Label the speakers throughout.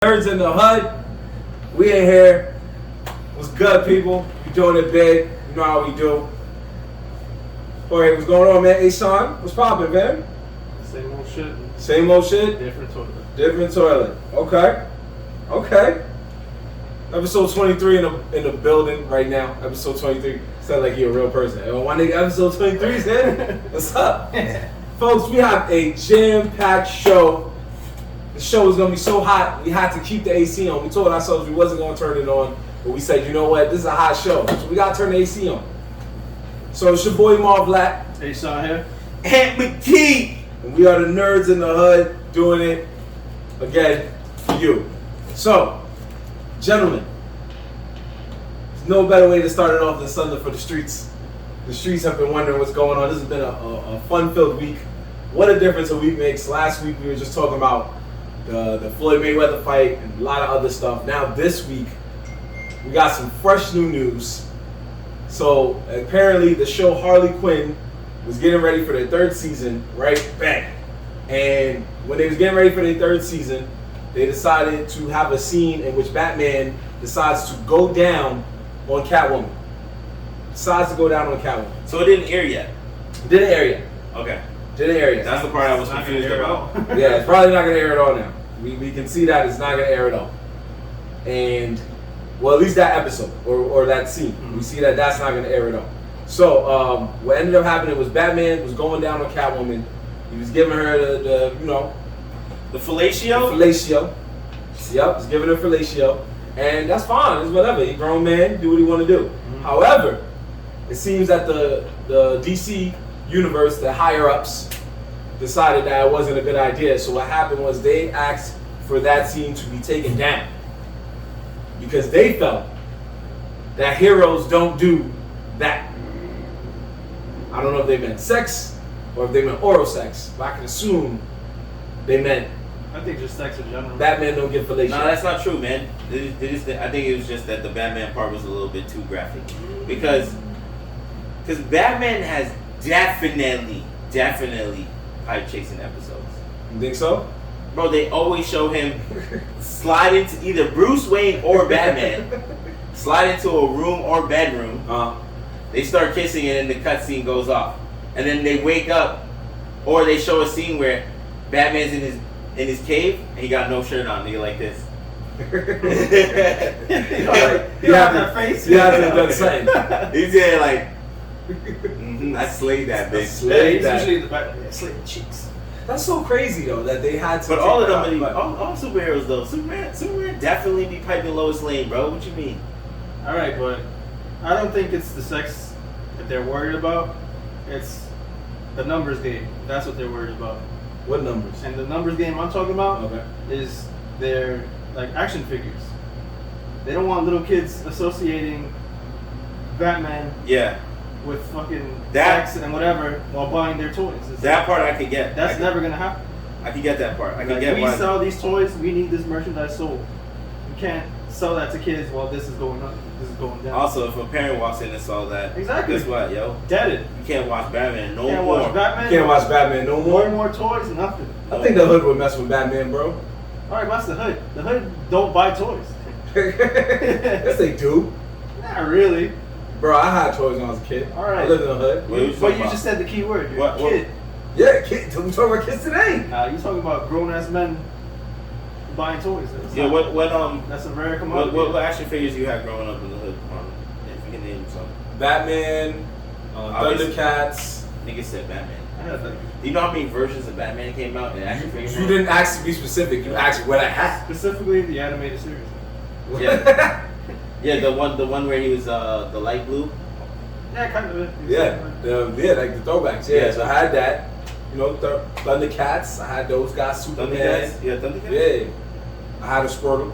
Speaker 1: Nerdz in the hood. We in here. What's good, people? You doing it big. You know how we do. Hey, what's going on, man? Hey, Sean, what's poppin', man?
Speaker 2: Same old shit.
Speaker 1: Same old shit?
Speaker 2: Different toilet.
Speaker 1: Different toilet. Okay. Episode 23 in the building right now. Episode 23. Sound like you're a real person. Oh, my nigga, episode 23 is in. What's up? Folks, we have a jam-packed show. The show is going to be so hot, we had to keep the AC on. We told ourselves we wasn't going to turn it on, but we said, you know what, this is a hot show, so we got to turn the AC on. So it's your boy Marv Black.
Speaker 2: Hey, Sean here.
Speaker 3: Aunt McKee.
Speaker 1: And we are the Nerdz in the hood, doing it again for you. So, gentlemen, there's no better way to start it off than Sunday for the streets. The streets have been wondering what's going on. This has been a fun-filled week. What a difference a week makes. Last week we were just talking about the Floyd Mayweather fight and a lot of other stuff. Now this week, we got some fresh new news. So apparently the show Harley Quinn was getting ready for their third season, right? Bang. And when they was getting ready for their third season, they decided to have a scene in which Batman decides to go down on Catwoman.
Speaker 3: So it didn't air yet.
Speaker 1: Didn't air yet.
Speaker 3: Okay.
Speaker 1: Didn't air yet.
Speaker 3: That's the part I was confused about.
Speaker 1: Yeah, it's probably not going to air at all now. We can see that it's not going to air at all. And, well, at least that episode or that scene. Mm-hmm. We see that that's not going to air at all. So, what ended up happening was Batman was going down on Catwoman. He was giving her the
Speaker 3: fellatio?
Speaker 1: Fellatio. Yep, he's giving her fellatio. And that's fine. It's whatever. He's a grown man. Do what he want to do. Mm-hmm. However, it seems that the DC universe, the higher-ups, decided that it wasn't a good idea. So what happened was they asked for that scene to be taken down because they felt that heroes don't do that. I don't know if they meant sex or if they meant oral sex, but I can assume they meant
Speaker 2: I think just sex in general.
Speaker 1: Batman don't get fellatio.
Speaker 3: No, that's not true, man. I think it was just that the Batman part was a little bit too graphic. Because Batman has definitely pipe chasing episodes.
Speaker 1: You think so?
Speaker 3: Bro, they always show him slide into either Bruce Wayne or Batman. Slide into a room or bedroom. They start kissing and then the cutscene goes off. And then they wake up, or they show a scene where Batman's in his cave and he got no shirt on. Nigga like this.
Speaker 2: You have that face.
Speaker 1: You have to have done something.
Speaker 3: He's there like, I slayed that bitch.
Speaker 2: Slayed that. Usually the Batman slayed the cheeks.
Speaker 1: That's so crazy though that they had to.
Speaker 3: But all of them, all superheroes though. Superman definitely be piping Lois Lane, bro. What you mean?
Speaker 2: All right, but I don't think it's the sex that they're worried about. It's the numbers game. That's what they're worried about.
Speaker 1: What numbers?
Speaker 2: And the numbers game I'm talking about is their like action figures. They don't want little kids associating Batman with fucking sex and whatever while buying their toys.
Speaker 3: That part I could get.
Speaker 2: That's never gonna happen.
Speaker 3: I can get that part. I can
Speaker 2: like,
Speaker 3: get
Speaker 2: we sell these toys, we need this merchandise sold. You can't sell that to kids while this is going up. This is going down.
Speaker 3: Also, if a parent walks in and saw that, guess what, yo?
Speaker 2: Dead it.
Speaker 3: You can't watch Batman no more.
Speaker 1: You can't watch Batman no more.
Speaker 2: No more toys, nothing.
Speaker 1: I think the hood would mess with Batman, bro.
Speaker 2: Alright, what's the hood? The hood don't buy toys.
Speaker 1: Yes, they do.
Speaker 2: Not really.
Speaker 1: Bro, I had toys when I was a kid.
Speaker 2: Alright.
Speaker 1: I lived in the hood.
Speaker 2: But you just said the key word. You're a kid.
Speaker 1: Yeah, kid. We talking about kids today.
Speaker 2: Nah, you talking about grown ass men buying toys. That's a rare commodity.
Speaker 3: What action figures you had growing up in the hood? If you can name some.
Speaker 1: Batman, Thundercats.
Speaker 3: Nigga said Batman.
Speaker 2: I had that.
Speaker 3: Do you know how many versions of Batman came out in action figures?
Speaker 1: You didn't ask to be specific. You asked what I had.
Speaker 2: Specifically the animated series.
Speaker 3: Yeah. Yeah, the one where he was the light blue.
Speaker 2: Yeah, kind of.
Speaker 1: Yeah, like the throwbacks. Yeah, so I had that. You know, Thundercats. I had those guys. Superman.
Speaker 3: Thundercats? Yeah, Thundercats?
Speaker 1: Yeah. I had a Squirtle.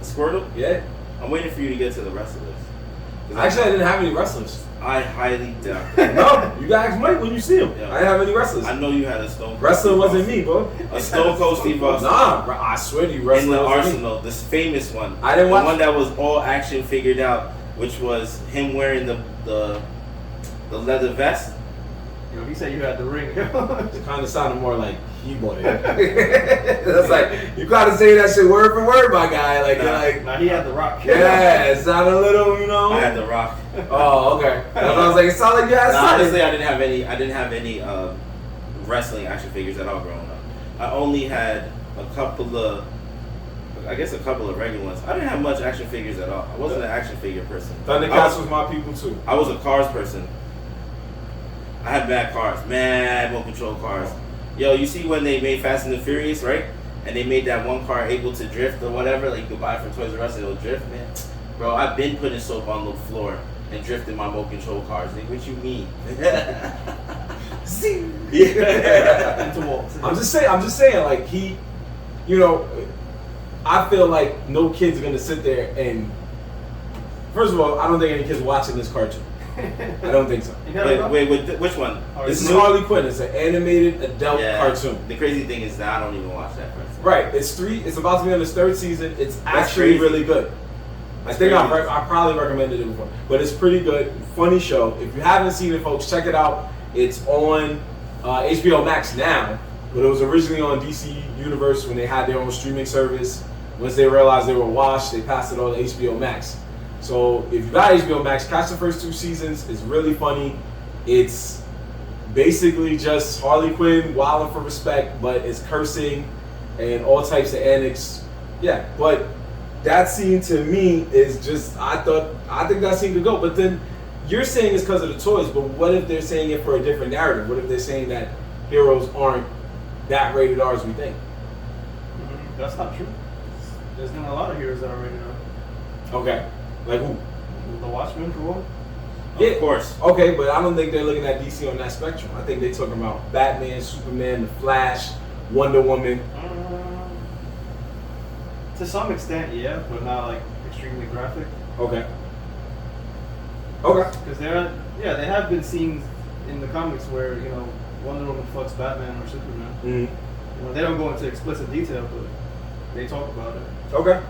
Speaker 3: A Squirtle?
Speaker 1: Yeah.
Speaker 3: I'm waiting for you to get to the rest of this.
Speaker 1: Actually, I didn't have any wrestlers.
Speaker 3: I highly doubt.
Speaker 1: No, you guys might when you see him.
Speaker 3: Yeah.
Speaker 1: I didn't have any wrestlers.
Speaker 3: I know you had a Stone Cold.
Speaker 1: Wrestler wasn't me, bro.
Speaker 3: A Stone Cold Steve Austin.
Speaker 1: Nah, I swear to you, wrestler
Speaker 3: in the
Speaker 1: wasn't
Speaker 3: Arsenal, this famous one.
Speaker 1: I didn't watch
Speaker 3: the one that was all action figured out, which was him wearing the leather vest.
Speaker 2: You know, he said you had the ring.
Speaker 1: It kind of sounded more like he bought it. That's like, you gotta say that shit word for word, my guy. Like,
Speaker 2: he had the Rock.
Speaker 1: Yeah, it sounded a little,
Speaker 3: I had the Rock.
Speaker 1: Oh, okay. I was like, it sounded like you had something.
Speaker 3: Honestly, I didn't have any wrestling action figures at all growing up. I only had a couple of regular ones. I didn't have much action figures at all. I wasn't an action figure person.
Speaker 1: Thundercats was my people too.
Speaker 3: I was a cars person. I had bad cars, mad remote control cars. Yo, you see when they made Fast and the Furious, right? And they made that one car able to drift or whatever, like you could buy it from Toys R Us and it'll drift, man. Bro, I've been putting soap on the floor and drifting my remote control cars. Nigga, what you mean?
Speaker 1: Zing.
Speaker 3: Yeah.
Speaker 1: I'm just saying, like he, you know, I feel like no kid's gonna sit there and. First of all, I don't think any kids watching this cartoon. I don't think so.
Speaker 3: Wait, which one?
Speaker 1: This is Harley Quinn. It's an animated adult cartoon.
Speaker 3: The crazy thing is that I don't even watch that cartoon.
Speaker 1: Right. It's about to be on its third season. It's actually really good. I think I probably recommended it before, but it's pretty good. Funny show. If you haven't seen it, folks, check it out. It's on HBO Max now, but it was originally on DC Universe when they had their own streaming service. Once they realized they were washed, they passed it on to HBO Max. So if you got HBO Max, catch the first 2 seasons. It's really funny. It's basically just Harley Quinn wilding for respect, but it's cursing and all types of antics. Yeah, but that scene to me is just, I think that scene could go. But then you're saying it's because of the toys, but what if they're saying it for a different narrative? What if they're saying that heroes aren't that rated R as we think?
Speaker 2: That's not true. There's not a lot of heroes that are rated R.
Speaker 1: Okay. Like who?
Speaker 2: The Watchmen, for one.
Speaker 1: Yeah,
Speaker 3: of course.
Speaker 1: Okay, but I don't think they're looking at DC on that spectrum. I think they're talking about Batman, Superman, The Flash, Wonder Woman.
Speaker 2: To some extent, yeah, but not like extremely graphic.
Speaker 1: Okay. Okay.
Speaker 2: Because they have been scenes in the comics where, you know, Wonder Woman fucks Batman or Superman.
Speaker 1: Mm-hmm.
Speaker 2: You know, they don't go into explicit detail, but they talk about it.
Speaker 1: Okay.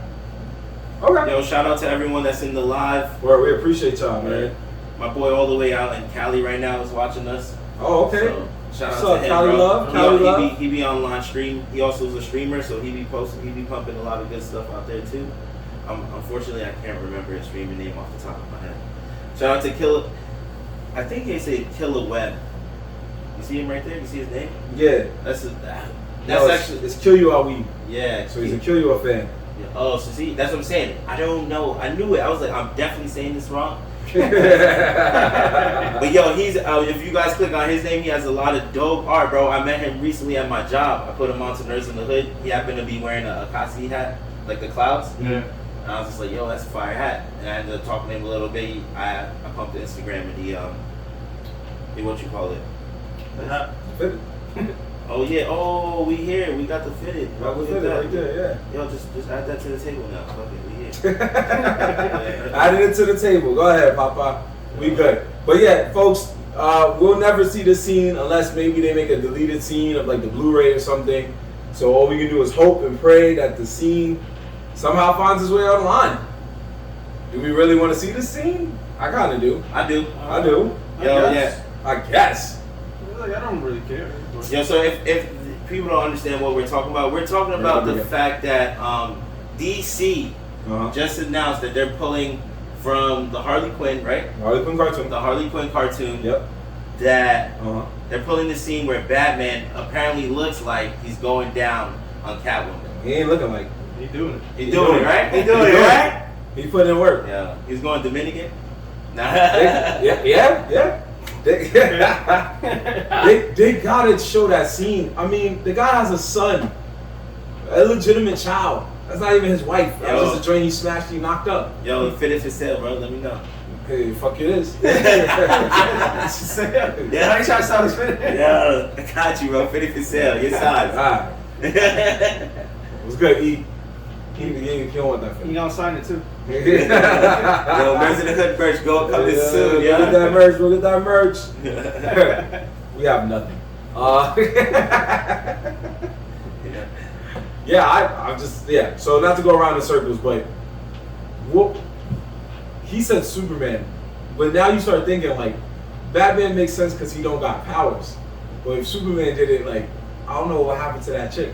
Speaker 1: Okay.
Speaker 3: Yo, shout out to everyone that's in the live.
Speaker 1: Well, we appreciate y'all, man.
Speaker 3: My boy all the way out in Cali right now is watching us.
Speaker 1: Oh, okay.
Speaker 3: So, shout
Speaker 1: What's
Speaker 3: out
Speaker 1: up,
Speaker 3: to him,
Speaker 1: Cali
Speaker 3: bro.
Speaker 1: Love? Cali Love?
Speaker 3: He be online stream. He also is a streamer, so he be pumping a lot of good stuff out there too. Unfortunately, I can't remember his streaming name off the top of my head. Shout out to Killer. I think they say Killer Web. You see him right there? You see his name?
Speaker 1: Yeah.
Speaker 3: That's
Speaker 1: actually it's Kill You All We.
Speaker 3: Yeah.
Speaker 1: So he's a Kill You All fan.
Speaker 3: Yeah. Oh, so see, that's what I'm saying. I don't know. I knew it. I was like, I'm definitely saying this wrong. But yo, he's if you guys click on his name, he has a lot of dope art, bro. I met him recently at my job. I put him on to Nerdz in the Hood. He happened to be wearing a Akatsuki hat, like the clouds.
Speaker 1: Yeah.
Speaker 3: And I was just like, yo, that's a fire hat. And I ended up talking to him a little bit. I pumped the Instagram and the what you call it?
Speaker 2: The hat.
Speaker 3: Oh yeah. Oh, we here. We got the fitted.
Speaker 1: Got the fitted right there. Yeah.
Speaker 3: Yo, just add that to the table now. Fuck it. We here.
Speaker 1: Added it to the table. Go ahead, Papa. We good. But yeah, folks, we'll never see this scene unless maybe they make a deleted scene of like the Blu-ray or something. So all we can do is hope and pray that the scene somehow finds its way online. Do we really want to see this scene? I kind of do.
Speaker 3: I do.
Speaker 1: I do. I guess.
Speaker 2: Like, I don't really care.
Speaker 3: Yeah, so if people don't understand what we're talking about the fact that DC just announced that they're pulling from the Harley Quinn, right?
Speaker 1: Harley Quinn cartoon.
Speaker 3: The Harley Quinn cartoon.
Speaker 1: Yep.
Speaker 3: That they're pulling the scene where Batman apparently looks like he's going down on Catwoman.
Speaker 1: He ain't looking like.
Speaker 2: He's doing it.
Speaker 3: He's doing it, right? He's doing it, right?
Speaker 1: He put in work.
Speaker 3: Yeah. He's going Dominican. Nah.
Speaker 1: Yeah. They gotta show that scene. I mean, the guy has a son, a legitimate child. That's not even his wife. That was just a joint he smashed, he knocked up.
Speaker 3: Yo, fit it for sale, bro. Let me know.
Speaker 1: Hey, fuck it is.
Speaker 2: Yeah, I ain't trying to sell this fit.
Speaker 3: Yeah, I got you, bro. Fit it for sale. Your size.
Speaker 1: Alright. What's good, E? He don't want that fit.
Speaker 2: You gonna sign it too?
Speaker 3: Yo, Nerdz in the Hood merch, go coming soon.
Speaker 1: We'll get that merch. We have nothing. I'm just So not to go around in circles, but he said Superman, but now you start thinking like Batman makes sense because he don't got powers. But if Superman did it, like I don't know what happened to that chick.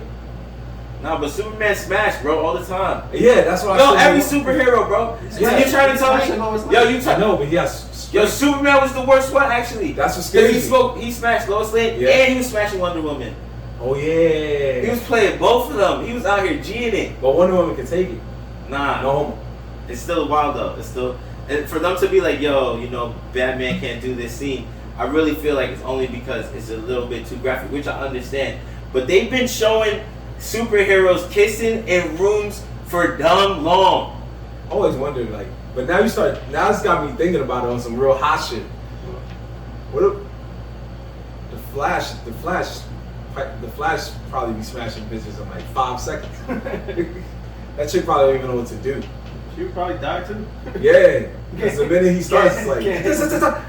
Speaker 3: Nah, but Superman smashed, bro, all the time.
Speaker 1: Yeah, that's what
Speaker 3: Yo,
Speaker 1: I
Speaker 3: every
Speaker 1: said.
Speaker 3: superhero, bro.
Speaker 1: Yeah.
Speaker 3: You trying to tell me? Yo, you
Speaker 1: I know, but he has.
Speaker 3: Yo, Superman was the worst one, actually.
Speaker 1: That's what's scary.
Speaker 3: He smashed Lois Lane, and he was smashing Wonder Woman.
Speaker 1: Oh yeah.
Speaker 3: He was playing both of them. He was out here G'ing it.
Speaker 1: But Wonder Woman can take it.
Speaker 3: Nah.
Speaker 1: No homo.
Speaker 3: It's still wild though. It's still, and for them to be like, yo, you know, Batman can't do this scene. I really feel like it's only because it's a little bit too graphic, which I understand. But they've been showing superheroes kissing in rooms for dumb long.
Speaker 1: I always wondered, like, but now it's got me thinking about it on some real hot shit. What if the Flash probably be smashing bitches in like 5 seconds. That chick probably don't even know what to do.
Speaker 2: She would probably die too.
Speaker 1: Yeah, because the minute he starts, it's like,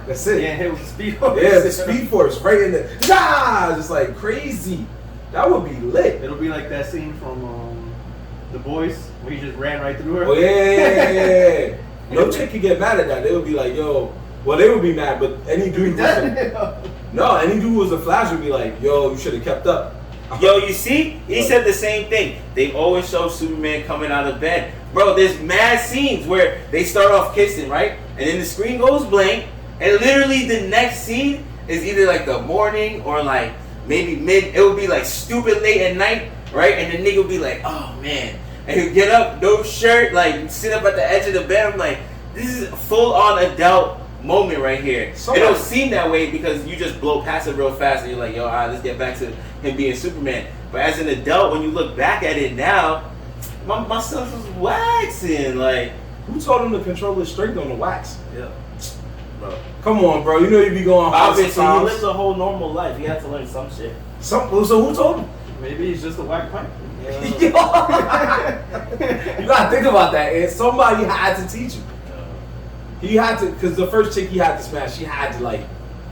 Speaker 1: that's it.
Speaker 2: Yeah, hit with the speed force.
Speaker 1: Yeah, the speed force right in the, just like crazy. That would be lit.
Speaker 2: It'll be like that scene from The Boys where he just ran right through her.
Speaker 1: Oh yeah. No chick could get mad at that. They would be like, yo. Well, they would be mad, but any dude any dude who was a Flash would be like, yo, you should have kept up.
Speaker 3: Yo, you see? He said the same thing. They always show Superman coming out of bed. Bro, there's mad scenes where they start off kissing, right? And then the screen goes blank, and literally the next scene is either like the morning or like maybe mid. It would be like stupid late at night, right? And the nigga would be like, oh man. And he'd get up, no shirt, like sit up at the edge of the bed. I'm like, this is a full on adult moment right here. It don't seem that way because you just blow past it real fast and you're like, yo, all right, let's get back to him being Superman. But as an adult, when you look back at it now, my son was waxing. Like,
Speaker 1: who told him to control his strength on the wax?
Speaker 3: Yeah, bro.
Speaker 1: Come on, bro. You know you be going hard.
Speaker 3: Obviously, he lives a whole normal life. He had to learn some shit.
Speaker 1: So who told him?
Speaker 2: Maybe he's just a whack pipe.
Speaker 1: Yeah. You gotta think about that. And somebody had to teach him. He had to, because the first chick he had to smash, she had to like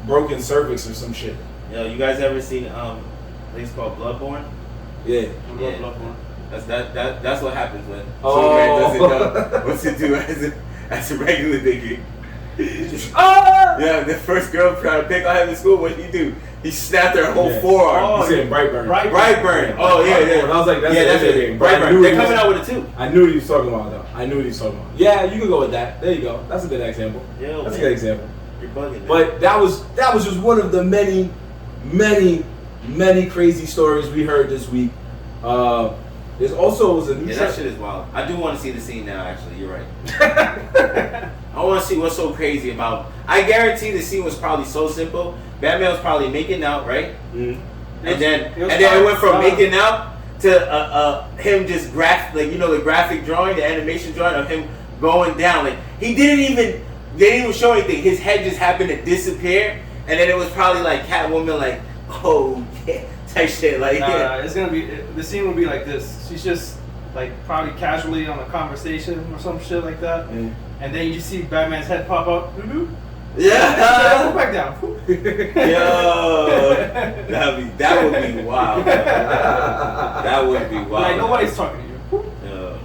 Speaker 1: broken cervix or some shit.
Speaker 3: Yo, you guys ever seen I think it's called Bloodborne?
Speaker 1: Yeah.
Speaker 2: Bloodborne.
Speaker 3: That's what happens when Superman doesn't know what to do as a regular nigga. Yeah, the first girl trying to pick on him in school, what he do? He snapped her whole forearm.
Speaker 1: He's saying Brightburn.
Speaker 3: Brightburn. Oh yeah.
Speaker 1: And I was like, that's
Speaker 3: it. Brightburn. They're coming out with it too.
Speaker 1: I knew what he was talking about though. Yeah, you can go with that. There you go. That's a good example.
Speaker 3: Yeah,
Speaker 1: that's a good example.
Speaker 3: You're bugging.
Speaker 1: But that was just one of the many crazy stories we heard this week. There's also was a new
Speaker 3: that shit is wild. I do want to see the scene now. Actually, you're right. I want to see what's so crazy about. I guarantee the scene was probably so simple. Batman was probably making out, right? Mm-hmm. And then it went from making out to him just the graphic drawing, the animation drawing of him going down. Like they didn't even show anything. His head just happened to disappear, and then it was probably like Catwoman, like, oh yeah, type shit. Like
Speaker 2: it's gonna be the scene will be like this. She's just like probably casually on a conversation or some shit like that, and then you just see Batman's head pop up.
Speaker 3: Yeah,
Speaker 2: go back down.
Speaker 3: Yo, that would be wild. That would be wild.
Speaker 2: Like nobody's talking to you.
Speaker 3: Yeah.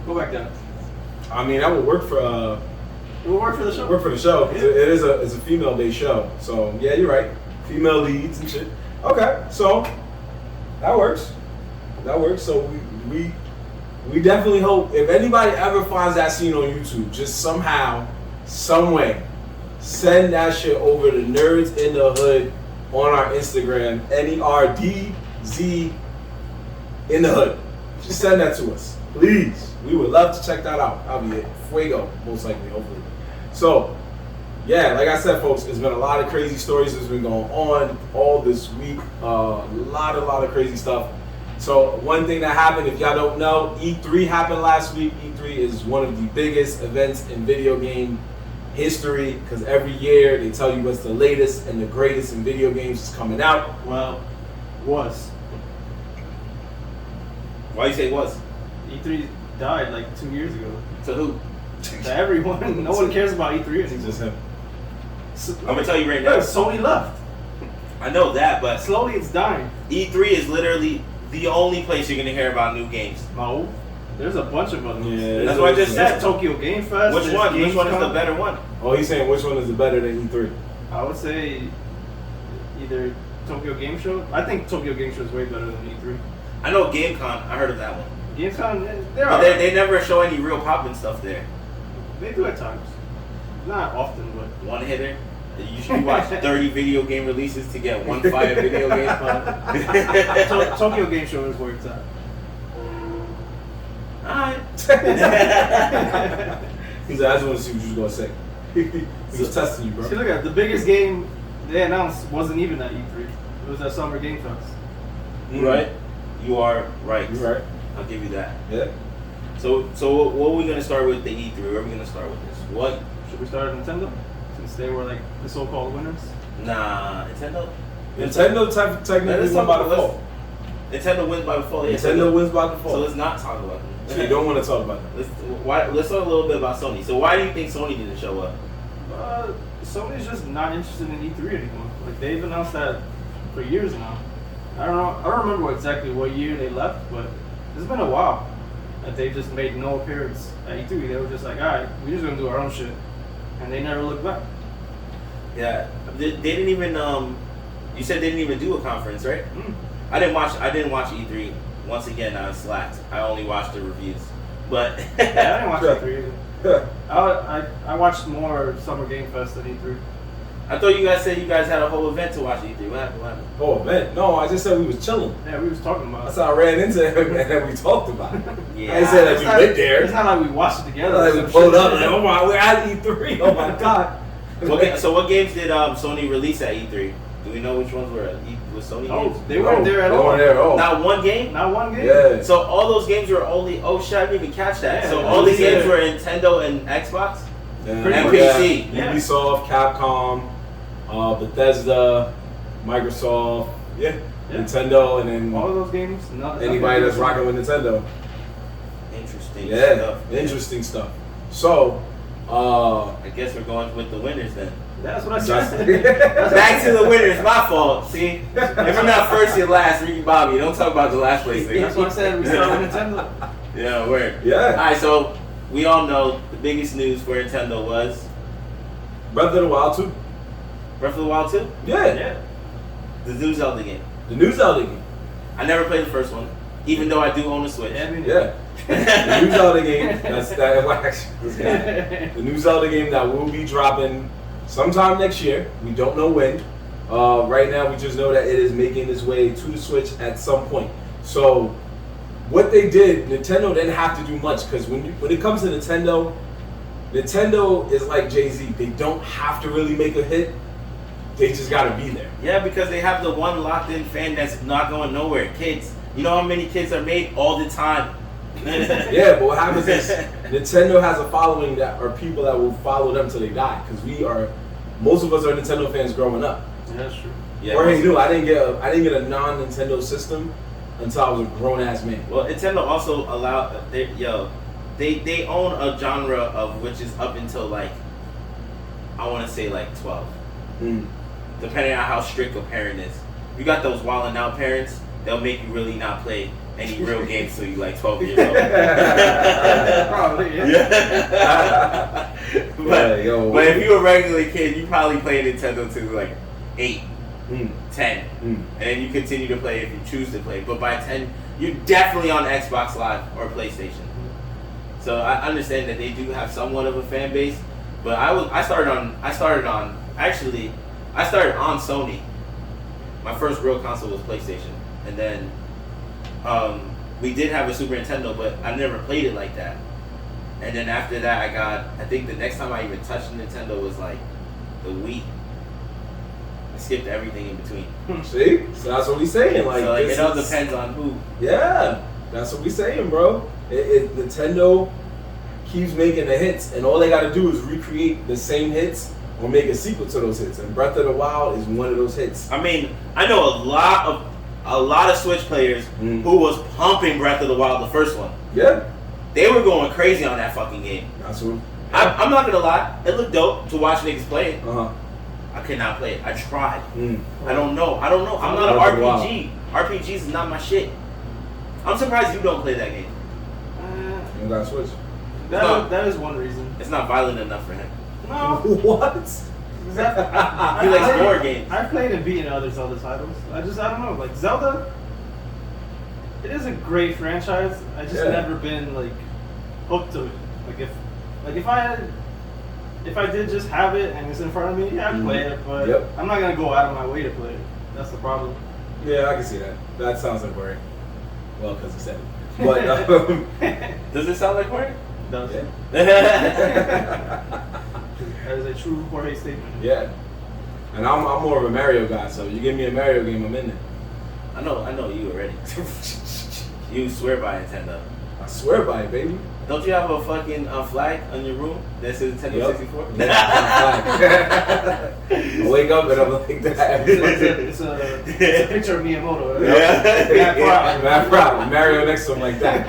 Speaker 2: Go back down.
Speaker 1: I mean, that would work for.
Speaker 2: It would work for the show.
Speaker 1: Work for the show. Yeah. It's a female-based show. So yeah, you're right. Female leads and shit. Okay, so that works. So we definitely hope if anybody ever finds that scene on YouTube, just somehow, some way, send that shit over to Nerds in the Hood on our Instagram, NERDZ in the Hood. Just send that to us, please. We would love to check that out. That'll be it. Fuego, most likely, hopefully. So, yeah, like I said, folks, it's been a lot of crazy stories that's been going on all this week. A lot of crazy stuff. So one thing that happened, if y'all don't know, E3 happened last week. E3 is one of the biggest events in video game history because every year they tell you what's the latest and the greatest in video games is coming out.
Speaker 2: Well, was.
Speaker 3: Why you say was?
Speaker 2: E3 died like 2 years ago.
Speaker 3: To who?
Speaker 2: To everyone. No one cares about E3 anymore.
Speaker 1: Just him.
Speaker 3: I'm gonna tell you right now.
Speaker 2: Sony left.
Speaker 3: I know that, but
Speaker 2: slowly it's dying.
Speaker 3: E3 is literally the only place you're gonna hear about new games.
Speaker 2: No, there's a bunch of them.
Speaker 1: Yeah,
Speaker 3: that's what I just said.
Speaker 2: Tokyo Game Fest.
Speaker 3: Which one? Which one is the better one?
Speaker 1: Oh, he's saying which one is the better than E3?
Speaker 2: I would say either Tokyo Game Show. I think Tokyo Game Show is way better than E3.
Speaker 3: I know GameCon. I heard of that one.
Speaker 2: GameCon,
Speaker 3: they never show any real poppin' stuff there.
Speaker 2: They do at times. Not often, but
Speaker 3: one hitter. You usually watch 30 video game releases to get one fire video game.
Speaker 2: Tokyo Game Show is where it's at.
Speaker 3: Alright.
Speaker 1: He said, I just want to see what you was going to say. He was testing you, bro.
Speaker 2: See, look at the biggest game they announced wasn't even at E3. It was at Summer Game Fest.
Speaker 3: Right? You are right.
Speaker 1: You're right.
Speaker 3: I'll give you that.
Speaker 1: Yeah.
Speaker 3: So what are we going to start with the E3? Where are we going to start with this? What?
Speaker 2: Should we start at Nintendo? Since they were like the so-called winners?
Speaker 3: Nah, Nintendo?
Speaker 1: Nintendo technically won by default.
Speaker 3: Nintendo wins by default.
Speaker 1: Nintendo wins by default.
Speaker 3: So let's not talk about them.
Speaker 1: So you don't want to talk about them.
Speaker 3: Let's talk a little bit about Sony. So why do you think Sony didn't show up?
Speaker 2: Sony's just not interested in E3 anymore. Like they've announced that for years now. I don't remember exactly what year they left, but it's been a while that they just made no appearance at E3. They were just like, all right, we're just gonna do our own shit, and they never looked back.
Speaker 3: Yeah, they didn't even. You said they didn't even do a conference, right?
Speaker 2: Mm.
Speaker 3: I didn't watch E3. Once again, I slacked. I only watched the reviews, but
Speaker 2: Yeah, I didn't watch E3 either. I watched more Summer Game Fest than E3.
Speaker 3: I thought you guys said you guys had a whole event to watch E3. What happened?
Speaker 1: Oh, event? No, I just said we was chilling.
Speaker 2: Yeah, we was talking about it.
Speaker 1: That's how I ran into him and we talked about it.
Speaker 3: Yeah.
Speaker 1: I said that we went there.
Speaker 2: It's not like we watched it together.
Speaker 1: Like we pulled up and oh my, we're at E3. Oh my god.
Speaker 3: So what games did Sony release at E3? Do we know which ones were Sony games?
Speaker 2: They weren't there at all.
Speaker 1: They weren't there at all.
Speaker 3: Not one game?
Speaker 2: Not one game?
Speaker 1: Yeah.
Speaker 3: So all those games were only, oh shit, I didn't even catch that.
Speaker 2: Yeah,
Speaker 3: so all these games were Nintendo and Xbox?
Speaker 1: And
Speaker 3: PC.
Speaker 1: Yeah. Ubisoft, Capcom, Bethesda, Microsoft, Nintendo, and then
Speaker 2: all of those games.
Speaker 1: Anybody that's rocking with Nintendo.
Speaker 3: Interesting
Speaker 1: stuff. Interesting stuff. So,
Speaker 3: I guess we're going with the winners then.
Speaker 2: That's what I said.
Speaker 3: Back to the winners, my fault. See, if we're not first, you're last. Ricky Bobby, don't talk about the last place thing.
Speaker 2: That's what I said. We started with Nintendo.
Speaker 3: Yeah, word.
Speaker 1: Yeah.
Speaker 3: All right, so we all know the biggest news for Nintendo was
Speaker 1: Breath of the Wild 2.
Speaker 3: Breath of the Wild 2?
Speaker 1: Yeah.
Speaker 3: The new Zelda game.
Speaker 1: The new Zelda game.
Speaker 3: I never played the first one, even though I do own a Switch.
Speaker 1: Yeah. The new Zelda game. The new Zelda game that will be dropping sometime next year. We don't know when. Right now, we just know that it is making its way to the Switch at some point. So, what they did, Nintendo didn't have to do much because when it comes to Nintendo is like Jay-Z. They don't have to really make a hit. They just gotta be there.
Speaker 3: Yeah, because they have the one locked-in fan that's not going nowhere. Kids. You know how many kids are made all the time.
Speaker 1: Yeah, but what happens is Nintendo has a following that are people that will follow them till they die. Because most of us are Nintendo fans growing up.
Speaker 2: Yeah, that's true.
Speaker 1: Yeah, Jorge knew I didn't get a non-Nintendo system until I was a grown-ass man.
Speaker 3: Well, Nintendo also allowed they own a genre of which is up until like I want to say like 12, depending on how strict a parent is. You got those wilding out parents; they'll make you really not play any real games till you like 12 years old.
Speaker 2: Probably,
Speaker 3: yeah. But if you're a regular kid, you probably play Nintendo till like 8, 10, and then you continue to play if you choose to play. But by 10, you're definitely on Xbox Live or PlayStation. So I understand that they do have somewhat of a fan base, but I started on Sony. My first real console was PlayStation, and then we did have a Super Nintendo, but I never played it like that. And then after that, I think the next time I even touched a Nintendo was like the Wii. I skipped everything in between.
Speaker 1: See? So that's what we saying. Like,
Speaker 3: so it all depends on who.
Speaker 1: Yeah, that's what we saying, bro. Nintendo keeps making the hits, and all they got to do is recreate the same hits or make a sequel to those hits. And Breath of the Wild is one of those hits.
Speaker 3: I mean, I know a lot of Switch players who was pumping Breath of the Wild, the first one.
Speaker 1: Yeah.
Speaker 3: They were going crazy on that fucking game.
Speaker 1: That's what.
Speaker 3: I'm not gonna lie, it looked dope to watch niggas play it.
Speaker 1: Uh-huh.
Speaker 3: I could not play it. I tried. I don't know. I'm not an RPG. RPGs is not my shit. I'm surprised you don't play that game.
Speaker 1: You got Switch.
Speaker 2: That is one reason.
Speaker 3: It's not violent enough for him.
Speaker 2: No.
Speaker 1: What?
Speaker 3: He likes war games.
Speaker 2: I've played and beaten other Zelda titles. I don't know. Like Zelda, it is a great franchise. I just never been like hooked to it. If I did just have it and it's in front of me, yeah, I'd play it. But I'm not gonna go out of my way to play it. That's the problem.
Speaker 1: Yeah, I can see that. That sounds like worry. Well, because he said it. But
Speaker 3: does it sound like worry?
Speaker 2: Does it? That is a true Jorge statement.
Speaker 1: Yeah. And I'm more of a Mario guy, so you give me a Mario game, I'm in there.
Speaker 3: I know you already. You swear by Nintendo.
Speaker 1: I swear by it, baby.
Speaker 3: Don't you have a fucking flag on your room that says Nintendo 64?
Speaker 1: Yeah, I wake up and I'm like that.
Speaker 2: It's a picture of Miyamoto.
Speaker 1: Yeah. Mad proud. Mario next to him like that.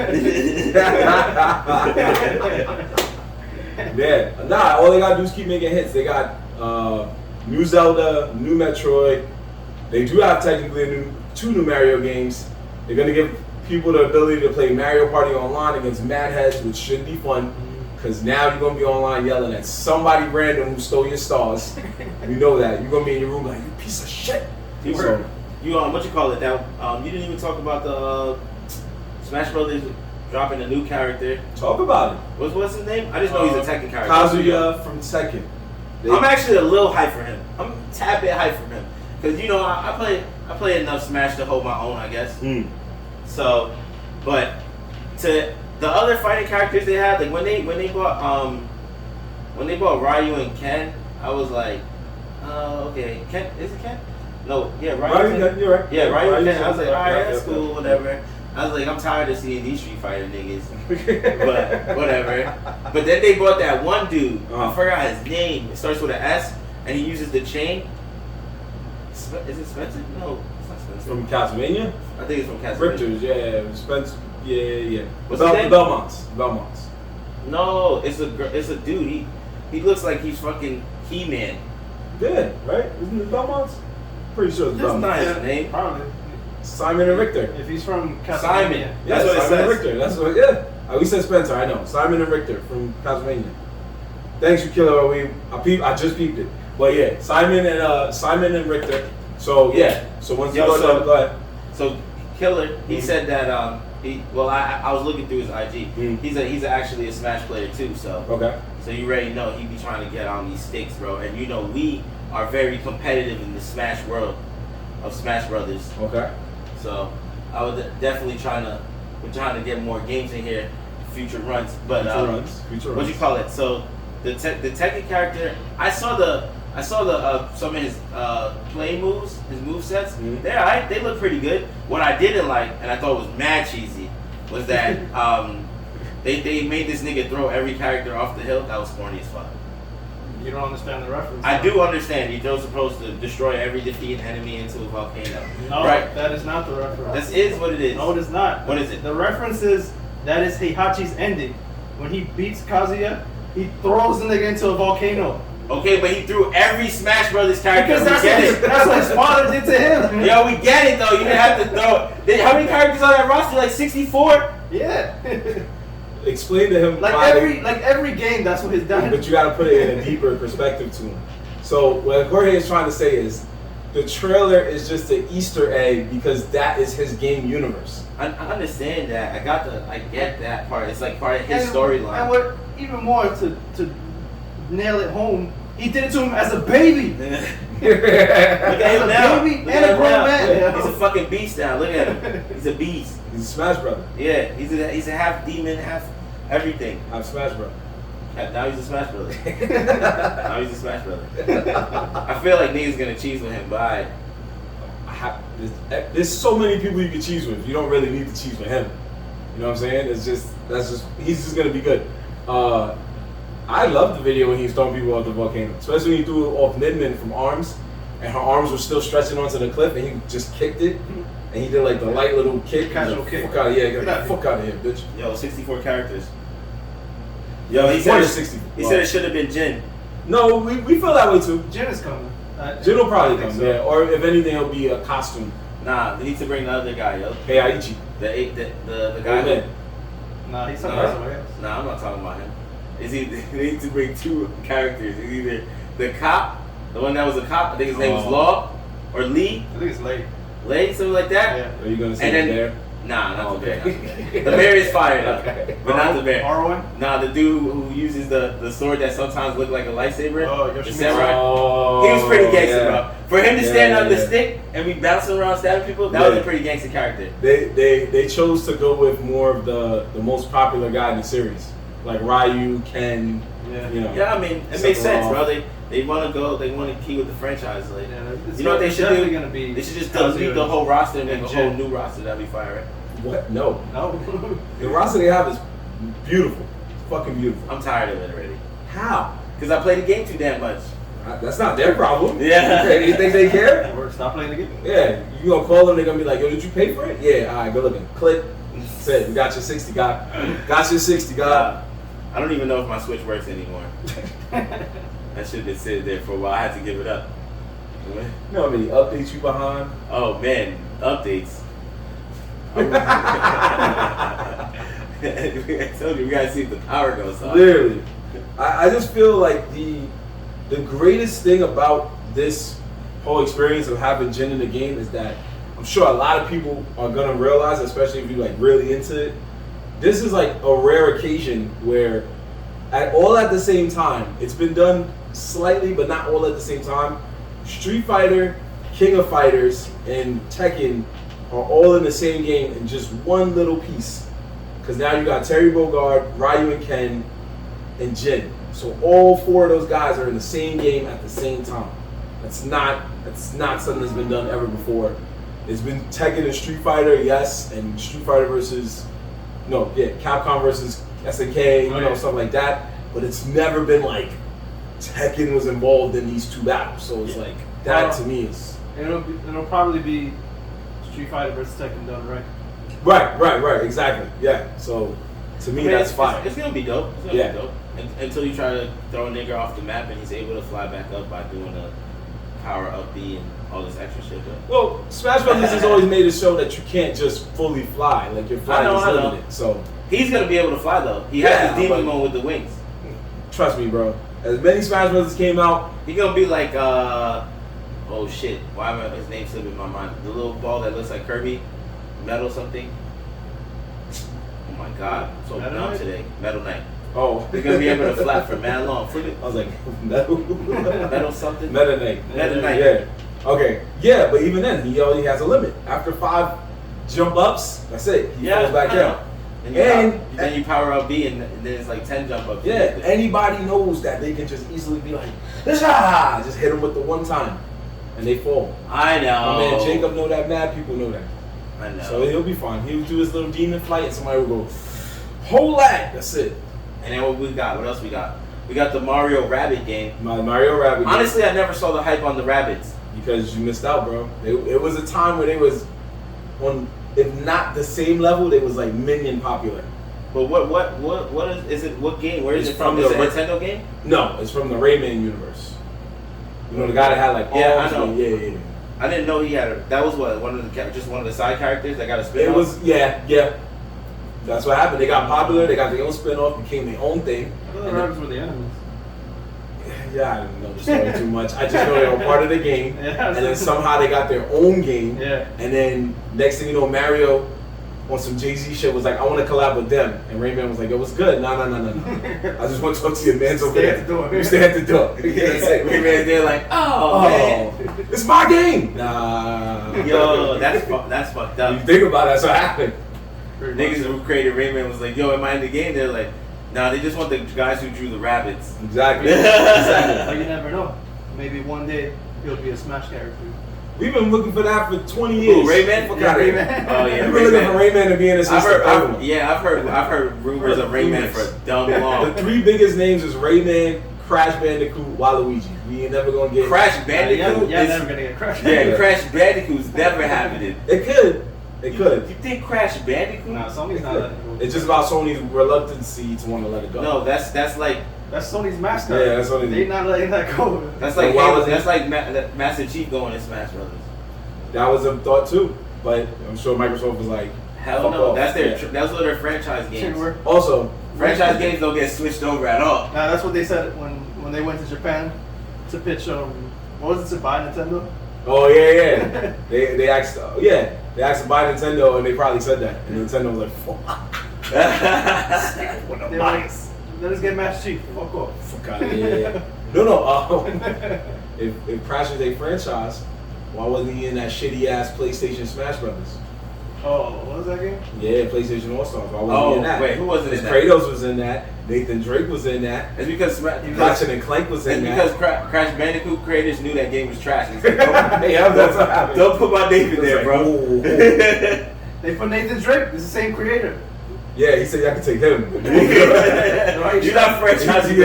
Speaker 1: Yeah. Nah, all they gotta do is keep making hits. They got new Zelda, new Metroid. They do have technically two new Mario games. They're gonna give people the ability to play Mario Party online against Mad Heads, which should be fun. Because now you're gonna be online yelling at somebody random who stole your stars. You know that. You're gonna be in your room like, you piece of shit.
Speaker 3: You what you call it? That you didn't even talk about the Smash Brothers dropping a new character.
Speaker 1: Talk about it.
Speaker 3: What's his name? I just know he's a Tekken character.
Speaker 1: Kazuya from Tekken.
Speaker 3: I'm actually a little hyped for him. I'm a tad bit hyped for him because I play enough Smash to hold my own, I guess. So, but to the other fighting characters they had, like when they bought Ryu and Ken, I was like, okay, Ken, is it Ken? No, yeah, Ryu and Ken,
Speaker 1: you're right.
Speaker 3: Yeah, Ryu and Ken. I was like, alright, that's cool, whatever. I was like, I'm tired of seeing these Street Fighter niggas, but whatever. But then they brought that one dude. I forgot his name. It starts with an S, and he uses the chain. Is it Spencer? No, it's not Spencer.
Speaker 1: From Castlevania?
Speaker 3: I think it's from Castlevania.
Speaker 1: Richters, yeah, Spencer, yeah.
Speaker 3: What's his name?
Speaker 1: Belmonts.
Speaker 3: No, it's a dude. He looks like he's fucking He-Man.
Speaker 1: Yeah, right? Isn't it Belmonts? Pretty sure it's Belmonts.
Speaker 3: That's not his name.
Speaker 2: Probably.
Speaker 1: Simon and Richter.
Speaker 2: If he's from Castlevania.
Speaker 3: Simon.
Speaker 1: That's what it says. And Richter. That's what. Yeah. We said Spencer. I know. Simon and Richter from Castlevania. Thanks, you killer. I just peeped it. But yeah, Simon and Richter. So yeah. So once you go ahead.
Speaker 3: So Killer, he said that I was looking through his IG. He's actually a Smash player too. So
Speaker 1: okay.
Speaker 3: So you already know he be trying to get on these sticks, bro. And you know we are very competitive in the Smash world of Smash Brothers.
Speaker 1: Okay.
Speaker 3: So I was definitely trying to get more games in here, future runs. But
Speaker 1: future runs.
Speaker 3: What you call it? So the Tekken character, I saw some of his play moves, his movesets. They're alright. They look pretty good. What I didn't like, and I thought was mad cheesy, was that they made this nigga throw every character off the hill. That was corny as fuck.
Speaker 2: You don't understand the reference.
Speaker 3: I do understand. You're supposed to destroy every defeated enemy into a volcano.
Speaker 2: No,
Speaker 3: right?
Speaker 2: That is not the reference.
Speaker 3: This is what it is.
Speaker 2: No, it is not.
Speaker 3: What is it?
Speaker 2: The reference is that is Heihachi's ending. When he beats Kazuya, he throws the nigga into a volcano.
Speaker 3: Okay, but he threw every Smash Brothers character.
Speaker 2: Because that's what his father did to him.
Speaker 3: Yo, we get it though. You didn't have to throw it. How many characters on that roster? Like 64?
Speaker 2: Yeah.
Speaker 1: Explain to him
Speaker 2: every game, that's what he's done.
Speaker 1: But you got to put it in a deeper perspective to him. So what Jorge is trying to say is the trailer is just an Easter egg because that is his game universe.
Speaker 3: I understand that. I get that part. It's like part of his storyline.
Speaker 2: And what even more to nail it home, he did it to him as a baby.
Speaker 3: Look at him now.
Speaker 2: Baby and a grown man.
Speaker 3: Yeah. He's a fucking beast now. Look at him. He's a beast.
Speaker 1: He's a Smash brother.
Speaker 3: Yeah, he's a half demon, half everything.
Speaker 1: I'm Smash brother.
Speaker 3: Now he's a Smash brother. Now he's a Smash brother. I feel like niggas gonna cheese with him, but
Speaker 1: there's so many people you can cheese with. You don't really need to cheese with him. You know what I'm saying? He's just gonna be good. I loved the video when he was throwing people off the volcano, especially when he threw off Midman from arms, and her arms were still stretching onto the cliff, and he just kicked it, and he did like the light little kick.
Speaker 2: Casual kick.
Speaker 1: Fuck out, get the fuck out of here, bitch.
Speaker 3: Yo, 64 characters. Yo, he said it should have been Jin.
Speaker 1: No, we feel that way too.
Speaker 2: Jin is coming.
Speaker 1: Jin will probably come, so. Yeah. Or if anything, it'll be a costume.
Speaker 3: Nah, they need to bring the other guy, yo.
Speaker 1: Hey, Aichi.
Speaker 3: The guy.
Speaker 2: Nah, he's somewhere else.
Speaker 3: Nah, I'm not talking about him. They need to bring two characters. It's either the cop The one that was a cop. I think his name was Law or Lee.
Speaker 2: I think it's Lay.
Speaker 3: Lay, something like that.
Speaker 2: Yeah.
Speaker 1: Are you gonna say the bear?
Speaker 3: Nah, not the bear. The bear is fired up, but not the bear.
Speaker 2: R1?
Speaker 3: Nah, the dude who uses the sword that sometimes look like a lightsaber.
Speaker 2: Oh,
Speaker 3: the samurai.
Speaker 1: Oh,
Speaker 3: He was pretty gangster, bro. For him to stand on the
Speaker 1: yeah.
Speaker 3: stick and be bouncing around stabbing people, that was a pretty gangster character.
Speaker 1: They chose to go with more of the most popular guy in the series, like Ryu, Ken.
Speaker 2: Yeah.
Speaker 1: You know.
Speaker 3: Yeah, I mean, it makes sense, bro. They want to go. They want to key with the franchise. Like, you know what they should do?
Speaker 2: Gonna be
Speaker 3: they should just delete the whole roster and make a whole new roster. That'd be fire, right?
Speaker 1: What? No.
Speaker 2: No.
Speaker 1: The roster they have is beautiful. It's fucking beautiful.
Speaker 3: I'm tired of it already.
Speaker 1: How?
Speaker 3: Because I play the game too damn much.
Speaker 1: That's not their problem.
Speaker 3: Yeah.
Speaker 1: You think they care?
Speaker 2: Or stop playing the game.
Speaker 1: Yeah. You gonna call them? They're gonna be like, "Yo, did you pay for it?" Yeah. All right. Go looking. Click. Said, "We got your 60, God. Got your 60, God."
Speaker 3: I don't even know if my Switch works anymore. That should have been sitting there for a while. I had to give it up.
Speaker 1: You know how many updates you behind?
Speaker 3: Oh man, updates. I told you we gotta see if the power goes off.
Speaker 1: Literally. I just feel like the greatest thing about this whole experience of having Jin in the game is that I'm sure a lot of people are gonna realize, especially if you're like really into it, this is like a rare occasion where all at the same time, it's been done slightly but not all at the same time. Street Fighter, King of Fighters, and Tekken are all in the same game in just one little piece. Because now you got Terry Bogard, Ryu and Ken, and Jin. So all four of those guys are in the same game at the same time. That's not something that's been done ever before. It's been Tekken and Street Fighter, yes, and Street Fighter Capcom versus SNK, stuff like that. But it's never been like Tekken was involved in these two battles. So it's like that to me is.
Speaker 2: It'll probably be Street Fighter versus Tekken done right.
Speaker 1: Right, exactly. Yeah. So to me, that's fine.
Speaker 3: It's gonna be dope. It's gonna be dope. Until you try to throw a nigga off the map and he's able to fly back up by doing a power up B and all this extra shit.
Speaker 1: Well, Smash Brothers has always made it show that you can't just fully fly. Like your flying is limited. So
Speaker 3: he's gonna be able to fly though. He has his demon mode with the wings.
Speaker 1: Trust me, bro. As many Smash Brothers came out,
Speaker 3: he gonna be like oh shit, why am his name slipping in my mind? The little ball that looks like Kirby, Metal something. Oh my god, I'm so dumb today. Metal Knight.
Speaker 1: Oh,
Speaker 3: they're gonna be able to fly for mad long. Flip it.
Speaker 1: I was like, metal
Speaker 3: something.
Speaker 1: Meta Knight. Yeah. Okay. Yeah, but even then, he only has a limit. After 5 jump ups, that's it. He falls back down.
Speaker 3: And then you power up B, and then it's like 10 jump ups.
Speaker 1: Yeah. Anybody knows that they can just easily be like, just hit them with the one time, and they fall.
Speaker 3: I know.
Speaker 1: My man Jacob know that. Mad people know that.
Speaker 3: I know.
Speaker 1: So he'll be fine. He'll do his little demon flight, and somebody will go, whole lag. That's it.
Speaker 3: And then what we got? What else we got? We got the Mario Rabbit game.
Speaker 1: Mario Rabbit game.
Speaker 3: Honestly, I never saw the hype on the Rabbids.
Speaker 1: Because you missed out, bro. It was a time where they was on, if not the same level, they was like minion popular.
Speaker 3: But what is it? What game? Where is it from? Is it a Nintendo game?
Speaker 1: No, it's from the Rayman universe. You know the guy that had like
Speaker 3: I know.
Speaker 1: Yeah.
Speaker 3: I didn't know he had that was what one of the side characters that got a spin-off?
Speaker 1: It was yeah. That's what happened. They got popular. They got their own spin-off. Became their own thing.
Speaker 2: I thought the Rabbits were the enemies.
Speaker 1: Yeah, I didn't know the story too much. I just know they were part of the game, and then somehow they got their own game.
Speaker 2: Yeah.
Speaker 1: And then next thing you know, Mario on some Jay-Z shit was like, I want to collab with them, and Rayman was like, it was good. No. I just want to talk to your man's over there. You stay at the door.
Speaker 3: That's it. Rayman there like, man,
Speaker 1: it's my game. Nah.
Speaker 3: Yo, that's fucked up.
Speaker 1: You think about it, that's what happened.
Speaker 3: Niggas who created Rayman was like, yo, am I in the game? They're like, nah, they just want the guys who drew the rabbits.
Speaker 1: Exactly.
Speaker 2: But you never know. Maybe one day he'll be a Smash character.
Speaker 1: We've been looking for that for 20 years.
Speaker 3: Rayman?
Speaker 2: Rayman.
Speaker 3: Oh yeah,
Speaker 1: we've been looking for Rayman to be in a system.
Speaker 3: I've heard rumors of Rayman for dumb long.
Speaker 1: The 3 biggest names is Rayman, Crash Bandicoot, Waluigi. We ain't never gonna get
Speaker 3: Crash Bandicoot.
Speaker 2: Yeah, never gonna get Crash.
Speaker 3: Yeah, Crash Bandicoot's never happening.
Speaker 1: It could. It could.
Speaker 3: You think Crash Bandicoot?
Speaker 2: No, Sony's not letting it go.
Speaker 1: It's just about Sony's reluctancy to want to let it go.
Speaker 3: No, that's like
Speaker 2: that's Sony's mascot.
Speaker 1: Yeah, that's Sony's.
Speaker 2: They're not letting that go.
Speaker 3: That's like Master Chief going in Smash Brothers.
Speaker 1: That was a thought too, but I'm sure Microsoft was like,
Speaker 3: hell no. That's that's what their franchise games.
Speaker 1: Also,
Speaker 3: franchise games don't get switched over at all.
Speaker 2: Nah, that's what they said when they went to Japan. to pitch what was it to buy Nintendo?
Speaker 1: Oh yeah. they asked they asked to buy Nintendo and they probably said that and Nintendo was like, fuck.
Speaker 2: Let us get Master Chief. Fuck off.
Speaker 1: Fuck out of here. No. If Crash is a franchise, why wasn't he in that shitty ass PlayStation Smash Brothers?
Speaker 2: Oh, what was that game?
Speaker 1: Yeah, PlayStation All Stars. Why wasn't he in that?
Speaker 3: Wait, who wasn't in that?
Speaker 1: Kratos was in that. Nathan Drake was in that.
Speaker 3: It's because
Speaker 1: Ratchet and Clank was in that.
Speaker 3: Because Crash Bandicoot creators knew that game was trash. Like,
Speaker 1: That's what happened.
Speaker 3: Don't put my name in there,
Speaker 1: like,
Speaker 3: bro.
Speaker 1: Whoa.
Speaker 2: They put Nathan Drake. It's the same creator.
Speaker 1: Yeah, he said I could take him.
Speaker 3: You're not franchising.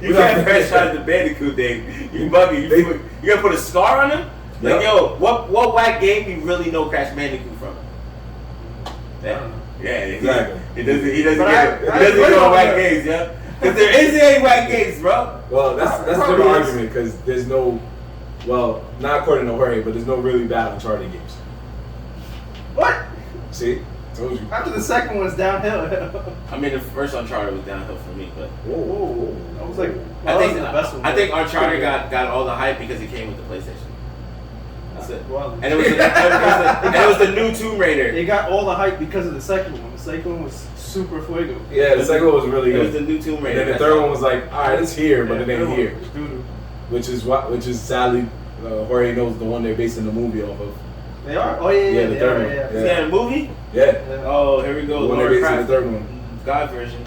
Speaker 3: You can't franchise the Bandicoot thing. You bugging. You gonna put a scar on him? Like, yo, what whack game you really know Crash Bandicoot from? Yeah,
Speaker 1: exactly.
Speaker 3: He doesn't know whack games, yeah. Because there isn't any whack games, bro.
Speaker 1: Well, that's a different argument because there's no, well, not according to Jorge, but there's no really bad Uncharted games.
Speaker 2: What?
Speaker 1: See, told you.
Speaker 2: After the second one was downhill.
Speaker 3: I mean, the first Uncharted was downhill for me, but
Speaker 1: Whoa.
Speaker 2: I was like,
Speaker 3: I think Uncharted got all the hype because it came with the PlayStation. That's it.
Speaker 2: Well,
Speaker 3: And it was the new Tomb Raider.
Speaker 2: It got all the hype because of the second one. The second one was super fuego.
Speaker 1: Yeah, the second one was really good.
Speaker 3: It was the new Tomb Raider.
Speaker 1: And then the third one was like, all right, it's here, but it ain't here.
Speaker 2: Doo-doo.
Speaker 1: Which is sadly, Jorge knows the one they're basing the movie off of.
Speaker 2: They are? Oh, yeah.
Speaker 1: The third one.
Speaker 3: Is that a movie?
Speaker 1: Yeah.
Speaker 3: Oh, here we go.
Speaker 1: The one they're basing the third one.
Speaker 3: God version.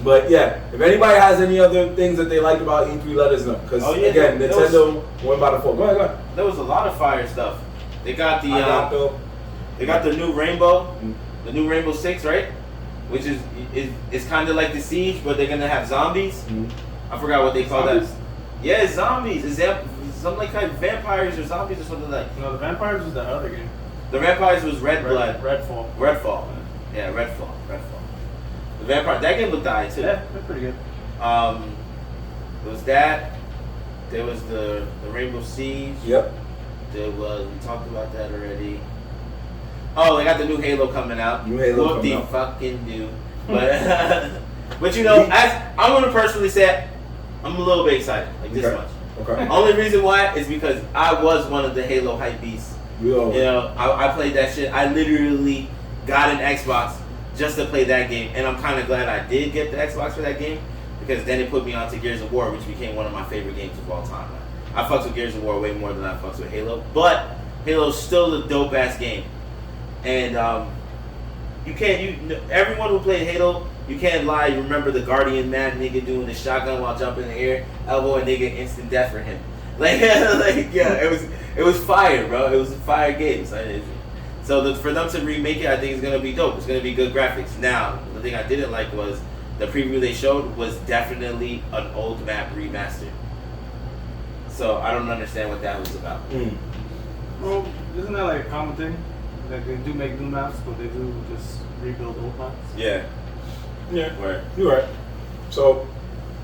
Speaker 1: But yeah, if anybody has any other things that they like about E3, let us know. Because again, Nintendo went by the phone. Go ahead.
Speaker 3: There was a lot of fire stuff. They got the new Rainbow, the new Rainbow 6, right? Which is kind of like the Siege, but they're gonna have zombies.
Speaker 1: Mm-hmm.
Speaker 3: I forgot what they call that. Yeah, it's zombies. It's something like vampires or zombies or something like.
Speaker 2: No, the vampires was the other game.
Speaker 3: The vampires was Blood.
Speaker 2: Redfall.
Speaker 3: Yeah, Redfall. The vampire. That game looked alright too.
Speaker 2: Yeah, that's pretty good.
Speaker 3: There was that. There was the Rainbow Siege.
Speaker 1: Yep.
Speaker 3: There was, we talked about that already. Oh, they got the new Halo coming out.
Speaker 1: What
Speaker 3: the fucking do. But but you know, I'm gonna personally say I'm a little bit excited, like this much.
Speaker 1: Okay.
Speaker 3: Only reason why is because I was one of the Halo hype beasts. You know, I played that shit. I literally got an Xbox just to play that game, and I'm kind of glad I did get the Xbox for that game because then it put me onto Gears of War, which became one of my favorite games of all time. I fucks with Gears of War way more than I fucks with Halo, but Halo's still a dope ass game, and everyone who played Halo, you can't lie. You remember the Guardian Mad nigga doing the shotgun while jumping in the air, elbow a nigga, instant death for him. It was fire, bro. It was a fire game. So for them to remake it, I think it's gonna be dope. It's gonna be good graphics. Now, the thing I didn't like was the preview they showed was definitely an old map remaster. So I don't understand what that was about.
Speaker 2: Well, isn't that like a common thing? Like they do make new maps, but they do just rebuild old maps.
Speaker 3: Yeah.
Speaker 1: Right. You're right. So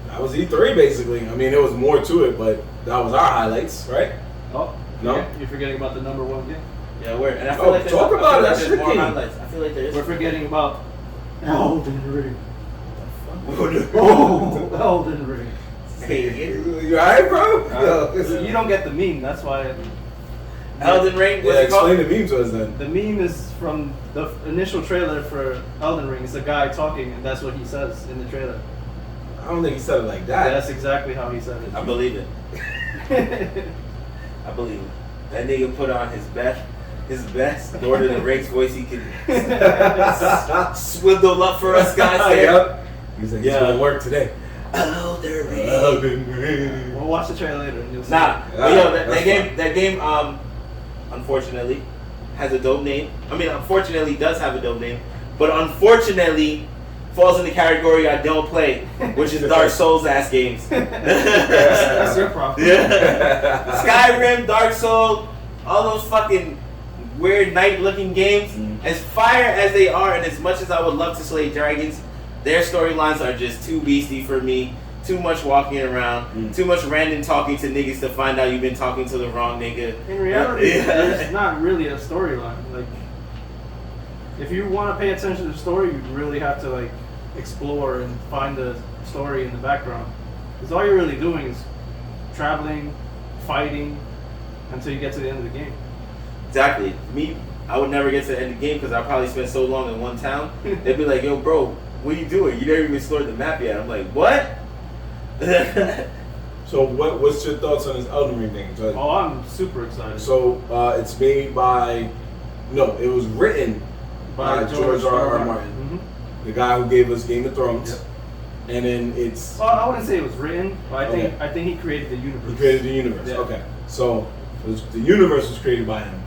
Speaker 1: that was E3 basically. I mean, there was more to it, but that was our highlights, right?
Speaker 2: Oh,
Speaker 1: no.
Speaker 2: You're forgetting about the number one game.
Speaker 3: Yeah, and I feel like
Speaker 1: talk about that shit.
Speaker 3: More highlights. I feel like there is.
Speaker 2: We're forgetting about Elden Ring. Elden Ring.
Speaker 3: Hey,
Speaker 1: you alright, bro?
Speaker 2: You don't get the meme. That's why.
Speaker 3: Elden Ring.
Speaker 1: Yeah, explain the meme to us then.
Speaker 2: The meme is from the initial trailer for Elden Ring. It's a guy talking, and that's what he says in the trailer.
Speaker 1: I don't think he said it like that.
Speaker 2: Yeah, that's exactly how he said it.
Speaker 3: I believe it. I believe it. That nigga put on his best Lord of the Rings voice he could swindle up for us guys there.
Speaker 1: Yep. He's like, it's gonna work today.
Speaker 3: Elden Ring.
Speaker 2: We'll watch the trailer later and you'll see.
Speaker 3: That game unfortunately has a dope name. I mean, unfortunately does have a dope name, but unfortunately falls in the category I don't play, which is Dark Souls ass games.
Speaker 2: That's your problem.
Speaker 3: Yeah. Skyrim, Dark Souls, all those fucking weird night looking games, as fire as they are, and as much as I would love to slay dragons, their storylines are just too beastie for me. Too much walking around, too much random talking to niggas to find out you've been talking to the wrong nigga.
Speaker 2: In reality, there's not really a storyline. Like, if you want to pay attention to the story, you really have to like explore and find the story in the background. Because all you're really doing is traveling, fighting until you get to the end of the game.
Speaker 3: Exactly. Me, I would never get to the end of the game because I probably spent so long in one town. They'd be like, "Yo, bro, what are you doing? You never even explored the map yet." I'm like, "What?"
Speaker 1: So what's your thoughts on this Elden Ring thing? So,
Speaker 2: I'm super excited.
Speaker 1: So it's made by, no, it was written by George R. Martin, the guy who gave us Game of Thrones. Yep. And then it's.
Speaker 2: Well, I wouldn't say it was written, but I think he created the universe.
Speaker 1: He created the universe. Yeah. Okay, so the universe was created by him,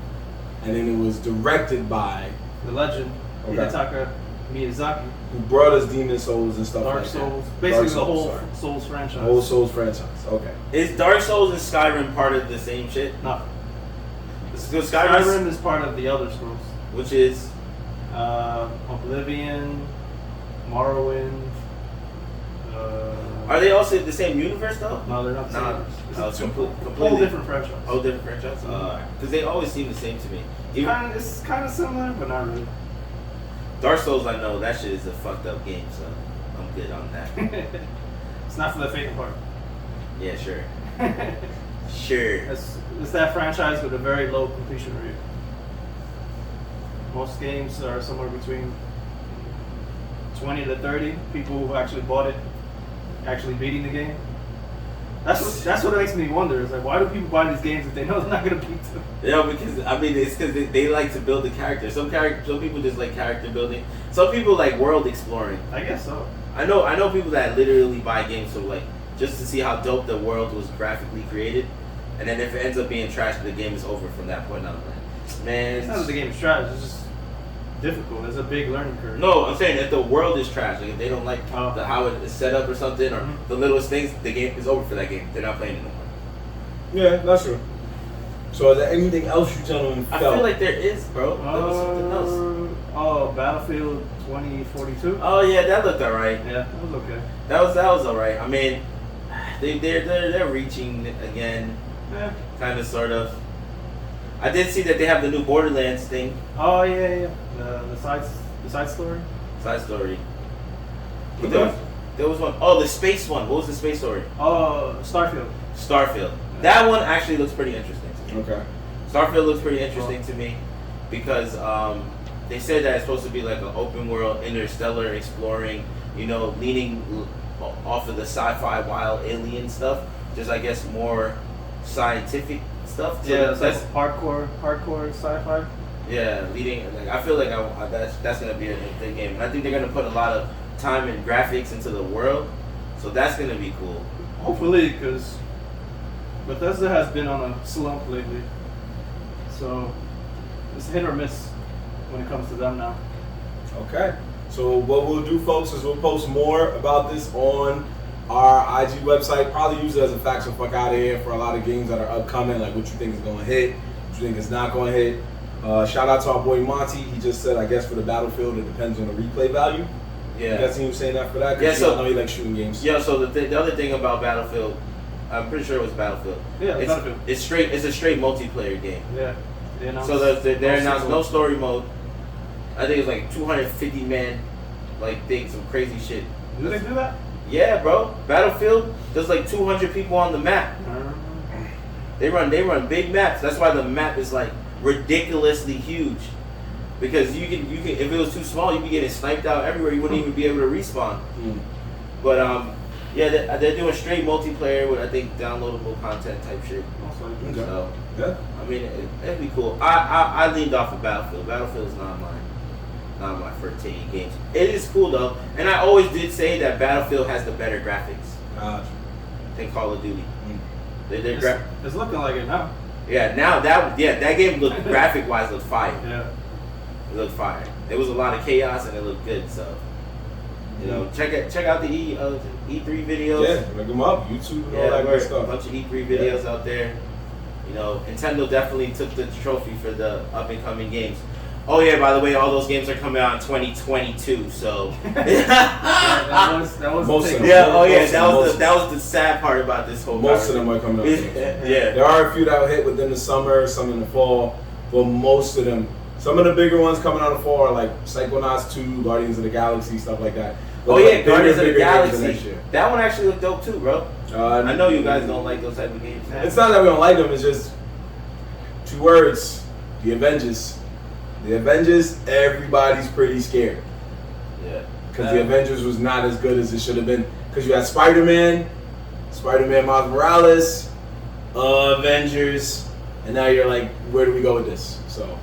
Speaker 1: and then it was directed by
Speaker 2: the legend Hidetaka Miyazaki,
Speaker 1: who brought us Demon Souls and stuff
Speaker 2: Dark
Speaker 1: like
Speaker 2: Souls.
Speaker 1: that.
Speaker 2: Basically, the whole Souls franchise.
Speaker 1: The whole Souls franchise. Okay.
Speaker 3: Is Dark Souls and Skyrim part of the same shit?
Speaker 2: No.
Speaker 3: Skyrim
Speaker 2: is part of the Elder Scrolls,
Speaker 3: which is
Speaker 2: Oblivion, Morrowind.
Speaker 3: Are they also the same universe though?
Speaker 2: No, they're not the same.
Speaker 3: It's completely
Speaker 2: whole different franchise.
Speaker 3: Whole different franchise? Because they always seem the same to me.
Speaker 2: It's kind of similar, but not really.
Speaker 3: Dark Souls, I know that shit is a fucked up game, so I'm good on that.
Speaker 2: It's not for the faint of heart.
Speaker 3: Yeah, sure. Sure.
Speaker 2: It's that franchise with a very low completion rate. Most games are somewhere between 20 to 30 people who actually bought it, actually beating the game. That's what makes me wonder. Is like, why do people buy these games if they know they're not gonna beat them?
Speaker 3: Yeah, because I mean, it's because they like to build the character. Some people just like character building. Some people like world exploring.
Speaker 2: I guess so.
Speaker 3: I know people that literally buy games so like just to see how dope the world was graphically created, and then if it ends up being trash, the game is over from that point on. Man,
Speaker 2: it's not that the game is trash. It's just difficult. There's a big learning curve.
Speaker 3: No, I'm saying if the world is trash, like if they don't like how it is set up or something, or the littlest things, the game is over for that game. They're not playing it no more.
Speaker 1: Yeah, that's true. So is there anything else you gentlemen felt?
Speaker 3: I feel like there is, bro. There was something else.
Speaker 2: Oh, Battlefield 2042.
Speaker 3: Oh yeah, that looked alright.
Speaker 2: Yeah, that was okay.
Speaker 3: That was alright. I mean, they're reaching again.
Speaker 2: Yeah.
Speaker 3: Kind of, sort of. I did see that they have the new Borderlands thing.
Speaker 2: Oh yeah. The side story.
Speaker 3: Side story. There was one. Oh, the space one. What was the space story?
Speaker 2: Oh, Starfield.
Speaker 3: Yeah. That one actually looks pretty interesting to me.
Speaker 1: Okay.
Speaker 3: Starfield looks pretty interesting to me because they said that it's supposed to be like an open world, interstellar exploring, leaning off of the sci-fi wild alien stuff. Just I guess more scientific stuff.
Speaker 2: So that's hardcore sci-fi.
Speaker 3: Yeah, leading. Like, I feel like that's gonna be a big game, and I think they're gonna put a lot of time and graphics into the world, so that's gonna be cool.
Speaker 2: Hopefully, because Bethesda has been on a slump lately, so it's hit or miss when it comes to them now.
Speaker 1: Okay. So what we'll do, folks, is we'll post more about this on our IG website. Probably use it as a facts or fuck out of here for a lot of games that are upcoming, like what you think is going to hit, what you think is not going to hit. Shout out to our boy Monty. He just said, I guess for the Battlefield, it depends on the replay value.
Speaker 3: Yeah.
Speaker 1: I guess he was saying that for that.
Speaker 3: Yeah. So
Speaker 1: I know he likes shooting games.
Speaker 3: Yeah. So the other thing about Battlefield, I'm pretty sure it was Battlefield.
Speaker 2: Yeah, Battlefield.
Speaker 3: It's a straight multiplayer game.
Speaker 2: Yeah.
Speaker 3: So they announced no story mode. I think it's like 250 man, like thing, some crazy shit.
Speaker 2: Do they do that?
Speaker 3: Yeah, bro. Battlefield, there's like 200 people on the map. They run big maps. That's why the map is like ridiculously huge. Because you can if it was too small, you'd be getting sniped out everywhere. You wouldn't even be able to respawn. But yeah, they're doing straight multiplayer with I think downloadable content type shit.
Speaker 1: Okay.
Speaker 3: So
Speaker 1: yeah,
Speaker 3: I mean it'd be cool. I leaned off of Battlefield. Battlefield's not my forte in games. It is cool though, and I always did say that Battlefield has the better graphics than Call of Duty.
Speaker 2: It's looking like it now.
Speaker 3: Yeah, now that game looked graphic wise looked fire.
Speaker 2: Yeah,
Speaker 3: it looked fire. There was a lot of chaos and it looked good. So check out the E3 videos.
Speaker 1: Yeah, look them up, YouTube and all that good stuff.
Speaker 3: A bunch of E3 videos out there. Nintendo definitely took the trophy for the up and coming games. Oh yeah, by the way, all those games are coming out in 2022. So
Speaker 2: that was
Speaker 1: most of them.
Speaker 3: Yeah, that was the sad part about this whole.
Speaker 1: Most of them are coming out.
Speaker 3: Yeah,
Speaker 1: there are a few that will hit within the summer, some in the fall, but most of them. Some of the bigger ones coming out in the fall are like Psychonauts 2, Guardians of the Galaxy, stuff like that.
Speaker 3: Oh yeah, Guardians of the Galaxy. That one actually looked dope too, bro. I know you guys don't like those type of games.
Speaker 1: It's not that we don't like them. It's just 2 words: the Avengers. The Avengers. Everybody's pretty scared.
Speaker 3: Yeah.
Speaker 1: Because the Avengers was not as good as it should have been. Because you had Spider-Man Miles Morales, Avengers, and now you're like, where do we go with this? So,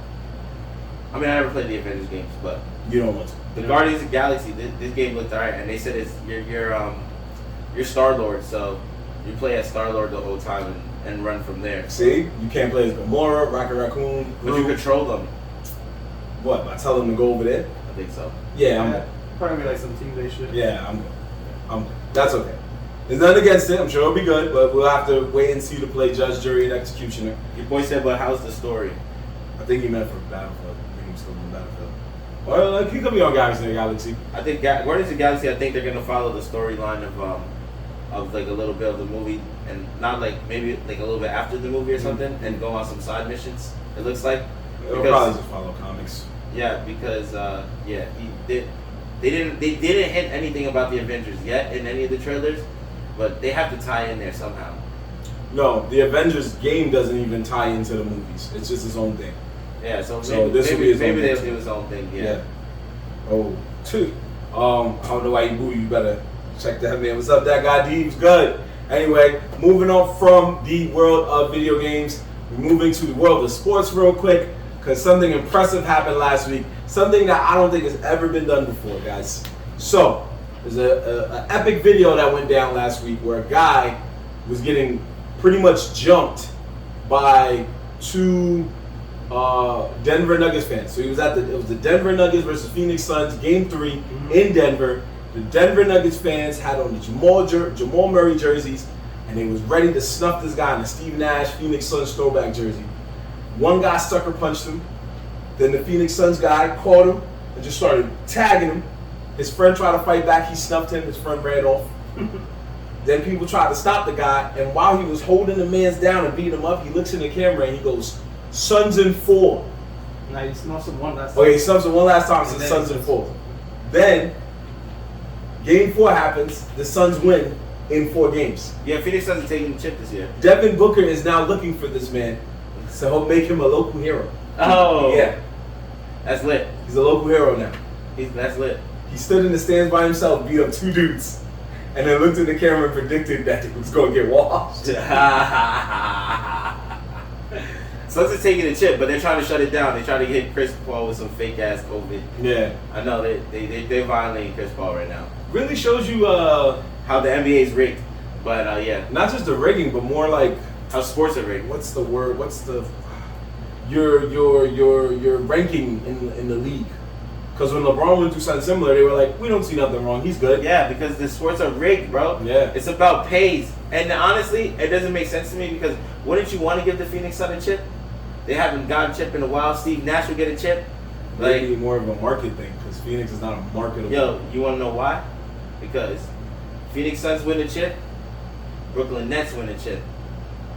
Speaker 3: I mean, I never played the Avengers games, but
Speaker 1: you don't want to.
Speaker 3: The Guardians of the Galaxy, this game looked alright, and they said it's you're Star-Lord, so you play as Star-Lord the whole time and run from there.
Speaker 1: See, you can't play as Gamora, Rocket Raccoon,
Speaker 3: but you control them.
Speaker 1: What? By telling them to go over there?
Speaker 3: I think so.
Speaker 1: Yeah, I'm good.
Speaker 2: Probably like some team-based shit.
Speaker 1: Yeah, I'm good. That's okay. There's nothing against it. I'm sure it'll be good, but we'll have to wait and see to play Judge, Jury, and Executioner.
Speaker 3: Your boy said, but how's the story?
Speaker 1: I think he meant for Battlefield. I think he's still in Battlefield. Well, he could be on Guardians of the Galaxy.
Speaker 3: I think Guardians of the Galaxy, I think they're going to follow the storyline of like a little bit of the movie, and not like maybe like a little bit after the movie or something, and go on some side missions, it looks like.
Speaker 1: It'll probably just follow comics.
Speaker 3: Yeah, because they didn't hint anything about the Avengers yet in any of the trailers, but they have to tie in there somehow.
Speaker 1: No, the Avengers game doesn't even tie into the movies. It's just its own thing.
Speaker 3: Yeah, so
Speaker 1: maybe this will be his own thing.
Speaker 3: They'll do his own thing. Yeah.
Speaker 1: Oh, two. I don't know why you boo. You better check that man. What's up, that guy? D was good. Anyway, moving on from the world of video games, we're moving to the world of sports real quick. Because something impressive happened last week. Something that I don't think has ever been done before, guys. So, there's an epic video that went down last week where a guy was getting pretty much jumped by 2 Denver Nuggets fans. So it was the Denver Nuggets versus Phoenix Suns, Game 3 in Denver. The Denver Nuggets fans had on the Jamal Murray jerseys, and they was ready to snuff this guy in the Steve Nash Phoenix Suns throwback jersey. One guy sucker punched him. Then the Phoenix Suns guy caught him and just started tagging him. His friend tried to fight back. He snuffed him. His friend ran off. Then people tried to stop the guy. And while he was holding the man's down and beating him up, he looks in the camera and he goes, "Suns in 4."
Speaker 2: Nah, he snuffs him one last time.
Speaker 1: Okay, he snuffs him one last time and says Suns in 4. Then, Game 4 happens. The Suns win in 4 games.
Speaker 3: Yeah, Phoenix Suns are taking the chip this year.
Speaker 1: Devin Booker is now looking for this man. So he'll make him a local hero.
Speaker 3: Oh.
Speaker 1: Yeah.
Speaker 3: That's lit.
Speaker 1: He's a local hero now.
Speaker 3: That's lit.
Speaker 1: He stood in the stands by himself, beat up 2 dudes, and then looked at the camera and predicted that he was going to get washed.
Speaker 3: Suns are taking the chip, but they're trying to shut it down. They're trying to hit Chris Paul with some fake ass COVID.
Speaker 1: Yeah.
Speaker 3: I know they're violating Chris Paul right now.
Speaker 1: Really shows you
Speaker 3: how the NBA is rigged. But yeah.
Speaker 1: Not just the rigging, but more like
Speaker 3: how sports are rigged.
Speaker 1: What's the word? What's the your ranking in the league? Because when LeBron went through something similar, they were like, we don't see nothing wrong. He's good.
Speaker 3: Yeah, because the sports are rigged, bro.
Speaker 1: Yeah.
Speaker 3: It's about pays. And honestly, it doesn't make sense to me because wouldn't you want to give the Phoenix Suns a chip? They haven't gotten a chip in a while. Steve Nash will get a chip.
Speaker 1: Maybe more of a market thing because Phoenix is not a marketable.
Speaker 3: Yo, you want to know why? Because Phoenix Suns win a chip, Brooklyn Nets win a chip.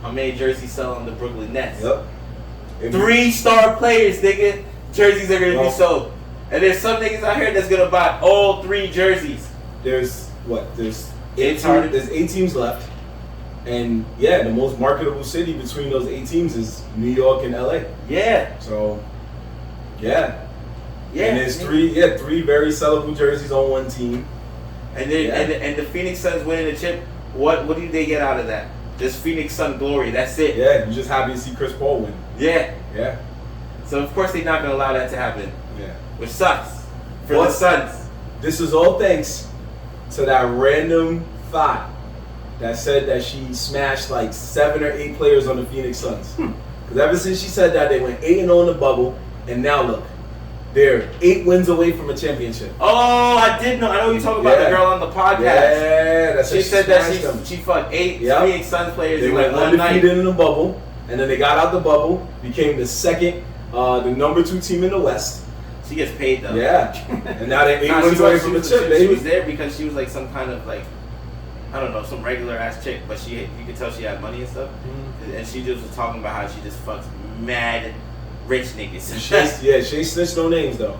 Speaker 3: How many jerseys sell on the Brooklyn Nets?
Speaker 1: Yep.
Speaker 3: 3-star players, nigga. Jerseys are gonna be sold. And there's some niggas out here that's gonna buy all 3 jerseys.
Speaker 1: There's 8 teams left. And yeah, the most marketable city between those 8 teams is New York and LA.
Speaker 3: Yeah.
Speaker 1: So yeah.
Speaker 3: Yeah.
Speaker 1: And there's 3 very sellable jerseys on one team.
Speaker 3: And and the Phoenix Suns winning the chip, what do they get out of that? Just Phoenix Sun glory, that's it.
Speaker 1: Yeah, you're just happy to see Chris Paul win.
Speaker 3: Yeah.
Speaker 1: Yeah.
Speaker 3: So of course they're not gonna allow that to happen.
Speaker 1: Yeah.
Speaker 3: Which sucks for the Suns. This
Speaker 1: is all thanks to that random thought that said that she smashed like 7 or 8 players on the Phoenix Suns. Because ever since she said that, they went 8-0 in the bubble, and now look, they're 8 wins away from a championship.
Speaker 3: Oh, I did know. I know you're talking about the girl on the podcast.
Speaker 1: Yeah, that's
Speaker 3: she said that she fucked 8 Phoenix Suns players
Speaker 1: they
Speaker 3: in
Speaker 1: went
Speaker 3: like one night.
Speaker 1: Undefeated in the bubble, and then they got out the bubble, became the second, the number 2 team in the West.
Speaker 3: She gets paid though.
Speaker 1: Yeah, and now they're 8 wins away from the chip, baby.
Speaker 3: She was there because she was like some kind of like, I don't know, some regular ass chick, but you could tell she had money and stuff. Mm-hmm. And she just was talking about how she just fucks mad rich niggas.
Speaker 1: She ain't snitched no names though.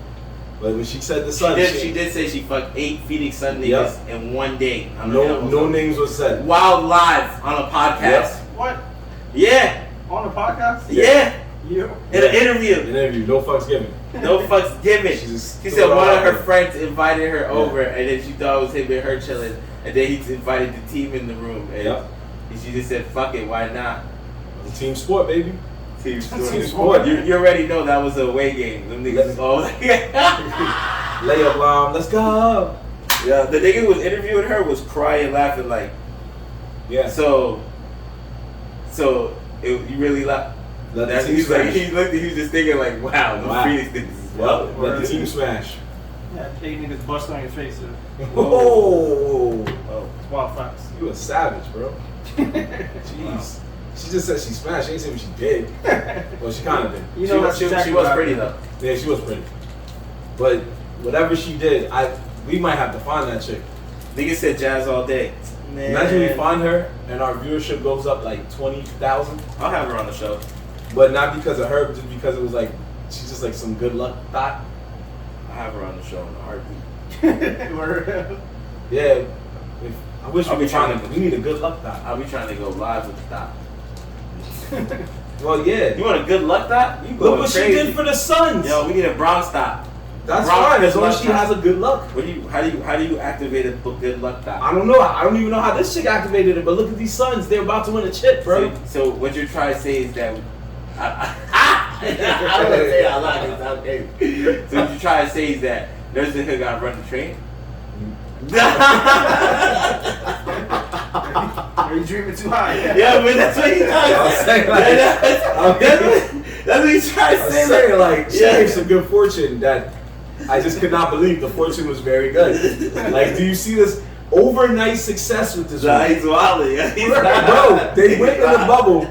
Speaker 1: But when she said the Suns,
Speaker 3: she did say she fucked 8 Phoenix Sun niggas in one day.
Speaker 1: No names was said.
Speaker 3: While live on a podcast.
Speaker 2: Yep. What?
Speaker 3: Yeah.
Speaker 2: On a podcast?
Speaker 3: Yeah.
Speaker 2: You?
Speaker 3: In an interview.
Speaker 1: No fucks given.
Speaker 3: No fucks given. She said one of her friends invited her over, and then she thought it was him and her chilling, and then he invited the team in the room, and she just said, "Fuck it, why not?"
Speaker 1: It's a team sport, baby.
Speaker 3: Team sport. You already know that was a away game. Them niggas all like,
Speaker 1: layup line. Let's go.
Speaker 3: Yeah, the nigga who was interviewing her was crying, laughing like,
Speaker 1: yeah.
Speaker 3: So you really laugh. He was just thinking like, wow, the Phoenix niggas is well.
Speaker 1: Let the team smash.
Speaker 2: Yeah, 8 niggas bust on your face.
Speaker 1: Whoa.
Speaker 2: It's wild facts.
Speaker 1: You a savage, bro. Jeez. She just said she smashed. She ain't say what she did. Well, she kind of did.
Speaker 3: You know, she was pretty though.
Speaker 1: Yeah, she was pretty. But whatever she did, we might have to find that chick.
Speaker 3: Nigga said jazz all day. Man.
Speaker 1: Imagine we find her and our viewership goes up like 20,000.
Speaker 3: I'll have her on the show.
Speaker 1: But not because of her, just because it was like, she's just like some good luck thought.
Speaker 3: I'll have her on the show in a heartbeat.
Speaker 1: Yeah. I wish we need a good luck thought.
Speaker 3: I'll be trying to go live with the thought.
Speaker 1: Well, yeah.
Speaker 3: You want a good luck thought? You
Speaker 1: look what she did for the Suns.
Speaker 3: Yo, we need a bronze thought.
Speaker 1: That's fine as long as she has a good luck.
Speaker 3: How do you activate a good luck thought?
Speaker 1: I don't know. I don't even know how this chick activated it. But look at these Suns. They're about to win a chip, bro.
Speaker 3: So what you're trying to say is that I don't want to say it out loud. It sounds crazy. So what you're trying to say is that Nerdz and Hood gotta run the train.
Speaker 2: Are you dreaming too high?
Speaker 3: Yeah, but that's what he's trying to say. That's what he's trying to say.
Speaker 1: I'm saying, like, she gave some good fortune that I just could not believe the fortune was very good. Like, do you see this overnight success with this
Speaker 3: one? He's wilding.
Speaker 1: Bro, they went in the bubble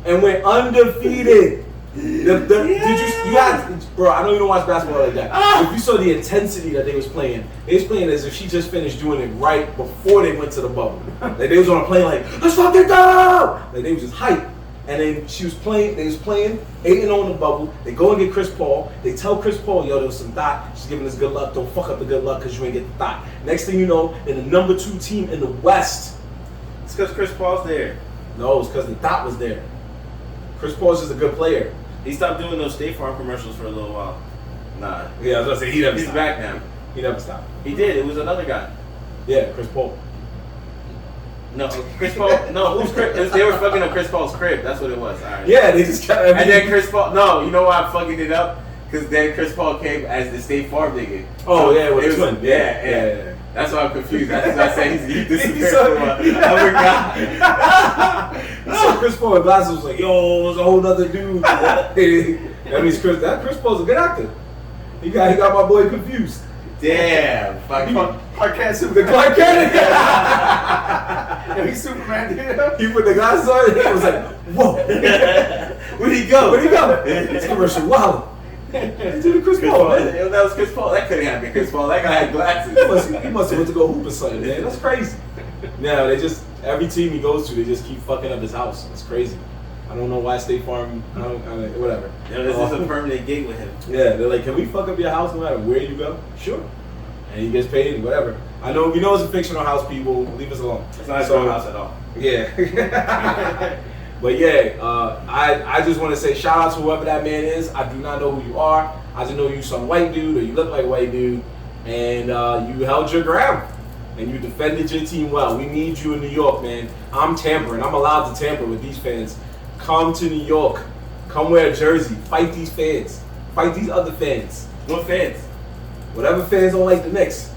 Speaker 1: and went undefeated. Did you had, bro, I don't even watch basketball like that. If you saw the intensity that they was playing as if she just finished doing it right before they went to the bubble. Like they was on a plane like, let's fucking go! Like they was just hyped. And then they was playing 8-0 in the bubble. They go and get Chris Paul. They tell Chris Paul, yo, there was some thought. She's giving us good luck. Don't fuck up the good luck because you ain't get the thought. Next thing you know, they're the number 2 team in the West.
Speaker 3: It's because Chris Paul's there.
Speaker 1: No, it's because the thought was there. Chris Paul's just a good player.
Speaker 3: He stopped doing those State Farm commercials for a little while. Nah.
Speaker 1: Yeah, I was gonna say he's
Speaker 3: back now.
Speaker 1: He never stopped.
Speaker 3: He did. It was another guy.
Speaker 1: Yeah, Chris Paul.
Speaker 3: No, Chris Paul. No, who's Chris? They were fucking up Chris Paul's crib. That's what it was. All right.
Speaker 1: Yeah, they just kept.
Speaker 3: And then Chris Paul. No, you know why I'm fucking it up? Because then Chris Paul came as the State Farm nigga.
Speaker 1: Oh so yeah, with the twin.
Speaker 3: Yeah. That's why I'm confused. That's why I said he disappeared from other guy.
Speaker 1: So Chris Paul in glasses was like, yo, it was a whole other dude. That means Chris Paul's a good actor. He got my boy confused.
Speaker 3: Damn.
Speaker 2: Clark Kent.
Speaker 1: The Clark Kent.
Speaker 2: Yo, he's Superman, dude.
Speaker 1: He put the glasses on and he was like, whoa.
Speaker 3: Where'd he go?
Speaker 1: It's commercial. Wow. Chris Paul, man.
Speaker 3: That was Chris Paul. That couldn't have been Chris Paul. That guy had glasses.
Speaker 1: He must have went to go hoop or something, man. That's crazy. No, every team he goes to, they just keep fucking up his house. It's crazy. I don't know why State Farm, whatever.
Speaker 3: Yeah, this is a permanent gig with him.
Speaker 1: Yeah, they're like, can we fuck up your house no matter where you go? Sure. And he gets paid and whatever. I know, we know it's a fictional house, people. Leave us alone.
Speaker 3: It's not a fictional house at all.
Speaker 1: Yeah. But yeah, I just want to say shout out to whoever that man is. I do not know who you are. I just know you some white dude or you look like a white dude. And you held your ground. And you defended your team well. We need you in New York, man. I'm tampering. I'm allowed to tamper with these fans. Come to New York. Come wear a jersey. Fight these fans. Fight these other fans.
Speaker 3: What fans?
Speaker 1: Whatever fans don't like the Knicks,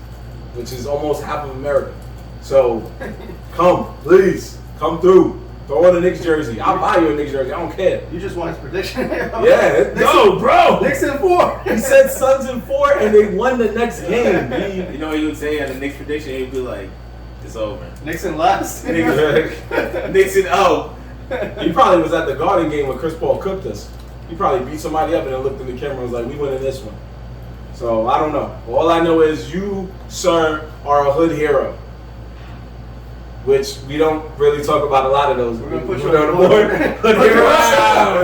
Speaker 1: which is almost half of America. So, come, please. Come through. Throw on a Knicks jersey. I'll buy you a Knicks jersey. I don't care.
Speaker 2: You just want his prediction.
Speaker 1: Yeah. No, bro.
Speaker 2: Knicks in 4.
Speaker 1: He said Suns in 4 and they won the next game.
Speaker 3: You know what he would say at the Knicks prediction? He would be like, it's over.
Speaker 2: Knicks in last.
Speaker 3: Knicks in O.
Speaker 1: He probably was at the Garden game when Chris Paul cooked us. He probably beat somebody up and then looked in the camera and was like, we winning this one. So, I don't know. All I know is you, sir, are a hood hero. Which we don't really talk about a lot of those.
Speaker 2: We're going to put you on the board.
Speaker 1: Hood hero.
Speaker 3: Wow.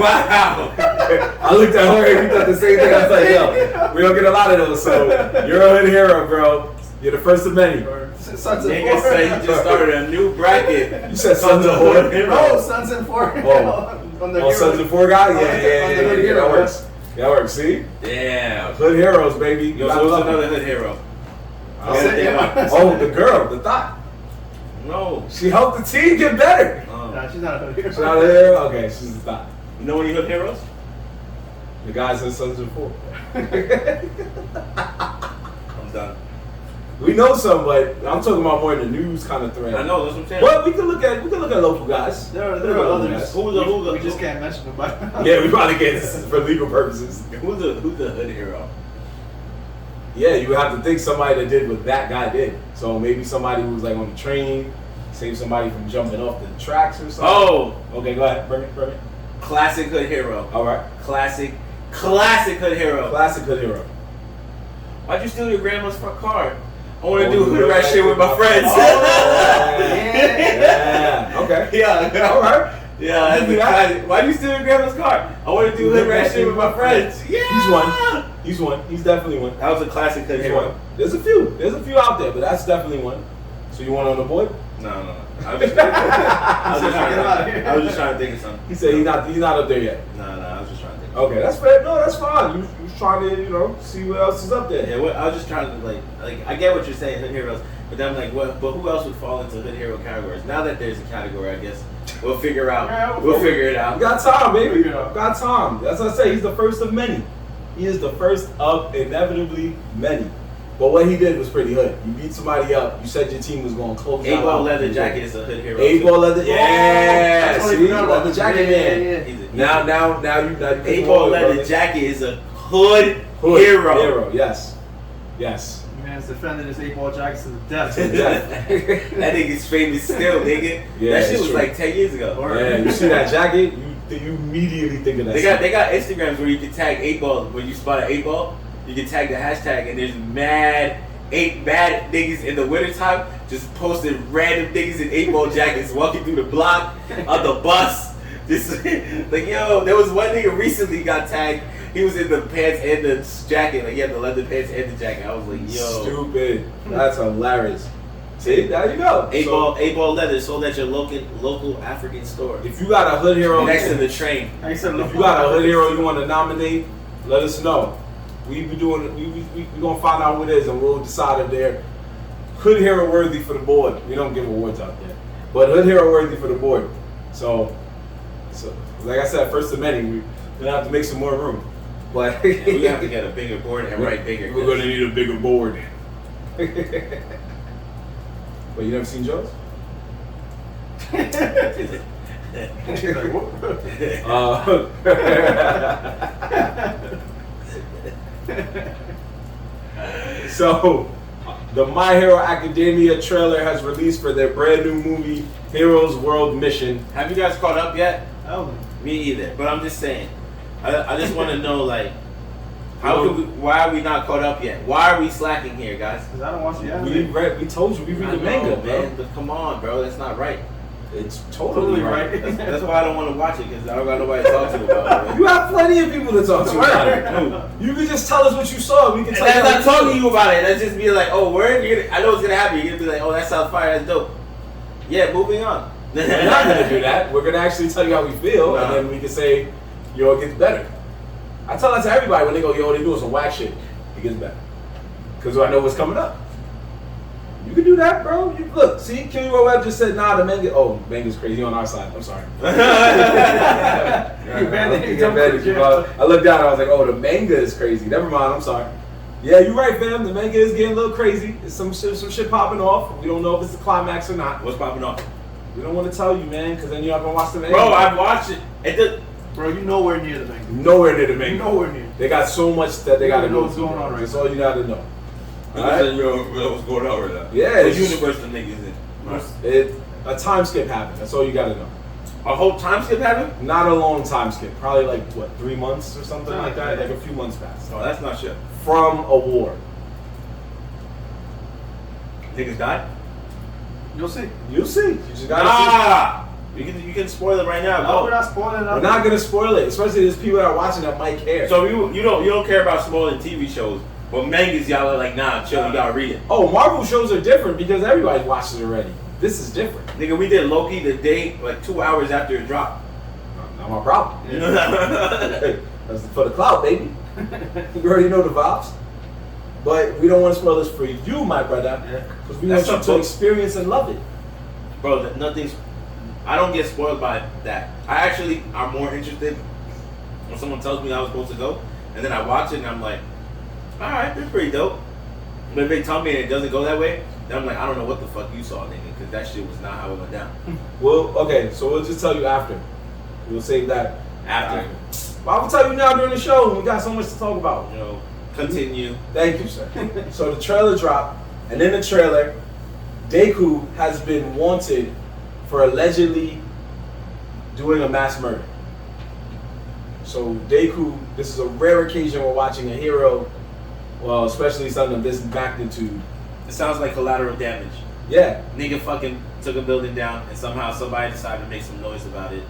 Speaker 3: Wow.
Speaker 1: I looked at her and we thought the same thing. I was like, yo, we don't get a lot of those, so you're a hood hero, bro. You're the first of many.
Speaker 2: Sons and
Speaker 3: Nigga said you just started a new bracket.
Speaker 1: You said Sons of Four?
Speaker 2: No, Sons and Four.
Speaker 1: Oh, Sons and Four guy? Yeah, that works. That works, see?
Speaker 3: Damn.
Speaker 1: Hood heroes, baby.
Speaker 3: Yo, so who's another hood hero?
Speaker 1: Oh, the girl, the thought.
Speaker 3: No.
Speaker 1: She helped the team get better.
Speaker 2: Nah, she's not a hood hero.
Speaker 1: She's not a hero? Okay, she's the thought.
Speaker 3: You know any hood heroes?
Speaker 1: The guys in Sons of Four.
Speaker 3: I'm done.
Speaker 1: We know some, but I'm talking about more in the news kind of thread.
Speaker 3: I know, that's what I'm saying.
Speaker 1: Well, we can look at local guys.
Speaker 2: There are others.
Speaker 3: Who's
Speaker 2: we just can't mention them.
Speaker 1: Yeah, we probably can't for legal purposes.
Speaker 3: Who's the hood hero?
Speaker 1: Yeah, you have to think somebody that did what that guy did. So maybe somebody who was like on the train, save somebody from jumping off the tracks or something.
Speaker 3: Oh,
Speaker 1: okay, go ahead, bring it.
Speaker 3: Classic hood hero.
Speaker 1: All right,
Speaker 3: classic hood hero.
Speaker 1: Classic hood hero.
Speaker 3: Why'd you steal your grandma's front car? I want to do hood rat shit with my friends.
Speaker 1: Yeah. Okay.
Speaker 3: Yeah.
Speaker 1: All right.
Speaker 3: Yeah. That's classic. Why'd you steal your grandma's car? I want to do hood rat shit with my friends. Yeah.
Speaker 1: He's one. He's definitely one.
Speaker 3: That was a classic hood hero.
Speaker 1: There's a few out there, but that's definitely one. So you want on the board?
Speaker 3: No. I was just trying to think of something.
Speaker 1: He said he's not up there yet.
Speaker 3: No, I was just trying to think.
Speaker 1: Okay, that's fair. No, that's fine. You was trying to, see what else is up there.
Speaker 3: Yeah, I was just trying to like I get what you're saying, hood heroes, but then I'm like, what? But who else would fall into hood hero categories? Now that there's a category, I guess we'll figure out.
Speaker 2: Yeah,
Speaker 3: we'll figure it out.
Speaker 1: We got time, baby. Got time. That's what I say. He's the first of many. He is the first of inevitably many. But what he did was pretty hood. You beat somebody up. You said your team was going to close out.
Speaker 3: 8-ball leather jacket is a hood hero.
Speaker 1: 8-ball leather. Yeah. See, leather jacket
Speaker 3: man.
Speaker 1: Now you.
Speaker 3: 8-ball leather jacket is a hood hero.
Speaker 1: Hero. Yes.
Speaker 2: Man's defended his 8-ball jackets to the death.
Speaker 3: That nigga's famous still, nigga.
Speaker 1: Yeah,
Speaker 3: that shit was
Speaker 1: true.
Speaker 3: like 10 years ago.
Speaker 1: Yeah, you see that jacket, you immediately think of that.
Speaker 3: They got Instagrams where you can tag 8-ball. When you spot an 8-ball, you can tag the hashtag, and there's mad niggas in the wintertime just posting random niggas in 8-ball jackets walking through the block, on the bus. Just like, yo, there was one nigga recently got tagged. He was in the pants and the jacket. Like, he had the leather pants and the jacket. I was like, yo.
Speaker 1: Stupid. That's hilarious. See, there you go.
Speaker 3: 8-ball leather sold at your local African store.
Speaker 1: If you got a hood hero
Speaker 3: next to the train.
Speaker 1: If you got a hood hero you want to nominate, let us know. We gonna find out who it is, and we'll decide if they're hood hero worthy for the board. We don't give awards out there, but hood hero worthy for the board. So like I said, first of many, we're gonna have to make some more room. But
Speaker 3: we have to get a bigger board and write bigger.
Speaker 1: We're gonna need a bigger board. But you never seen Joe's? So, the My Hero Academia trailer has released for their brand new movie, Heroes World Mission.
Speaker 3: Have you guys caught up yet?
Speaker 2: Oh,
Speaker 3: me either. But I'm just saying, I just want to know, like, why are we not caught up yet? Why are we slacking here, guys?
Speaker 2: Because I don't watch the anime.
Speaker 1: We told you, we read the manga, man.
Speaker 3: But come on, bro, that's not right.
Speaker 1: It's totally right.
Speaker 3: That's why I don't want to watch it, because I don't got nobody to talk to about it.
Speaker 1: You have plenty of people to talk to about it. You can just tell us what you saw. We can tell you.
Speaker 3: That's not talking to you about it. That's just be like, oh, word. I know it's gonna happen. You're gonna be like, oh, that sounds fire. That's dope. Yeah, moving on.
Speaker 1: We're not gonna do that. We're gonna actually tell you how we feel, and then we can say, yo, it gets better. I tell that to everybody when they go, yo, they doing some whack shit. It gets better, because I know what's coming up. You can do that, bro. Look, see, Killua Webb just said, nah, the manga. Oh, manga's crazy on our side. I'm sorry. I looked down and I was like, oh, the manga is crazy. Never mind, I'm sorry. Yeah, you're right, fam. The manga is getting a little crazy. There's some shit popping off. We don't know if it's the climax or not.
Speaker 3: What's popping off?
Speaker 1: We don't want to tell you, man, because then you're not going to watch the manga.
Speaker 3: Bro, I've watched it.
Speaker 2: Bro, you're nowhere near the manga.
Speaker 1: Nowhere near the manga.
Speaker 2: Nowhere near.
Speaker 1: They got so much that they got to know
Speaker 2: what's going on right
Speaker 1: That's all you got to know.
Speaker 3: Alright? You know what's going on right now.
Speaker 1: Yeah.
Speaker 3: What universe the niggas in?
Speaker 1: Right. A time skip happened. That's all you got to know.
Speaker 3: A whole time skip happened?
Speaker 1: Not a long time skip. Probably like, what, 3 months or something like that? Like a few months passed.
Speaker 3: Oh, that's not shit.
Speaker 1: From a war.
Speaker 3: Niggas died?
Speaker 2: You'll see.
Speaker 1: You'll see. You just got to see.
Speaker 3: You can spoil it right now.
Speaker 2: No, we're not spoiling it.
Speaker 1: We're not gonna spoil it, especially there's people that are watching that might care.
Speaker 3: So you don't care about spoiling TV shows, but mangas y'all are like, nah, chill, you gotta read it.
Speaker 1: Oh, Marvel shows are different because everybody watches it already. This is different.
Speaker 3: Nigga, we did Loki the day like 2 hours after it dropped.
Speaker 1: Not my problem. That's for the clout, baby. You already know the vibes. But we don't want to spoil this for you, my brother, because we want you to experience and love it.
Speaker 3: Bro, nothing's. I don't get spoiled by that. I actually are more interested when someone tells me I was supposed to go, and then I watch it and I'm like, all right, that's pretty dope. But if they tell me and it doesn't go that way, then I'm like, I don't know what the fuck you saw, nigga, because that shit was not how it went down.
Speaker 1: Well, okay, so we'll just tell you after. We'll save that
Speaker 3: After.
Speaker 1: But I will tell you now during the show. We got so much to talk about.
Speaker 3: You know, continue.
Speaker 1: Thank you, sir. So the trailer dropped, and in the trailer, Deku has been wanted for allegedly doing a mass murder. So Deku, this is a rare occasion we're watching a hero, well, especially something of this magnitude.
Speaker 3: It sounds like collateral damage.
Speaker 1: Yeah.
Speaker 3: Nigga fucking took a building down, and somehow somebody decided to make some noise about it,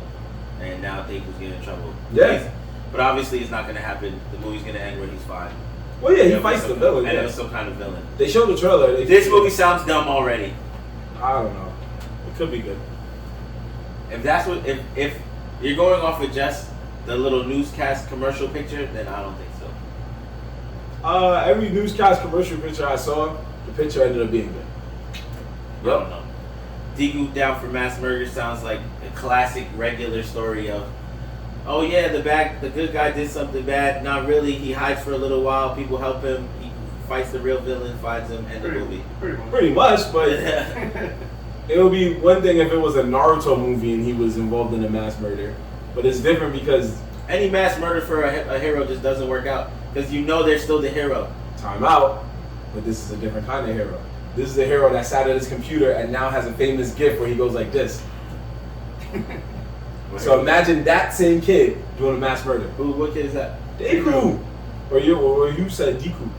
Speaker 3: and now Deku's getting in trouble.
Speaker 1: Yeah.
Speaker 3: But obviously it's not gonna happen. The movie's gonna end where he's fine.
Speaker 1: Well, yeah, he fights the villain.
Speaker 3: And
Speaker 1: Yeah.
Speaker 3: it was some kind of villain.
Speaker 1: They showed the trailer.
Speaker 3: This movie sounds dumb already.
Speaker 1: I don't know. It could be good.
Speaker 3: If that's what, if you're going off with just the little newscast commercial picture, then I don't think so.
Speaker 1: Every newscast commercial picture I saw, the picture ended up being good.
Speaker 3: I don't know. Deku down for mass murder sounds like a classic regular story of, oh yeah, the good guy did something bad. Not really. He hides for a little while. People help him. He fights the real villain, finds him, and the movie.
Speaker 1: Pretty much, but it would be one thing if it was a Naruto movie and he was involved in a mass murder. But it's different because
Speaker 3: any mass murder for a hero just doesn't work out because you know they're still the hero.
Speaker 1: Time out. But this is a different kind of hero. This is a hero that sat at his computer and now has a famous gift where he goes like this. So imagine that same kid doing a mass murder.
Speaker 3: Who? What kid is that?
Speaker 1: Deku. Or you said Deku.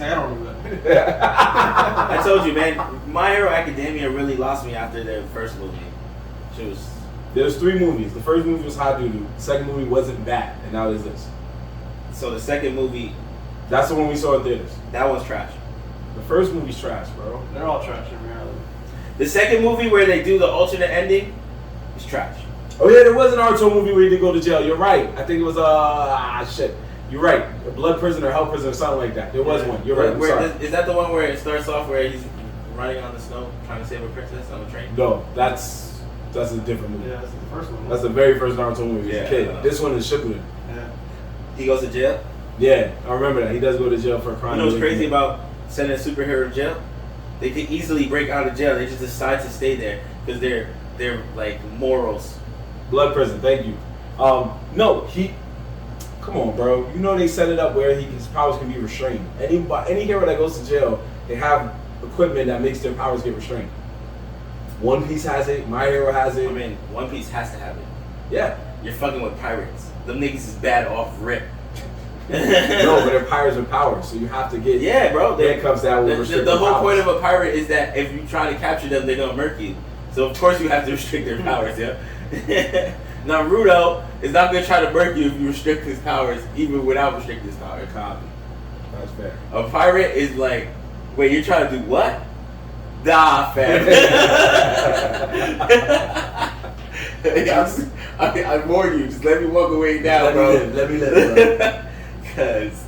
Speaker 2: I don't know that.
Speaker 3: I told you, man. My Hero Academia really lost me after their first movie.
Speaker 1: There's 3 movies. The first movie was hot doo-doo. The second movie wasn't bad, and now there's this.
Speaker 3: So the second movie,
Speaker 1: that's the one we saw in theaters.
Speaker 3: that one's trash.
Speaker 1: The first movie's trash, bro.
Speaker 2: They're all trash in reality.
Speaker 3: The second movie where they do the alternate ending is trash.
Speaker 1: Oh yeah, there was an Naruto movie where he did go to jail. You're right. I think it was shit. You're right. A blood prison or hell prison or something like that. There was one. You're right. I'm sorry.
Speaker 3: Is that the one where it starts off where he's running on the snow trying to save a princess on a train?
Speaker 1: No, that's a different movie.
Speaker 2: Yeah, that's the first one.
Speaker 1: That's the very first Naruto movie as a kid. This one is Shippuden.
Speaker 2: Yeah.
Speaker 3: He goes to jail?
Speaker 1: Yeah, I remember that. He does go to jail for a crime.
Speaker 3: You know what's crazy about sending a superhero to jail? They could easily break out of jail. They just decide to stay there because they're like morals.
Speaker 1: Blood prison. Thank you. No, he. Come on, bro. You know they set it up where his powers can be restrained. Any hero that goes to jail, they have equipment that makes their powers get restrained. One Piece has it. My Hero has it.
Speaker 3: I mean, One Piece has to have it.
Speaker 1: Yeah.
Speaker 3: You're fucking with pirates. Them niggas is bad off rip.
Speaker 1: No, but they're pirates with powers, so you have to get
Speaker 3: bro.
Speaker 1: handcuffs that will restrict
Speaker 3: the whole
Speaker 1: powers.
Speaker 3: point of a pirate is that if you try to capture them, they're gonna murk you. So of course you have to restrict their powers, yeah. Naruto is not gonna try to murk you if you restrict his powers, even without restricting his powers.
Speaker 1: Copy. That's fair.
Speaker 3: A pirate is like, wait, you're trying to do what? Nah, fam. I warn you, just let me walk away now, bro.
Speaker 1: Let me live, bro.
Speaker 3: Cause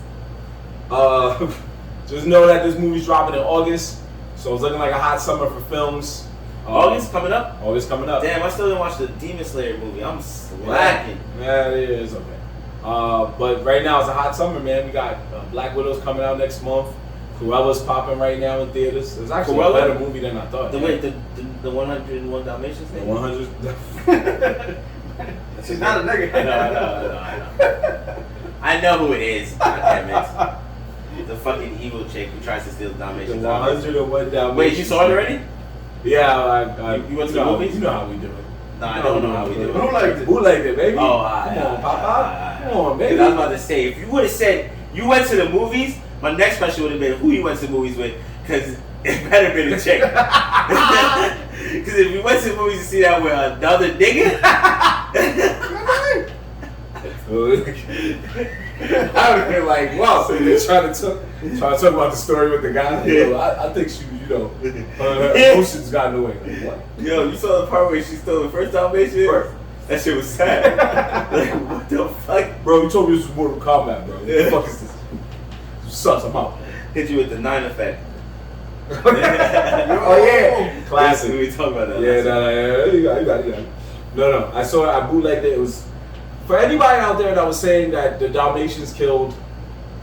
Speaker 1: just know that this movie's dropping in August, so it's looking like a hot summer for films.
Speaker 3: August coming up?
Speaker 1: August coming up.
Speaker 3: Damn, I still didn't watch the Demon Slayer movie. I'm slacking.
Speaker 1: Yeah, it is okay. But right now it's a hot summer, man. We got Black Widow's coming out next month. Cruella's popping right now in theaters. It's actually a better movie than I thought.
Speaker 3: The 101 Dalmatians thing?
Speaker 1: The 100.
Speaker 2: She's not a nigga.
Speaker 3: I know. I know who it is. God damn it. The fucking evil chick who tries to steal the Dalmatians.
Speaker 1: The 101 Dalmatians.
Speaker 3: Wait, you saw it already?
Speaker 1: Yeah,
Speaker 3: you went to the movies?
Speaker 1: You know how we do it.
Speaker 3: No, I don't know how we do it.
Speaker 1: Who liked it, baby?
Speaker 3: Oh,
Speaker 1: come on, Papa. Come on, baby.
Speaker 3: I was about to say, if you would have said you went to the movies, my next question would have been who you went to the movies with, because it better been a chick. Because if you went to the movies to see that with another nigga, I would have been like, wow.
Speaker 1: So you're trying to talk about the story with the guy? You know, I think she, her emotions got in the way. Like, what?
Speaker 3: Yo, you saw the part where she stole the first Dalmatian?
Speaker 1: First.
Speaker 3: That shit was sad. Like, what the fuck?
Speaker 1: Bro, you told me this was Mortal Kombat, bro. What the fuck is this? This sucks, I'm out.
Speaker 3: Hit you with the 9 effect.
Speaker 1: Oh, yeah. Classic.
Speaker 3: We talk about that.
Speaker 1: Yeah, you got it. No. I saw it, I bootlegged it. It was, for anybody out there that was saying that the Dalmatians killed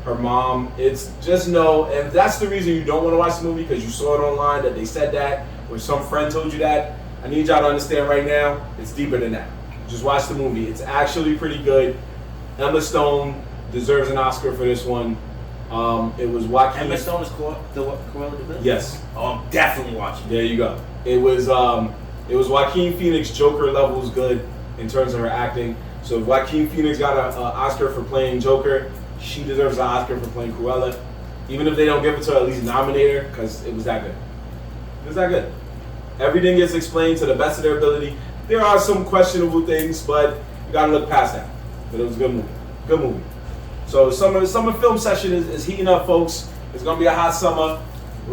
Speaker 1: her mom, it's just no, and that's the reason you don't want to watch the movie, because you saw it online that they said that, or some friend told you that. I need y'all to understand right now, it's deeper than that. Just watch the movie. It's actually pretty good. Emma Stone deserves an Oscar for this one. It was Joaquin.
Speaker 3: Emma Stone is Cruella de Vil?
Speaker 1: Yes.
Speaker 3: Oh, I'm definitely watching.
Speaker 1: There you go. It was Joaquin Phoenix Joker levels good in terms of her acting. So if Joaquin Phoenix got an Oscar for playing Joker, she deserves an Oscar for playing Cruella. Even if they don't give it to her, at least nominate her, because it was that good. It was that good. Everything gets explained to the best of their ability. There are some questionable things, but you gotta look past that. But it was a good movie. Good movie. So summer film session is heating up, folks. It's gonna be a hot summer.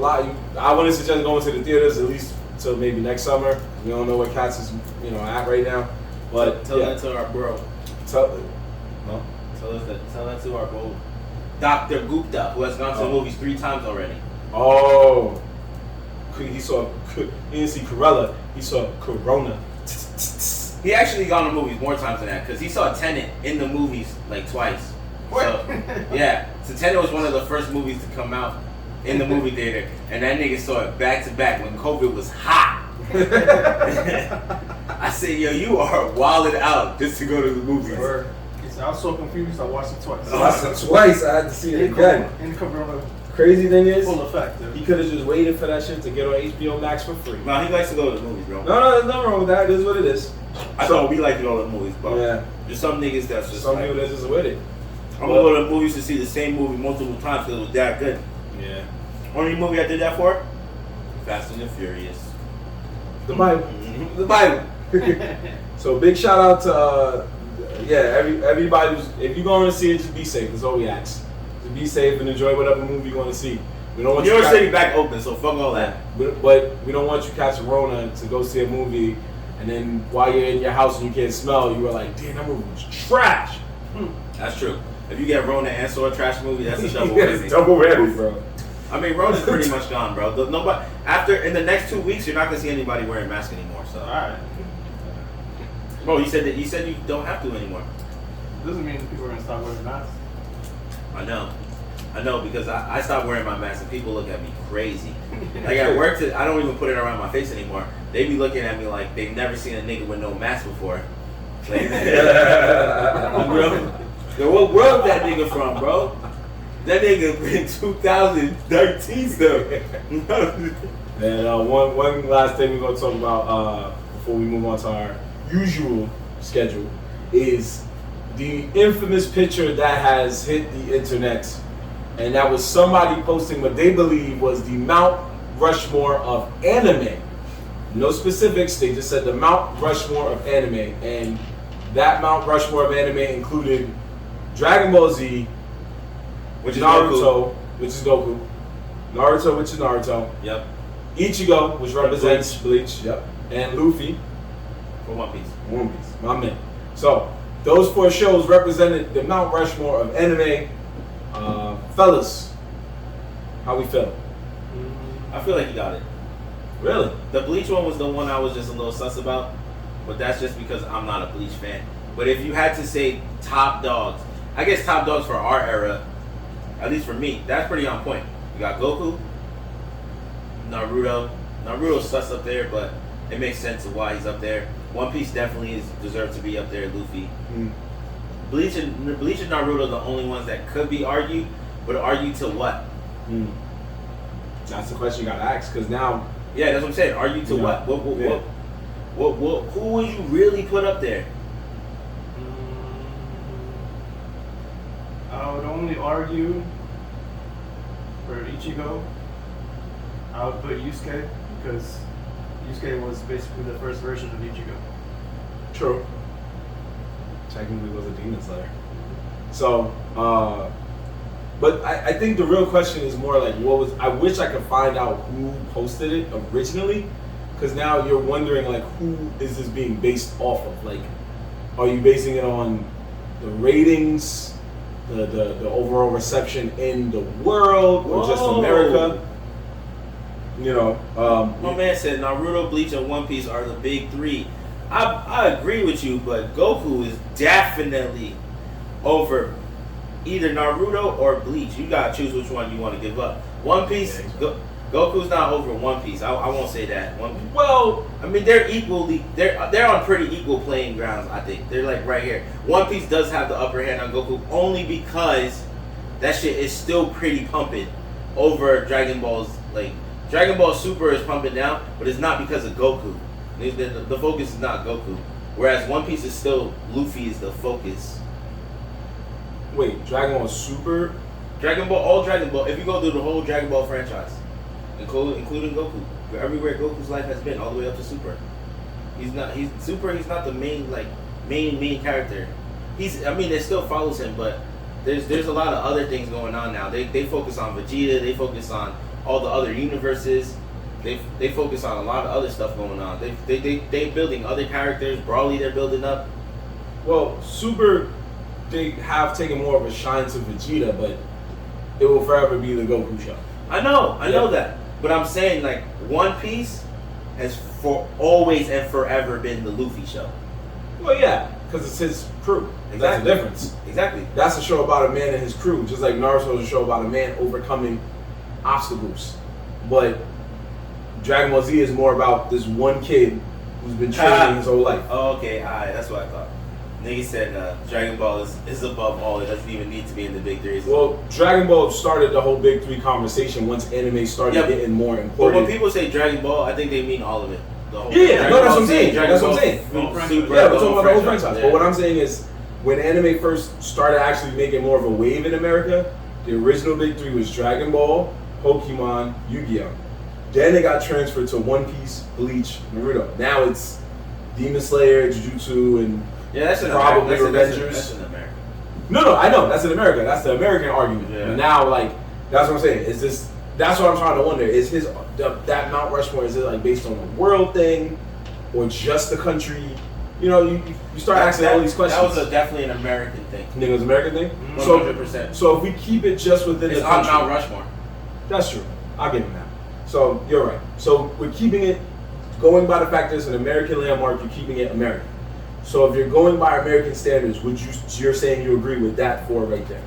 Speaker 1: I wouldn't suggest going to the theaters at least until maybe next summer. We don't know what Cats is at right now. But
Speaker 3: tell that to our bro.
Speaker 1: Tell
Speaker 3: that to our bro, Dr. Gupta, who has gone to the movies 3 times already.
Speaker 1: Oh, he didn't see Cruella. He saw Corona.
Speaker 3: He actually gone to movies more times than that, because he saw Tenet in the movies like twice.
Speaker 1: What?
Speaker 3: So, yeah. So Tenet was one of the first movies to come out in the movie theater, and that nigga saw it back to back when COVID was hot. I said, yo, you are wilded out just to go to the movies.
Speaker 2: I was so confused, I watched it twice.
Speaker 1: I watched it twice, I had to see it again.
Speaker 2: In Corona.
Speaker 1: Crazy thing is,
Speaker 2: full effect.
Speaker 1: He could have just waited for that shit to get on HBO Max for free.
Speaker 3: No, he likes to go to the movies, bro.
Speaker 1: No, there's nothing wrong with that. It is what it is.
Speaker 3: I thought we like to go to the movies, bro.
Speaker 1: Yeah.
Speaker 3: There's some niggas that's just
Speaker 1: some people that's just with it.
Speaker 3: I'm gonna go to the movies to see the same movie multiple times because it was that good.
Speaker 1: Yeah.
Speaker 3: Only movie I did that for? Fast and the Furious.
Speaker 1: The Bible.
Speaker 3: Mm-hmm. The Bible.
Speaker 1: So big shout out to everybody who's, if you're going to see it, just be safe. That's all we ask. Just be safe and enjoy whatever movie you're going to see. We don't want
Speaker 3: New York City back open, so fuck all that.
Speaker 1: But we don't want you catching Rona to go see a movie, and then while you're in your house and you can't smell, you were like, damn, that movie was trash.
Speaker 3: That's true. If you get Rona and saw a trash movie, that's a double
Speaker 1: whammy.
Speaker 3: whammy.
Speaker 1: Double whammy, bro.
Speaker 3: I mean, Rona's pretty much gone, bro. Nobody in the next 2 weeks, you're not gonna see anybody wearing masks anymore. So, all right. Bro, you said you don't have to anymore.
Speaker 2: Doesn't mean people are gonna stop wearing masks.
Speaker 3: I know because I stopped wearing my mask and people look at me crazy. Like at work, I don't even put it around my face anymore. They be looking at me like they've never seen a nigga with no mask before. Like, yo, what world that nigga from, bro? That nigga in 2013 still.
Speaker 1: And one last thing we're gonna talk about before we move on to our usual schedule is the infamous picture that has hit the internet, and that was somebody posting what they believe was the Mount Rushmore of anime. No specifics, they just said the Mount Rushmore of anime, and that Mount Rushmore of anime included Dragon Ball Z,
Speaker 3: which is
Speaker 1: Naruto, which is Goku, Naruto, which is Naruto,
Speaker 3: yep,
Speaker 1: Ichigo, which represents Bleach, yep, and Luffy
Speaker 3: for One Piece.
Speaker 1: One Piece, my man. So those 4 shows represented the Mount Rushmore of anime. Fellas, how we feel?
Speaker 3: I feel like you got it.
Speaker 1: Really?
Speaker 3: The Bleach one was the one I was just a little sus about, but that's just because I'm not a Bleach fan. But if you had to say top dogs, I guess top dogs for our era, at least for me, that's pretty on point. You got Goku, Naruto. Naruto's sus up there, but it makes sense of why he's up there. One Piece definitely deserves to be up there, Luffy. Bleach and Naruto are the only ones that could be argued, but argue to what?
Speaker 1: That's the question you gotta ask, because now...
Speaker 3: Yeah, that's what I'm saying. Argue to what? Who would you really put up there?
Speaker 2: I would only argue for Ichigo. I would put Yusuke because Yusuke was basically the first version of Ichigo.
Speaker 1: True. Technically was a demon slayer. So, but I think the real question is more like, I wish I could find out who posted it originally, because now you're wondering, like, who is this being based off of? Like, are you basing it on the ratings, the overall reception in the world, or just America? You know,
Speaker 3: my man said Naruto, Bleach, and One Piece are the big three. I agree with you, but Goku is definitely over either Naruto or Bleach. You gotta choose which one you want to give up. One Piece, Goku's not over One Piece. I won't say that. Well, I mean they're equally they're on pretty equal playing grounds. I think they're like right here. One Piece does have the upper hand on Goku only because that shit is still pretty pumping over Dragon Ball's. Like Dragon Ball Super is pumping now, but it's not because of Goku. The focus is not Goku. Whereas One Piece is still Luffy is the focus.
Speaker 1: Wait, Dragon Ball Super?
Speaker 3: All Dragon Ball. If you go through the whole Dragon Ball franchise, including Goku, everywhere Goku's life has been, all the way up to Super. He's not the main character. It still follows him, but there's a lot of other things going on now. They focus on Vegeta. They focus on all the other universes. They focus on a lot of other stuff going on. They building other characters. Broly they're building up.
Speaker 1: Well, Super, they have taken more of a shine to Vegeta, but it will forever be the Goku show.
Speaker 3: I know that. But I'm saying like One Piece has for always and forever been the Luffy show.
Speaker 1: Well, yeah, because it's his crew. Exactly. That's the difference.
Speaker 3: Exactly.
Speaker 1: That's a show about a man and his crew, just like Naruto is a show about a man overcoming obstacles. But Dragon Ball Z is more about this one kid who's been training his whole life.
Speaker 3: Oh, okay, alright, that's what I thought. Nigga said Dragon Ball is above all. It doesn't even need to be in the big threes.
Speaker 1: Well, Dragon Ball started the whole big three conversation once anime started getting more important.
Speaker 3: But when people say Dragon Ball, I think they mean all of it. The whole
Speaker 1: that's what I'm saying. That's what I'm saying.
Speaker 3: Super,
Speaker 1: we're talking about the whole franchise.
Speaker 3: Yeah.
Speaker 1: But what I'm saying is, when anime first started actually making more of a wave in America, the original big three was Dragon Ball, Pokemon, Yu-Gi-Oh! Then it got transferred to One Piece, Bleach, Naruto. Now it's Demon Slayer, Jujutsu, and probably Avengers.
Speaker 3: That's in America.
Speaker 1: No, I know that's in America. That's the American argument.
Speaker 3: Yeah.
Speaker 1: And now, like, that's what I'm saying. Is this? That's what I'm trying to wonder. Is that Mount Rushmore? Is it like based on the world thing, or just the country? You know, you start asking all these questions.
Speaker 3: That was definitely an American thing.
Speaker 1: You think it was an American thing?
Speaker 3: 100%.
Speaker 1: So if we keep it just within the country,
Speaker 3: Mount Rushmore.
Speaker 1: That's true. I'll give him that. So you're right. So we're keeping it, going by the fact that it's an American landmark, you're keeping it American. So if you're going by American standards, you're saying you agree with that four right there?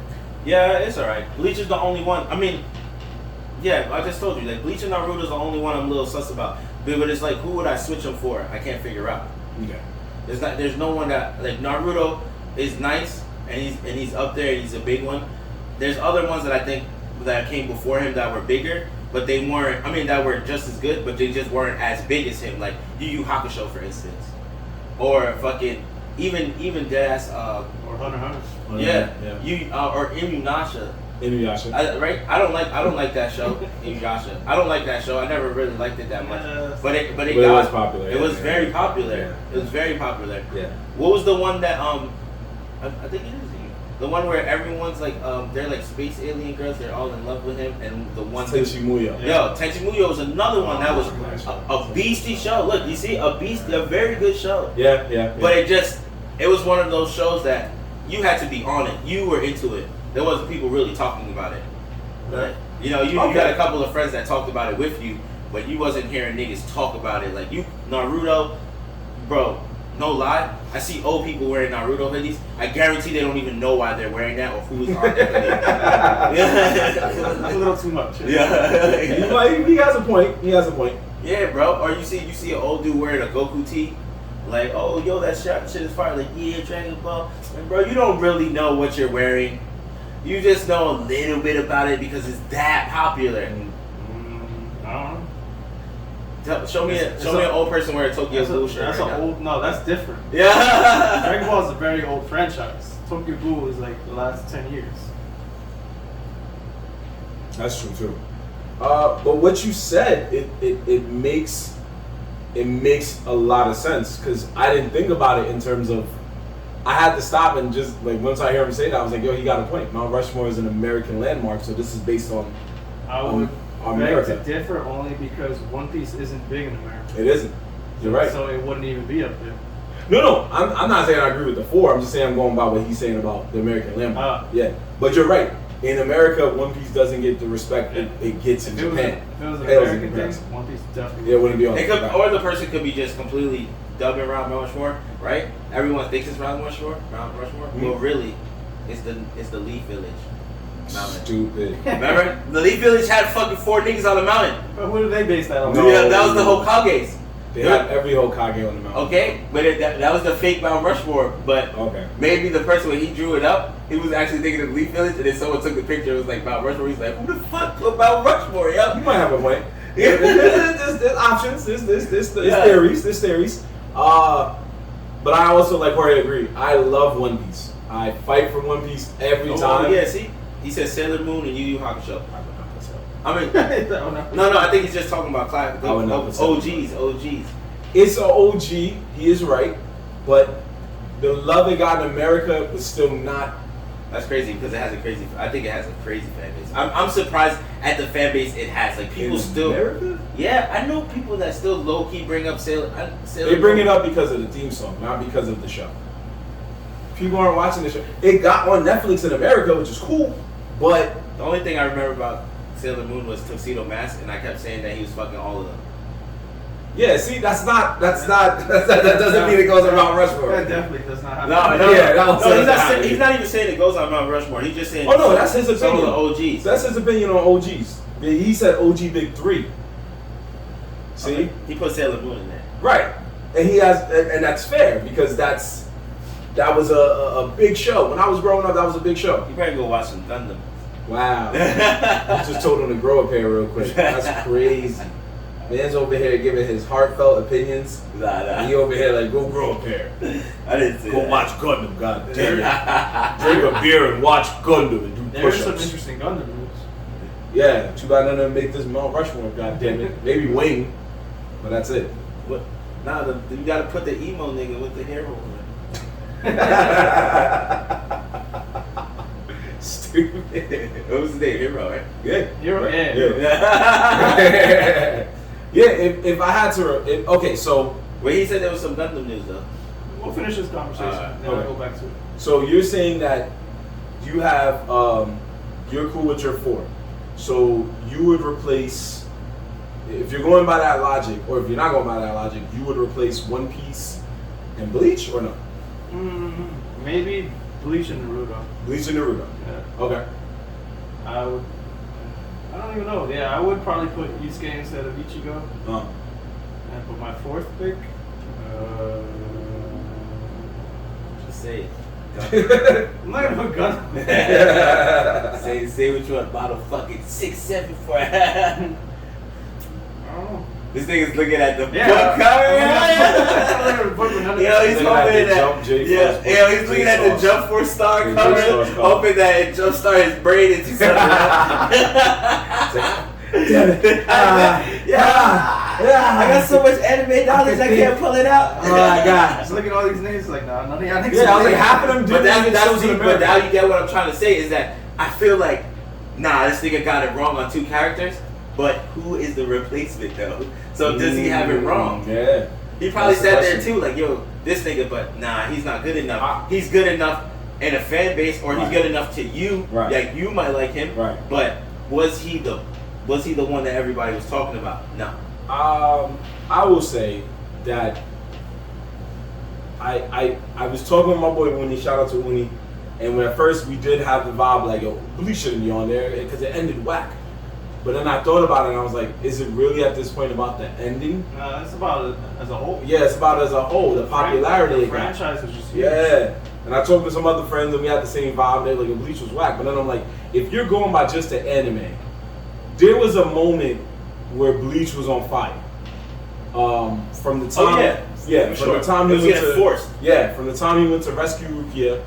Speaker 3: Yeah, it's alright. Bleach is the only one. I mean, yeah, I just told you, like Bleach and Naruto is the only one I'm a little sus about. But it's like, who would I switch them for? I can't figure out.
Speaker 1: Okay.
Speaker 3: There's no one that, like, Naruto is nice and he's up there and he's a big one. There's other ones that I think that came before him that were bigger, but they weren't, that were just as good, but they just weren't as big as him. Like Yu Yu Hakusho, for instance. Or fucking, even Deadass,
Speaker 2: or Hunter x Hunter.
Speaker 3: Yeah. Or Inuyasha.
Speaker 1: Inuyasha.
Speaker 3: Right? I don't like that show. Inuyasha. I don't like that show. I never really liked it that much. But it
Speaker 1: was popular.
Speaker 3: It was very popular.
Speaker 1: Yeah.
Speaker 3: It was very popular.
Speaker 1: Yeah.
Speaker 3: What was the one that I think it is the one where everyone's like they're like space alien girls, they're all in love with him, and the one
Speaker 1: Tenchi Muyo.
Speaker 3: Yo, Tenchi Muyo was another one that was a beastie show. Look, you see, a very good show.
Speaker 1: Yeah.
Speaker 3: But it was one of those shows that you had to be on it. You were into it. There wasn't people really talking about it. Right? You had a couple of friends that talked about it with you, but you wasn't hearing niggas talk about it. Like Naruto, bro, no lie, I see old people wearing Naruto hoodies. I guarantee they don't even know why they're wearing that or who's on that hoodie.
Speaker 2: That's a little too much.
Speaker 1: Yeah. He has a point.
Speaker 3: Yeah, bro. Or you see an old dude wearing a Goku tee. Like, oh, yo, that shit is fire. Like, yeah, Dragon Ball. And bro, you don't really know what you're wearing. You just know a little bit about it because it's that popular.
Speaker 2: I don't know.
Speaker 3: Show me an old person wearing a Tokyo Ghoul shirt.
Speaker 2: That's different.
Speaker 3: Yeah.
Speaker 2: Dragon Ball is a very old franchise. Tokyo Ghoul is like the last 10 years.
Speaker 1: That's true too. But what you said, it makes it makes a lot of sense because I didn't think about it in terms of. I had to stop and just like once I hear him say that, I was like, "Yo, he got a point." Mount Rushmore is an American landmark, so this is based on America.
Speaker 2: Beg to differ only because One Piece isn't big in America.
Speaker 1: It isn't. You're right.
Speaker 2: So it wouldn't even be up there.
Speaker 1: No, I'm not saying I agree with the 4. I'm just saying I'm going by what he's saying about the American landmark. Yeah, but you're right. In America, One Piece doesn't get the respect it gets in Japan.
Speaker 2: If it was an American thing, One Piece definitely.
Speaker 1: Yeah, it wouldn't be on.
Speaker 3: Or the person could be just completely dubbing around Mount Rushmore, right? Everyone thinks it's Mount Rushmore.
Speaker 1: Mm-hmm.
Speaker 3: Well, really, it's the Leaf Village mountain.
Speaker 1: Stupid.
Speaker 3: Remember, the Leaf Village had fucking 4 niggas on the mountain.
Speaker 2: But what did they base that on?
Speaker 3: No, yeah, that was the Hokages.
Speaker 1: They had every Hokage on the mountain.
Speaker 3: Okay, but that was the fake Mount Rushmore. But maybe the person when he drew it up, he was actually thinking of Leaf Village, and then someone took the picture. It was like Mount Rushmore. He's like, "Who the fuck put Mount Rushmore?" Yo,
Speaker 1: you might have a point. There's options. There's theories. There's theories. But I also like Jorge agree. I love One Piece. I fight for One Piece every time.
Speaker 3: Yeah, see, he said Sailor Moon and Yu Yu Hakusho. I mean, no, I think he's just talking about classic OGs.
Speaker 1: It's an OG. He is right, but the love it got in America was still not.
Speaker 3: That's crazy because it has a crazy. I think it has a crazy fan base. I'm surprised at the fan base it has. Like people
Speaker 1: in
Speaker 3: still.
Speaker 1: America?
Speaker 3: Yeah, I know people that still low key bring up Sailor.
Speaker 1: They bring it up because of the theme song, not because of the show. People aren't watching the show. It got on Netflix in America, which is cool, but
Speaker 3: the only thing I remember about Sailor Moon was Tuxedo Mask, and I kept saying that he was fucking all of them.
Speaker 1: Yeah, see, that doesn't mean it goes on Mount Rushmore.
Speaker 2: That definitely does not happen.
Speaker 3: No, he's not even saying it goes on Mount Rushmore. He's just saying.
Speaker 1: Oh no, that's his opinion.
Speaker 3: Some of the OGs.
Speaker 1: That's his opinion on OGs. He said OG Big 3. See,
Speaker 3: okay. He put Sailor Moon in there.
Speaker 1: Right, and he has, and that's fair because that was a big show. When I was growing up, that was a big show.
Speaker 3: You better go watch some Gundam.
Speaker 1: Wow. I just told him to grow a pair real quick. That's crazy. Man's over here giving his heartfelt opinions.
Speaker 3: Nah.
Speaker 1: And he over here like, go grow a pair.
Speaker 3: I didn't say
Speaker 1: Go watch Gundam, god damn it. Drink a beer and watch Gundam and do push-ups.
Speaker 2: There's some interesting Gundam moves.
Speaker 1: Yeah, too bad none of them make this Mount Rushmore, god damn it. Maybe Wing, but that's it.
Speaker 3: What? Nah, you gotta put the emo nigga with the hair over
Speaker 1: Stupid.
Speaker 3: What was his name? Hero, right?
Speaker 1: Yeah.
Speaker 2: Hero?
Speaker 1: Yeah. Yeah, if I had to... okay, so...
Speaker 3: Well, he said there was some Gundam news, though.
Speaker 2: We'll finish this conversation, then I'll go back to it.
Speaker 1: So you're saying that you have... you're cool with your 4. So you would replace... If you're going by that logic, or if you're not going by that logic, you would replace One Piece and Bleach, or no?
Speaker 2: Maybe Bleach and Naruto.
Speaker 1: Bleach and Naruto.
Speaker 2: Yeah.
Speaker 1: Okay.
Speaker 2: I don't even know. Yeah, I would probably put Isuke instead of Ichigo. And put my 4th pick.
Speaker 3: Just say it.
Speaker 2: I'm not gonna put Gundam.
Speaker 3: Say what you want about a fucking 6'7" for
Speaker 2: I don't know.
Speaker 3: This nigga's looking at the book
Speaker 2: cover.
Speaker 3: He's looking at the Jump Force star cover, hoping that it jumpstart his brain into something.
Speaker 1: Damn it.
Speaker 3: I got so much anime knowledge I can't pull it out.
Speaker 1: Oh my god.
Speaker 2: Just look at all these names like, nah, none of y'all niggas.
Speaker 1: Yeah, I was like, half of them
Speaker 3: But
Speaker 1: did.
Speaker 3: but now you get what I'm trying to say is that I feel like, this nigga got it wrong on 2 characters. But who is the replacement though? So does he have it wrong?
Speaker 1: Yeah.
Speaker 3: He probably said there too, like, yo, this nigga, but he's not good enough. He's good enough in a fan base, or he's good enough to you.
Speaker 1: Right.
Speaker 3: Like you might like him.
Speaker 1: Right.
Speaker 3: But was he the one that everybody was talking about? No.
Speaker 1: I will say that I was talking with my boy Winnie, shout out to Winnie, and when at first we did have the vibe like, yo, Bleach shouldn't be on there because it ended whack. But then I thought about it and I was like, is it really at this point about the ending?
Speaker 2: It's about it as a whole.
Speaker 1: Yeah, it's about it as a whole, the popularity.
Speaker 2: The franchise is just huge.
Speaker 1: Yeah. And I talked to some other friends and we had the same vibe. They're like, Bleach was whack. But then I'm like, if you're going by just the anime, there was a moment where Bleach was on fire. From the time, the time he went to
Speaker 3: forced.
Speaker 1: Yeah, from the time he went to rescue Rukia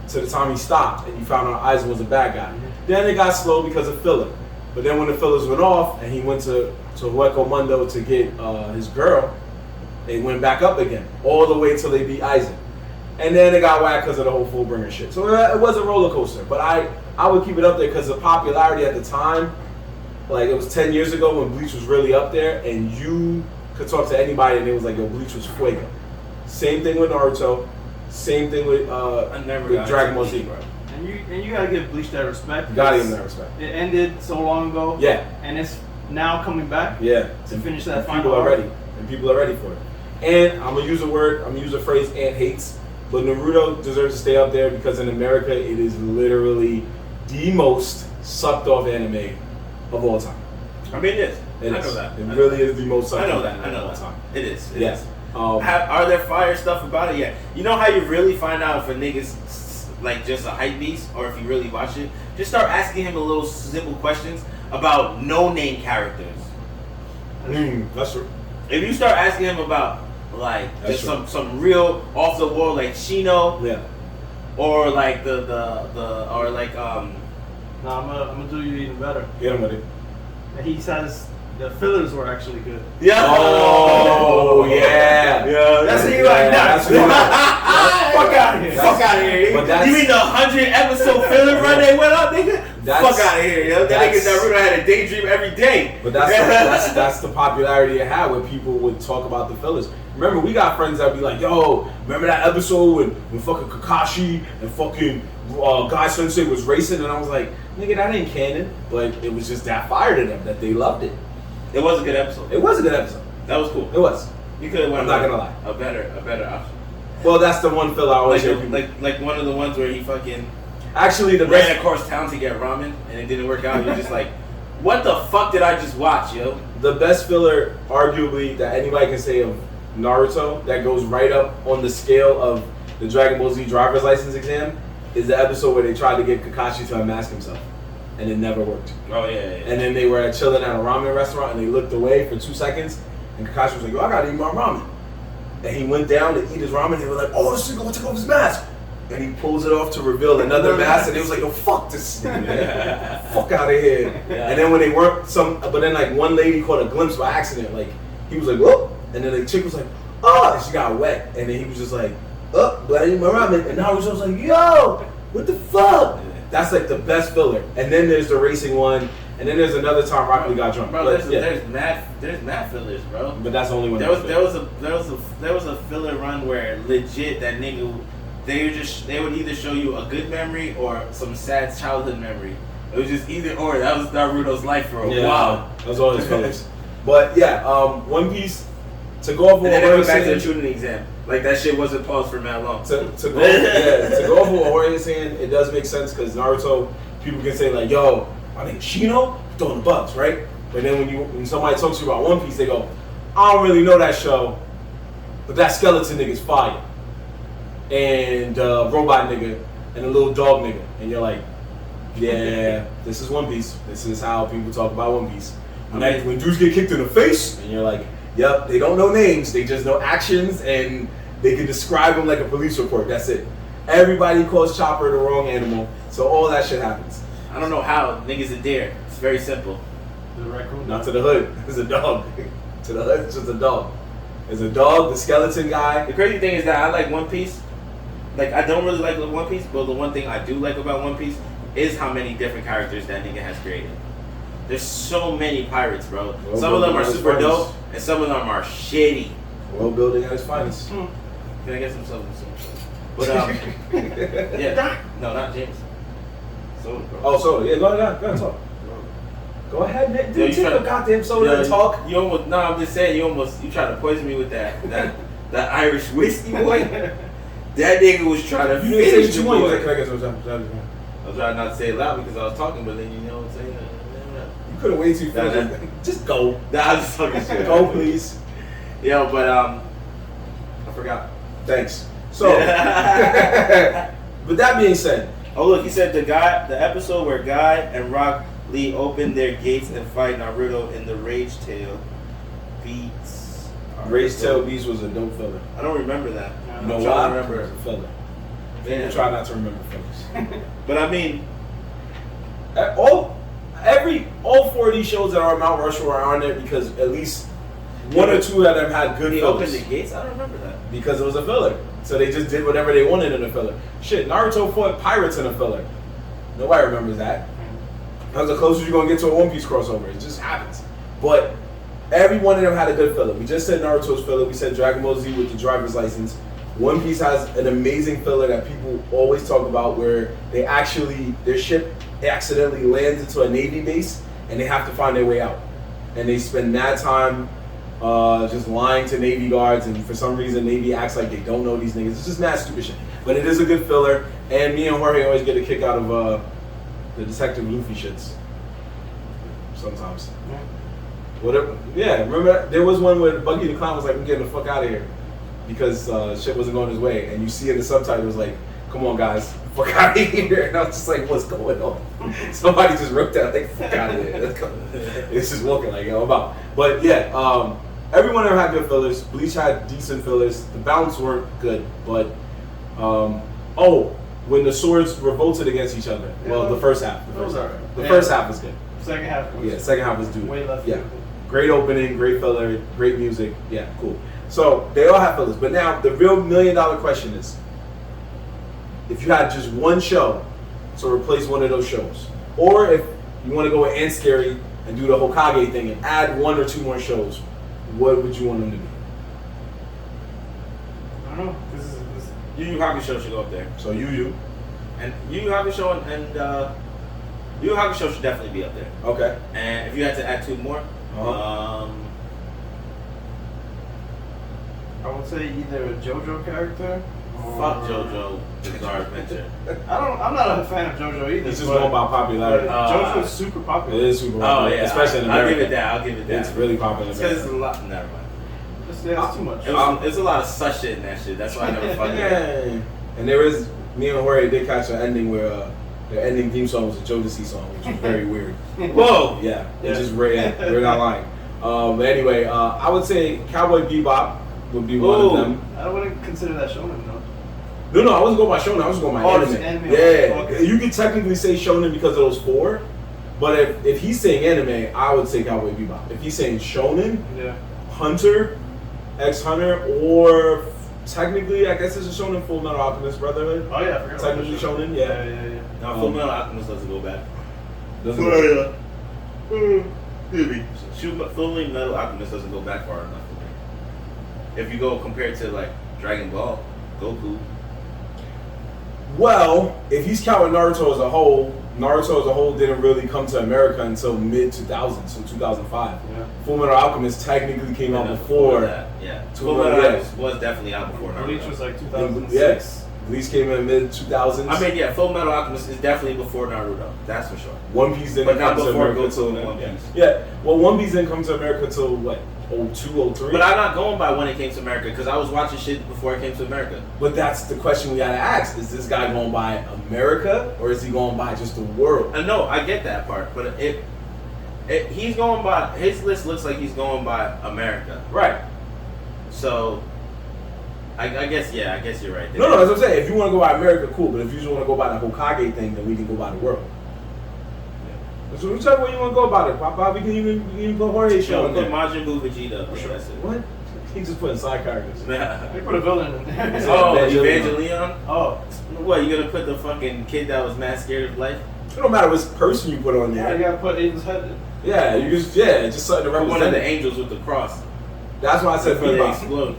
Speaker 1: to the time he stopped and he found out Aizen was a bad guy. Then it got slow because of filler. But then when the fillers went off and he went to Hueco Mundo to get his girl, They went back up again, all the way till they beat Aizen. And then it got whacked because of the whole Fullbringer shit. So it was a roller coaster. But I would keep it up there because the popularity at the time, like it was 10 years ago when Bleach was really up there, and you could talk to anybody and it was like, yo, Bleach was fuego. Same thing with Naruto. Same thing with Dragon Ball Z.
Speaker 2: And you gotta give Bleach that respect.
Speaker 1: You gotta give him that respect.
Speaker 2: It ended so long ago.
Speaker 1: Yeah.
Speaker 2: And it's now coming back.
Speaker 1: Yeah.
Speaker 2: To finish that
Speaker 1: final arc. People are ready. And people are ready for it. And I'm gonna use a phrase Ant hates, but Naruto deserves to stay up there because in America it is literally the most sucked off anime of all time.
Speaker 3: I mean, it is.
Speaker 1: I know that. It really is the most sucked off anime
Speaker 3: of all time. It is. It is.
Speaker 1: Are
Speaker 3: there fire stuff about it? Yeah. You know how you really find out if a nigga's like just a hype beast or if you really watch it? Just start asking him a little simple questions about no-name characters.
Speaker 1: That's true.
Speaker 3: If you start asking him about like just some real off the wall like Shino,
Speaker 1: yeah,
Speaker 3: or like the
Speaker 2: No, I'm gonna do you even better.
Speaker 1: Get him with it.
Speaker 2: And he says the fillers were actually good.
Speaker 3: Yeah.
Speaker 1: Oh yeah.
Speaker 3: Yeah.
Speaker 2: That's what you like.
Speaker 1: That's
Speaker 2: Fuck out of here.
Speaker 3: Fuck out of here. You mean the 100-episode filler run they went up, nigga? Fuck out of here, yo. That nigga Naruto had a daydream every day.
Speaker 1: But that's the popularity it had when people would talk about the fillers. Remember, we got friends that be like, yo, remember that episode when fucking Kakashi and fucking Guy Sensei was racing? And I was like, nigga, that ain't canon. But it was just that fire to them that they loved it.
Speaker 3: It was a good episode.
Speaker 1: It was a good episode.
Speaker 3: That was cool.
Speaker 1: It was.
Speaker 3: You could have went.
Speaker 1: I'm not gonna lie.
Speaker 3: A better option.
Speaker 1: Well, that's the one filler I always hear people.
Speaker 3: Like one of the ones where he fucking
Speaker 1: actually the
Speaker 3: ran
Speaker 1: best
Speaker 3: across town to get ramen and it didn't work out. You're just like, what the fuck did I just watch, yo?
Speaker 1: The best filler, arguably, that anybody can say of Naruto that goes right up on the scale of the Dragon Ball Z driver's license exam is the episode where they tried to get Kakashi to unmask himself. And it never worked.
Speaker 3: Oh, yeah.
Speaker 1: And then they were chilling at a ramen restaurant and they looked away for 2 seconds and Kakashi was like, yo, I gotta eat my ramen. And he went down to eat his ramen and they were like, oh, this nigga gonna take off his mask. And he pulls it off to reveal another mask and they was like, yo, fuck this nigga. Fuck out of here. Yeah. And then when they weren't but then like one lady caught a glimpse by accident. Like, he was like, whoop. And then the chick was like, oh, and she got wet. And then he was just like, oh, but I eat my ramen. And now he was like, yo, what the fuck? That's like the best filler. And then there's the racing one. And then there's another time Rock Lee got drunk.
Speaker 3: Bro, there's mad fillers, bro.
Speaker 1: But that's the only one.
Speaker 3: There was a filler run where legit that nigga they would either show you a good memory or some sad childhood memory. It was just either or. That was Naruto's life for a while.
Speaker 1: That was all his fillers. But yeah, One Piece to go over.
Speaker 3: And then they went back to the tutoring exam. Like that shit wasn't paused for mad long.
Speaker 1: To go over what Jorge's saying, it does make sense because Naruto, people can say like, yo, I think Shino throwing the bugs, right? But then when somebody talks to you about One Piece, they go, I don't really know that show, but that skeleton nigga's fire. And robot nigga and a little dog nigga. And you're like, yeah, this is One Piece. This is how people talk about One Piece. When dudes get kicked in the face, and you're like, yep, they don't know names, they just know actions, and they can describe them like a police report. That's it. Everybody calls Chopper the wrong animal, so all that shit happens.
Speaker 3: I don't know how niggas a dare. It's very simple.
Speaker 2: The raccoon.
Speaker 1: Not to the hood. It's a dog. To the hood, it's just a dog. It's a dog, the skeleton guy.
Speaker 3: The crazy thing is that I like One Piece. Like, I don't really like One Piece, but the one thing I do like about One Piece is how many different characters that nigga has created. There's so many pirates, bro. Some of them are super dope, and some of them are shitty.
Speaker 1: World building at its finest.
Speaker 3: Can I get some stuff? But yeah, no, not James. Soda, bro.
Speaker 1: Oh, soda. Yeah, go ahead, talk. Go ahead, Nick. Dude, take a goddamn soda and talk.
Speaker 3: You almost, I'm just saying, you tried to poison me with that Irish whiskey, boy. That nigga was trying to finish the boy.
Speaker 1: Can I get some time?
Speaker 3: I was trying not to say it loud because I was talking, but then you know what I'm saying?
Speaker 1: You could have waited till you finished. Just go.
Speaker 3: Nah, I was just talking shit.
Speaker 1: Go, please.
Speaker 3: Yo, but I forgot.
Speaker 1: Thanks. So, but that being said.
Speaker 3: Oh, look, he said the episode where Guy and Rock Lee open their gates and fight Naruto in the Rage Tail beats.
Speaker 1: Rage Tail beats was a dope filler.
Speaker 3: I don't remember that.
Speaker 1: You know why? I remember it. Filler. People try not to remember fillers.
Speaker 3: But I mean,
Speaker 1: all 4 of these shows that are Mount Rushmore are on there because at least one or two of them had good
Speaker 3: They
Speaker 1: fillers.
Speaker 3: opened the gates? I don't remember that.
Speaker 1: Because it was a filler. So they just did whatever they wanted in a filler. Shit, Naruto fought pirates in a filler. Nobody remembers that. That was the closest you're going to get to a One Piece crossover. It just happens. But every one of them had a good filler. We just said Naruto's filler. We said Dragon Ball Z with the driver's license. One Piece has an amazing filler that people always talk about where their ship accidentally lands into a Navy base and they have to find their way out. And they spend that time just lying to Navy guards, and for some reason Navy acts like they don't know these niggas. It's just mad stupid shit. But it is a good filler, and me and Jorge always get a kick out of the Detective Luffy shits. Sometimes.
Speaker 2: Yeah.
Speaker 1: Whatever. Yeah, remember there was one where Buggy the Clown was like, I'm getting the fuck out of here. Because shit wasn't going his way. And you see in the subtitles like, come on guys, fuck out of here. And I was just like, what's going on? Somebody just wrote that, like, fuck out of here. It's just walking like, yo, I'm out. But yeah, every one of them had good fillers. Bleach had decent fillers. The balance weren't good, but when the swords revolted against each other.
Speaker 2: Yeah,
Speaker 1: well, the first half. The first half was good.
Speaker 2: Second half was
Speaker 1: second half was due.
Speaker 2: way left.
Speaker 1: Yeah. Great opening, great filler, great music. Yeah, cool. So they all have fillers. But now the real $1 million question is, if you had just one show to replace one of those shows, or if you want to go with Ant Scary and do the Hokage thing and add one or two more shows, what would you want them to be?
Speaker 2: I don't know.
Speaker 3: Yu Yu Hakusho should go up there.
Speaker 1: So you.
Speaker 3: And Yu Yu Hakusho and Yu Yu Hakusho should definitely be up there.
Speaker 1: Okay.
Speaker 3: And if you had to add two more,
Speaker 2: I would say either a JoJo character.
Speaker 3: Fuck JoJo Bizarre Adventure.
Speaker 2: I'm not a fan of JoJo either.
Speaker 1: It's just going by popularity.
Speaker 2: JoJo is super popular.
Speaker 1: It is super popular.
Speaker 3: Oh yeah,
Speaker 1: especially in America.
Speaker 3: I'll give it that.
Speaker 1: It's really popular.
Speaker 3: It's because it's a lot. Never mind.
Speaker 2: It's too much.
Speaker 3: It's a lot of such shit in that shit. That's why I never fucking.
Speaker 1: Yeah. And there is, me and Jorge did catch an ending where the ending theme song was a Jodeci song, which was very weird.
Speaker 3: Whoa.
Speaker 1: Yeah. It's just we're not lying. But anyway, I would say Cowboy Bebop would be one of them.
Speaker 2: I wouldn't consider that shonen though.
Speaker 1: No, I wasn't going by shonen. I was going by anime. Yeah, okay. You could technically say shonen because of those four, but if he's saying anime, I would say Cowboy Bebop. If he's saying shonen, Hunter, X Hunter, or technically, I guess it's a shonen, Full Metal Alchemist Brotherhood.
Speaker 2: Oh yeah, I forgot.
Speaker 1: Technically shonen, yeah.
Speaker 3: No, Full Metal Alchemist doesn't go back.
Speaker 1: Doesn't go
Speaker 3: Full Metal Alchemist doesn't go back far enough. If you go compared to like Dragon Ball, Goku.
Speaker 1: Well, if he's counting Naruto as a whole didn't really come to America until mid-2000s, so 2005.
Speaker 2: Yeah.
Speaker 1: Full Metal Alchemist technically came out before
Speaker 3: that. Yeah. Full Metal Alchemist was definitely out before Naruto.
Speaker 2: Bleach was like 2006.
Speaker 1: Yes. Bleach came in mid-2000s.
Speaker 3: I mean, yeah, Full Metal Alchemist is definitely before Naruto. That's for sure.
Speaker 1: One Piece didn't come to America until
Speaker 3: One Piece.
Speaker 1: Yeah. Well, One Piece didn't come to America until what? 02, 03?
Speaker 3: But I'm not going by when it came to America because I was watching shit before it came to America.
Speaker 1: But that's the question we gotta ask. Is this guy going by America or is he going by just the world?
Speaker 3: No, I get that part. But he's going by, his list looks like he's going by America.
Speaker 1: Right.
Speaker 3: So, I guess you're right there.
Speaker 1: No, that's what I'm saying. If you want to go by America, cool. But if you just want to go by the Hokage thing, then we can go by the world. So whichever way you want to go about it, Papa, we can even put Jorge show in
Speaker 3: put
Speaker 1: there.
Speaker 3: Majin Buu Vegeta.
Speaker 1: Sure. What? He just putting side characters.
Speaker 2: They put a villain in there.
Speaker 3: Evangelion?
Speaker 2: Oh.
Speaker 3: What, you gonna put the fucking kid that was mad scared of life?
Speaker 1: It don't matter which person you put on there.
Speaker 2: Yeah, you gotta put Aiden's head in.
Speaker 1: Yeah, you just something to represent.
Speaker 3: One of the angels with the cross.
Speaker 1: That's why I said
Speaker 3: before they
Speaker 1: Bebop.
Speaker 3: explode.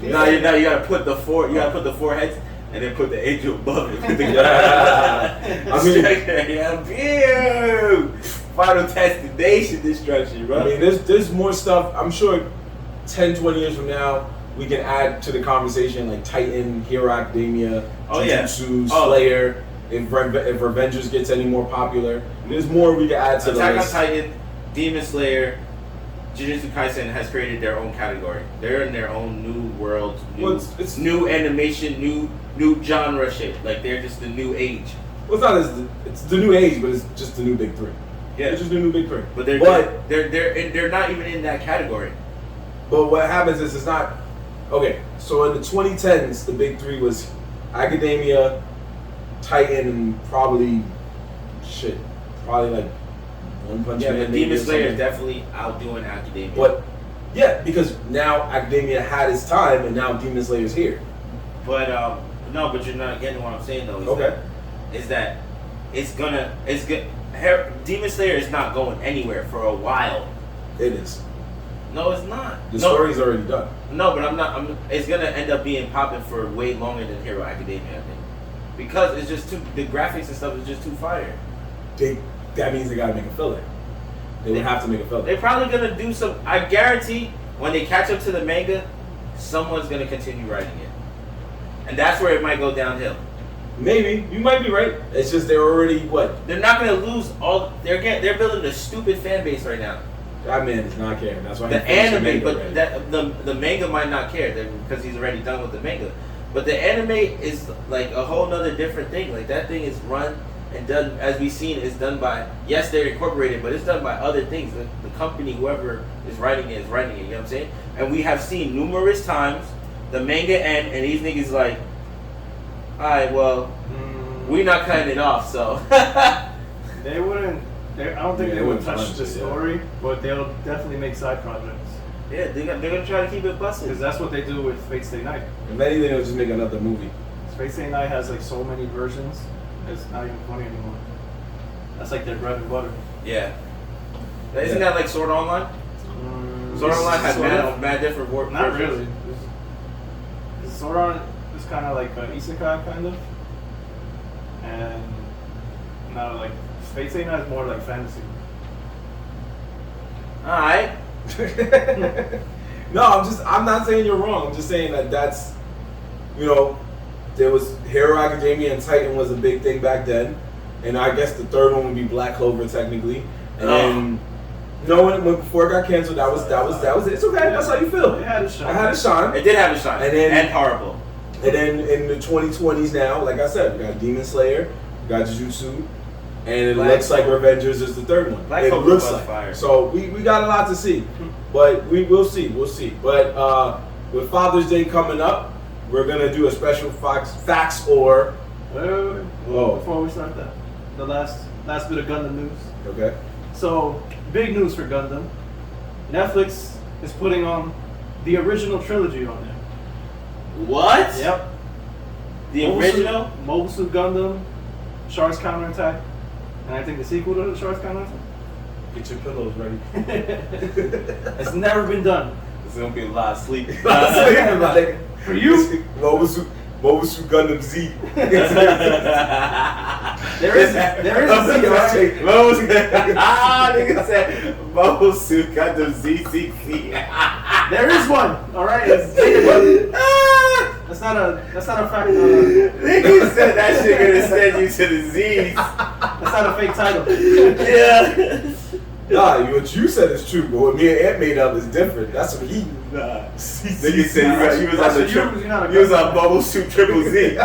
Speaker 2: Now
Speaker 3: you gotta put the four. You gotta put the four heads and then put the angel above it.
Speaker 1: I
Speaker 3: mean, Final Destination destruction, bro.
Speaker 1: I mean, there's more stuff. I'm sure 10, 20 years from now, we can add to the conversation like Titan, Hero Academia, Jujutsu, Slayer. If Revengers gets any more popular, there's more we can add to
Speaker 3: Attack
Speaker 1: the list.
Speaker 3: on Titan, Demon Slayer, Jujutsu Kaisen has created their own category. They're in their own new world, it's new animation, new genre shit. Like they're just the new age.
Speaker 1: Well, it's the new age, but it's just the new big three.
Speaker 3: Yeah,
Speaker 1: it's just the new big three.
Speaker 3: But they're not even in that category.
Speaker 1: But what happens is it's not okay. So in the 2010s, the big three was Academia, Titan, and probably like One Punch Man.
Speaker 3: Demon Slayer is definitely outdoing Academia.
Speaker 1: But Yeah, because now Academia had its time, and now Demon Slayer's here.
Speaker 3: But no, but you're not getting what I'm saying though. Is that it's good. Demon Slayer is not going anywhere for a while.
Speaker 1: It is.
Speaker 3: No, it's not.
Speaker 1: The story's already done.
Speaker 3: No, but it's gonna end up being popping for way longer than Hero Academia, I think, because it's just the graphics and stuff is just too fire.
Speaker 1: That means they gotta make a filler. They would have to make a filler.
Speaker 3: They're probably gonna do some. I guarantee when they catch up to the manga, someone's gonna continue writing it, and that's where it might go downhill.
Speaker 1: Maybe you might be right. It's just they're already what?
Speaker 3: They're not gonna lose all. They're building a stupid fan base right now.
Speaker 1: That man is not caring. That's why
Speaker 3: the anime, but the manga might not care because he's already done with the manga. But the anime is like a whole nother different thing. Like that thing is run and done, as we've seen, is done by, yes, they're incorporated, but it's done by other things. The company, whoever is writing it, you know what I'm saying? And we have seen numerous times the manga end, and these niggas like, alright, well, we're not cutting it off, so.
Speaker 2: They wouldn't. I don't think they would touch the story, but they'll definitely make side projects.
Speaker 3: Yeah, they're gonna try to keep it busted.
Speaker 2: Because that's what they do with Fate Stay Night.
Speaker 1: If anything, they'll just make another movie.
Speaker 2: Fate Stay Night has like so many versions, it's not even funny anymore. That's like their bread and butter.
Speaker 3: Yeah. Isn't that like Sword Online? Sword Online has mad different versions.
Speaker 2: Not really. Sword Art is kind of like isekai, kind of. And now like Fate Stay Night is more like fantasy.
Speaker 3: Alright.
Speaker 1: No, I'm not saying you're wrong. I'm just saying that that's, there was Hero Academia and Titan was a big thing back then. And I guess the third one would be Black Clover technically. And then, when before it got canceled, that was it. It's okay. That's how you feel.
Speaker 2: It had a shine.
Speaker 1: I had a shine.
Speaker 3: It did have a shine. And horrible.
Speaker 1: And then in the 2020s now, like I said, we got Demon Slayer, we got Jujutsu, and it looks like Revengers is the third one.
Speaker 3: Black
Speaker 1: it
Speaker 3: Clover
Speaker 1: looks
Speaker 3: was
Speaker 1: like
Speaker 3: fire.
Speaker 1: So we got a lot to see, but we'll see. But with Father's Day coming up, we're gonna do a special facts or.
Speaker 2: Before we start that, the last bit of Gundam news.
Speaker 1: Okay.
Speaker 2: So big news for Gundam. Netflix is putting on the original trilogy on there.
Speaker 3: What?
Speaker 2: Yep.
Speaker 3: The original?
Speaker 2: Mobile Suit Gundam, Shark's Counterattack, and I think the sequel to the Shark's Counterattack.
Speaker 1: Get your pillows ready.
Speaker 2: It's never been done.
Speaker 3: There's gonna be a lot of sleep.
Speaker 2: For you?
Speaker 1: Mobile Suit Gundam Z.
Speaker 2: There is a Z, right?
Speaker 3: Nigga said Mobile Suit Gundam ZZZ.
Speaker 2: There is one, alright? It's Z. That's not a fact.
Speaker 3: Nigga said that shit gonna send you to the Z's.
Speaker 2: That's not a fake title.
Speaker 3: Yeah.
Speaker 1: Nah, what you said is true, but what me and Ant made up is different. That's some heat.
Speaker 3: Nah. Nigga said he was on the triple. He was on Mobile Suit Triple Z.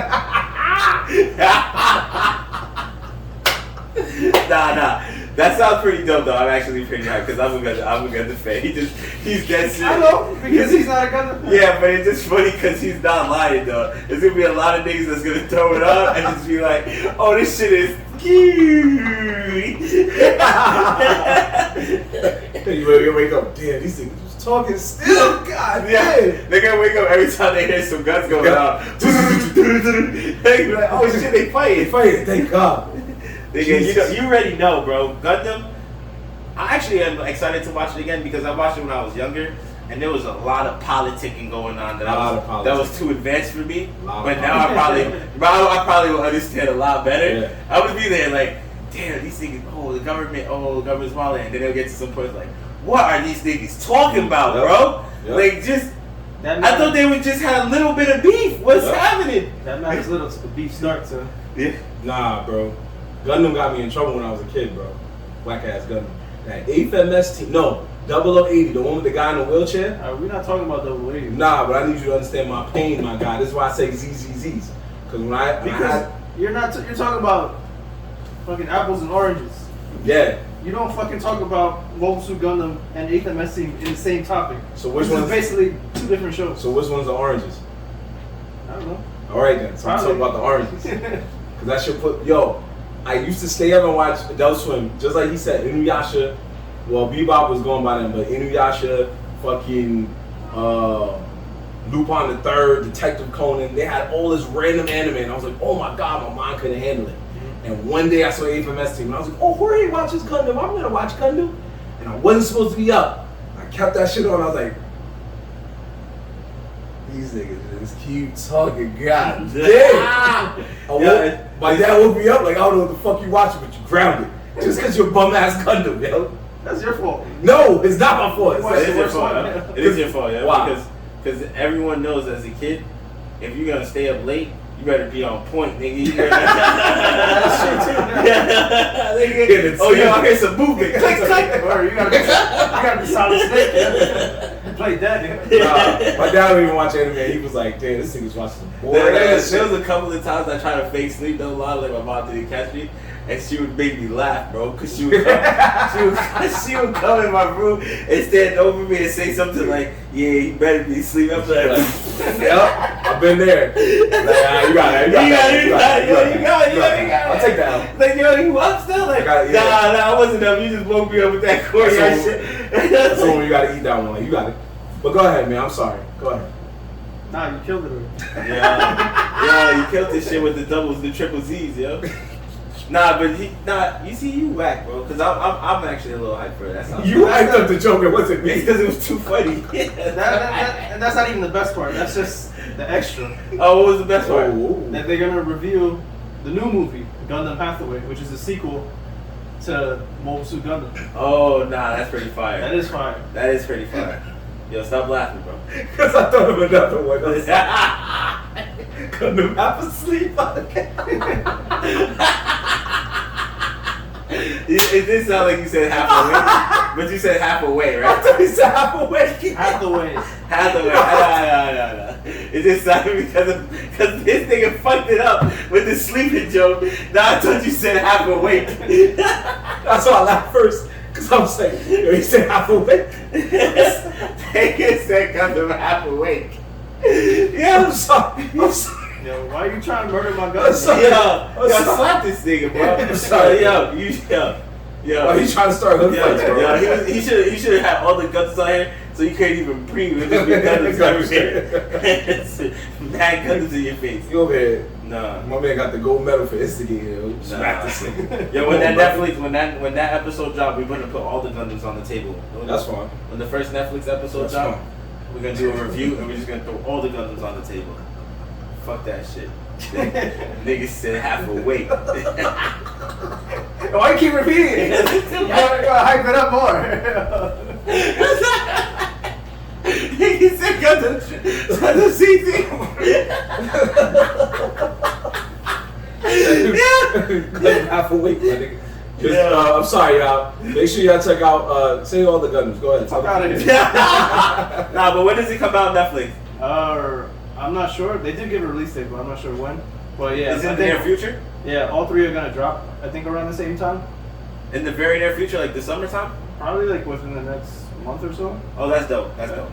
Speaker 3: Nah. That sounds pretty dope though. I'm actually pretty hyped because I'm gonna defend. He's dead serious.
Speaker 2: I know, because he's not a Gundam fan.
Speaker 3: Yeah, but it's just funny because he's not lying though. There's gonna be a lot of niggas that's gonna throw it up and just be like, "Oh, this shit is cute."
Speaker 1: You wake up, damn, these niggas was talking still. God,
Speaker 3: yeah. They're gonna wake up every time they hear some guns going off. They be like, "Oh shit, they fighting."
Speaker 1: Thank God.
Speaker 3: You already know, bro. Gundam. I actually am excited to watch it again because I watched it when I was younger, and there was a lot of politicking going on that was too advanced for me. But now I probably will understand a lot better. Yeah. I would be there like, damn, these niggas. The government's smiling, and then they'll get to some point like, what are these niggas talking about, bro? Yep. Like just. I thought they would just have a little bit of beef. What's happening?
Speaker 2: That matters little to the beef starts.
Speaker 3: Yeah.
Speaker 1: Nah, bro. Gundam got me in trouble when I was a kid, bro. Whack ass Gundam. That 8th MS team. No, 0080, the one with the guy in the wheelchair.
Speaker 2: We're not talking about 0080.
Speaker 1: Nah, but I need you to understand my pain, my guy. This is why I say ZZZs. Because
Speaker 2: you're talking about fucking apples and oranges.
Speaker 1: Yeah.
Speaker 2: You don't fucking talk about Mobile Suit Gundam and 8th MS team in the same topic.
Speaker 1: So which one's
Speaker 2: basically two different shows.
Speaker 1: So which one's the oranges?
Speaker 2: I don't know.
Speaker 1: All right then. So I'm talking about the oranges. Because that should I used to stay up and watch Adult Swim, just like he said, Inuyasha. Well, Bebop was going by then, but Inuyasha, fucking Lupin the Third, Detective Conan. They had all this random anime, and I was like, oh my god, my mind couldn't handle it. And one day I saw AFMS Team, and I was like, oh, Jorge watches Gundam. I'm gonna watch Gundam. And I wasn't supposed to be up. I kept that shit on. I was like, these niggas just keep talking. God damn. My dad woke me up like, I don't know what the fuck you watching, but you grounded. Just because you're bum ass Gundam, yo.
Speaker 2: That's your fault.
Speaker 1: No, it's not my fault.
Speaker 3: It is your fault. It is your fault, yeah.
Speaker 1: Why?
Speaker 3: Because everyone knows as a kid, if you're gonna stay up late, you better be on point, nigga. You better... That's true too. Oh, yo, I hear some movement. Click, click.
Speaker 2: Or you gotta be solid snake. Yeah. Play that, nigga.
Speaker 1: My dad don't even watch anime. He was like, damn, this nigga's watching some boring ass
Speaker 3: There was a couple of times I tried to fake sleep though, a lot, like my mom didn't catch me. And she would make me laugh, bro, because she would come in my room and stand over me and say something like, yeah, you better be asleep. I'm like,
Speaker 1: yep, I've been there. Like, you got it. I'll take that out.
Speaker 3: Like, yo, you up still? Like, nah, I wasn't up. You just woke me up with that courtyard shit.
Speaker 1: That's the one you gotta eat that one. Like, you got it. But go ahead, man. I'm sorry. Go ahead.
Speaker 2: Nah, you killed it already.
Speaker 3: Yeah, you killed this shit with the doubles, the triple Z's, yo. Nah, but you see, you whack, bro. Cause I'm actually a little hyped for it. That's
Speaker 1: you hyped up the joke. It wasn't me.
Speaker 3: Because it was too funny.
Speaker 2: And that's not even the best part. That's just the extra.
Speaker 3: Oh, what was the best part?
Speaker 2: That they're gonna reveal the new movie, Gundam Hathaway, which is a sequel to Mobile Suit Gundam.
Speaker 3: Oh, nah, that's pretty fire.
Speaker 2: That is fire.
Speaker 3: That is pretty fire. Yo, stop laughing, bro.
Speaker 1: Because I thought of another one. Gundam half asleep.
Speaker 3: It did sound like you said half away, but you said half away, right?
Speaker 1: I thought you said half away.
Speaker 2: Hathaway.
Speaker 3: No. It just sounded because this nigga fucked it up with the sleeping joke. Now I thought you said half awake.
Speaker 1: That's why I laughed first. Because I'm saying, yo, he said half awake.
Speaker 3: Nigga said Gundam half awake.
Speaker 1: Yeah, I'm sorry.
Speaker 2: Yo, why are you trying to murder my gun?
Speaker 3: Yo, slap this nigga, bro.
Speaker 1: I'm sorry.
Speaker 3: Yo.
Speaker 1: Why you trying to start hood fights, bro?
Speaker 3: Yo, he should have had all the guns on here, so you can't even breathe. It just be guns everywhere. Mad guns in your face.
Speaker 1: You over here.
Speaker 3: Nah.
Speaker 1: My man got the gold medal for instigating, yo. Smack this nigga.
Speaker 3: Yo, when that episode dropped, we're gonna put all the Gundams on the table.
Speaker 1: That's fine.
Speaker 3: When the first Netflix episode dropped, we're gonna do a review and we're just gonna throw all the Gundams on the table. Fuck that shit. Niggas said half awake.
Speaker 2: Why you keep repeating it? You gotta hype it up more.
Speaker 3: Niggas said Gundam CZ.
Speaker 1: Half awake, my nigga. I'm sorry, y'all. Make sure y'all check out, say all the Gundams. Go ahead.
Speaker 2: Talk out of here.
Speaker 3: Nah, but when does it come out on Netflix?
Speaker 2: I'm not sure. They did give a release date, but I'm not sure when. But yeah,
Speaker 3: is it in the near future?
Speaker 2: Yeah, all three are gonna drop. I think around the same time.
Speaker 3: In the very near future, like the summertime?
Speaker 2: Probably like within the next month or so.
Speaker 3: Oh, that's dope. That's dope.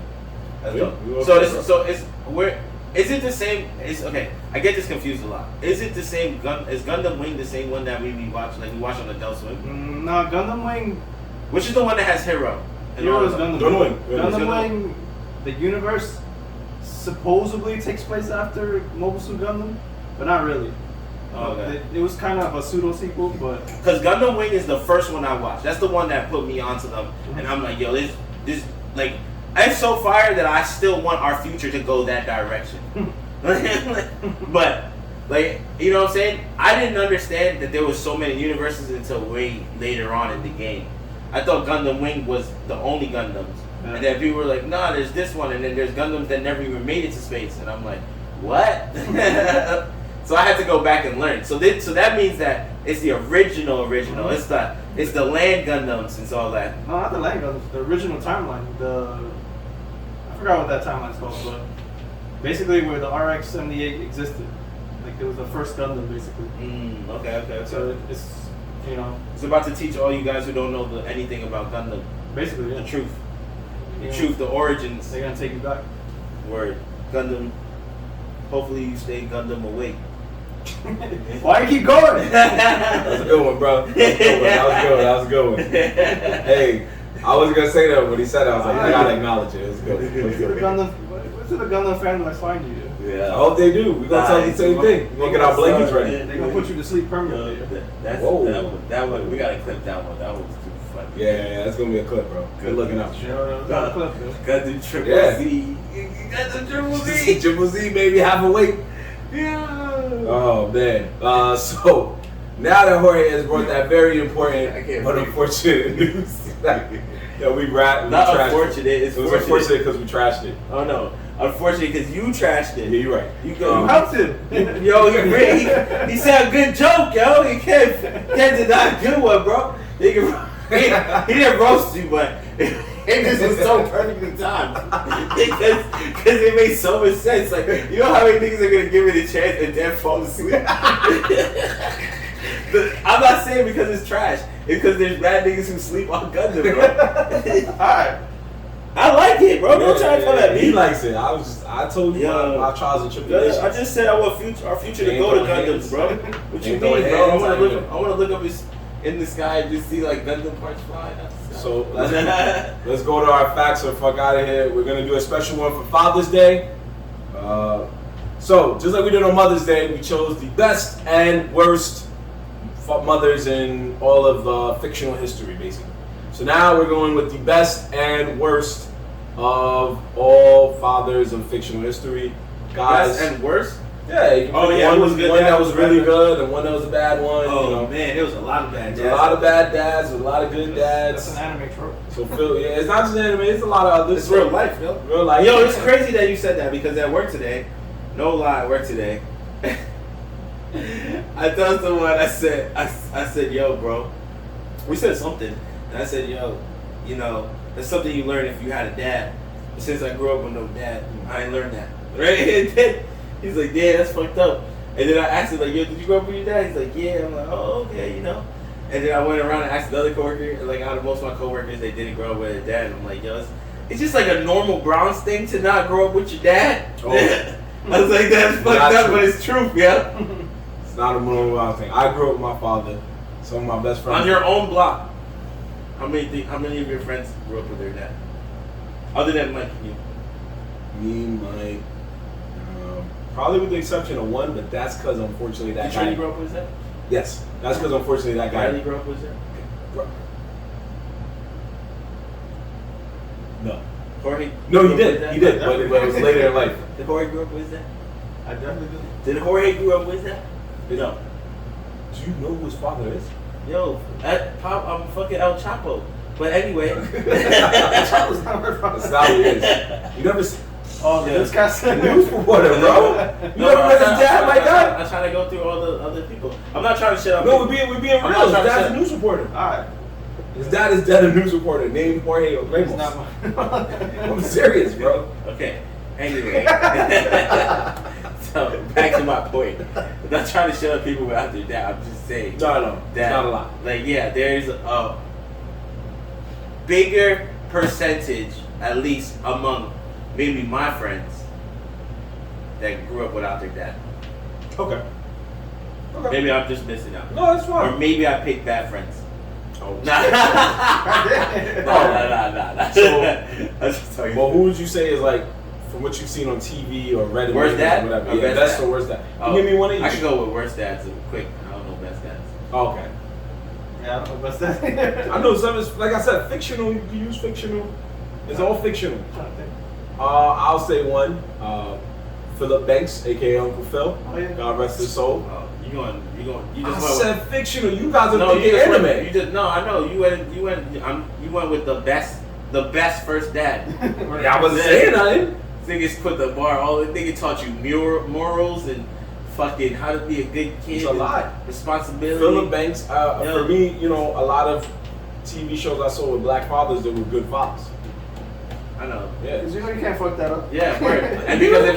Speaker 3: Is it the same? Okay. I get this confused a lot. Is it the same Is Gundam Wing the same one that we watch? Like we watch on Adult Swim?
Speaker 2: No, Gundam Wing.
Speaker 3: Which is the one that has Hero?
Speaker 2: Hero is Gundam Wing. Gundam
Speaker 1: Wing.
Speaker 2: The universe supposedly takes place after Mobile Suit Gundam, but not really.
Speaker 3: Okay.
Speaker 2: It was kind of a pseudo sequel, but
Speaker 3: because Gundam Wing is the first one I watched. That's the one that put me onto them, and I'm like, yo, this like, it's so fire that I still want our future to go that direction. But like, you know what I'm saying? I didn't understand that there was so many universes until way later on in the game. I thought Gundam Wing was the only Gundams. And then people were like, nah, there's this one, and then there's Gundams that never even made it to space. And I'm like, what? So I had to go back and learn. So that means that it's the original. It's the land Gundams and all that.
Speaker 2: No, not the land Gundams. The original timeline. I forgot what that timeline's called, but basically where the RX-78 existed. Like it was the first Gundam, basically.
Speaker 3: Okay.
Speaker 2: So it's, you know,
Speaker 3: it's about to teach all you guys who don't know anything about Gundam.
Speaker 2: Basically, yeah.
Speaker 3: The truth. Truth, the origins.
Speaker 2: They're gonna take you back.
Speaker 3: Word. Gundam. Hopefully you stay Gundam awake.
Speaker 2: Why you keep going?
Speaker 1: That was a good one, bro. That was a good one. Hey, I was gonna say that when he said that. I was like, I gotta acknowledge it. It was good.
Speaker 2: What's the Gundam fan that's find you?
Speaker 1: Yeah, I hope they do. We're gonna tell you the same thing. We're gonna get our blankets ready.
Speaker 2: They're gonna put you to sleep permanently.
Speaker 3: That one, we gotta clip that one. That was too funny.
Speaker 1: Yeah, that's gonna be a clip, bro. Good looking out.
Speaker 3: Got the triple Z. You got the triple Z.
Speaker 1: Triple Z, baby, half a weight.
Speaker 3: Yeah.
Speaker 1: Oh man. So now that Jorge has brought that very important but unfortunate news that we
Speaker 3: Not unfortunate.
Speaker 1: It was unfortunate because we trashed it.
Speaker 3: Oh no. Unfortunately, because you trashed it.
Speaker 1: Yeah, you're right.
Speaker 2: You helped him.
Speaker 3: Yo, he said a good joke, yo. He can't deny a good one, bro. He didn't roast you, but this was so perfectly timed. Because it made so much sense. Like, you know how many niggas are going to give it a chance and then fall asleep? I'm not saying because it's trash. It's because there's bad niggas who sleep on Gundam, bro.
Speaker 2: Alright.
Speaker 3: I like it, bro. Don't try to come at me.
Speaker 1: He likes it. I told you my trials and tribulations.
Speaker 3: I just said I want our future to go to Gundams, bro. What you mean, bro? I want to look up in the sky and just see like Gundam parts flying out the sky.
Speaker 1: So let's go to our facts and fuck out of here. We're gonna do a special one for Father's Day. So just like we did on Mother's Day, we chose the best and worst mothers in all of fictional history, basically. So now we're going with the best and worst of all fathers of fictional history. Guys.
Speaker 3: Best and worst?
Speaker 1: Yeah. One was good. One that was really good, and one that was a bad one.
Speaker 3: Oh man, there was a lot of bad dads.
Speaker 1: A lot of bad dads, a lot of good dads.
Speaker 2: That's an anime trope.
Speaker 1: So Phil, yeah, it's not just anime. It's a lot of other.
Speaker 3: It's real life, yo.
Speaker 1: Real life.
Speaker 3: Yo, it's crazy that you said that because at work today, no lie, at work today, I told someone, I said, yo, bro, we said something. And I said, yo, you know, that's something you learn if you had a dad. But since I grew up with no dad, I ain't learned that. Right? And then he's like, yeah, that's fucked up. And then I asked him, like, yo, did you grow up with your dad? He's like, yeah. I'm like, oh, okay, you know. And then I went around and asked the other coworker, and like out of most of my coworkers, they didn't grow up with a dad. And I'm like, yo, it's just like a normal Browns thing to not grow up with your dad. Oh. I was like, that's fucked up, but it's true, yeah.
Speaker 1: It's not a normal Browns thing. I grew up with my father. Some of my best friends.
Speaker 3: On your own block. How many of your friends grew up with their dad? Other than Mike and you?
Speaker 1: Me, Mike, probably with the exception of one, but that's because unfortunately that guy.
Speaker 3: Did you grow up with his dad?
Speaker 1: Yes, that's because unfortunately that guy.
Speaker 3: Riley grew up with his dad?
Speaker 1: No.
Speaker 3: Jorge?
Speaker 1: No, he did, but it was later in life.
Speaker 3: Did Jorge grow up with his dad?
Speaker 2: I definitely did.
Speaker 3: Did Jorge grow up with his dad? No.
Speaker 1: Do you know who his father is?
Speaker 3: Yo, I'm fucking El Chapo. But anyway.
Speaker 1: That's not what it is. You never see.
Speaker 2: Oh, yeah. This guy's a
Speaker 1: news reporter, bro. You never met his dad like that?
Speaker 3: I'm trying to go through all the other people. I'm not trying to shit up.
Speaker 1: No, we're being real. His dad's a news reporter.
Speaker 2: Alright.
Speaker 1: His dad is dead, a news reporter named Jorge Ramos. I'm serious, bro.
Speaker 3: Okay. Anyway. So, back to my point. I'm not trying to shut up people without their dad. I'm just saying.
Speaker 1: No.
Speaker 3: That,
Speaker 1: not a lot.
Speaker 3: Like, yeah, there's a bigger percentage, at least among maybe my friends, that grew up without their dad.
Speaker 1: Okay.
Speaker 3: Maybe I'm just missing out.
Speaker 1: No, that's fine.
Speaker 3: Or maybe I picked bad friends.
Speaker 1: Oh.
Speaker 3: Nah. Nah.
Speaker 1: So,
Speaker 3: I'm just talking.
Speaker 1: well, who would you say is like, from what you've seen on TV or read it,
Speaker 3: worst dad?
Speaker 1: whatever? Yeah, best or worst dad. Give me one of each.
Speaker 3: I can go with worst dads quick. I don't know best dads.
Speaker 1: Oh, okay.
Speaker 2: Yeah, I don't know best dad.
Speaker 1: I know some is, like I said, fictional. You can use fictional. It's all fictional. I'll say one. Philip Banks, aka Uncle Phil.
Speaker 2: Oh, yeah.
Speaker 1: God rest his soul.
Speaker 3: You just
Speaker 1: I
Speaker 3: went
Speaker 1: said fictional. You guys are
Speaker 3: no,
Speaker 1: thinking anime.
Speaker 3: No, I know. You went with the best first dad.
Speaker 1: Yeah, I wasn't saying nothing.
Speaker 3: Niggas put the bar. Nigga taught you morals and fucking how to be a good kid.
Speaker 1: It's a lot.
Speaker 3: Responsibility.
Speaker 1: Philip Banks. For me, you know, a lot of TV shows I saw with black fathers that were good fathers.
Speaker 3: I know.
Speaker 1: Yeah.
Speaker 2: Because you know you can't fuck that up.
Speaker 3: Yeah, word. And because if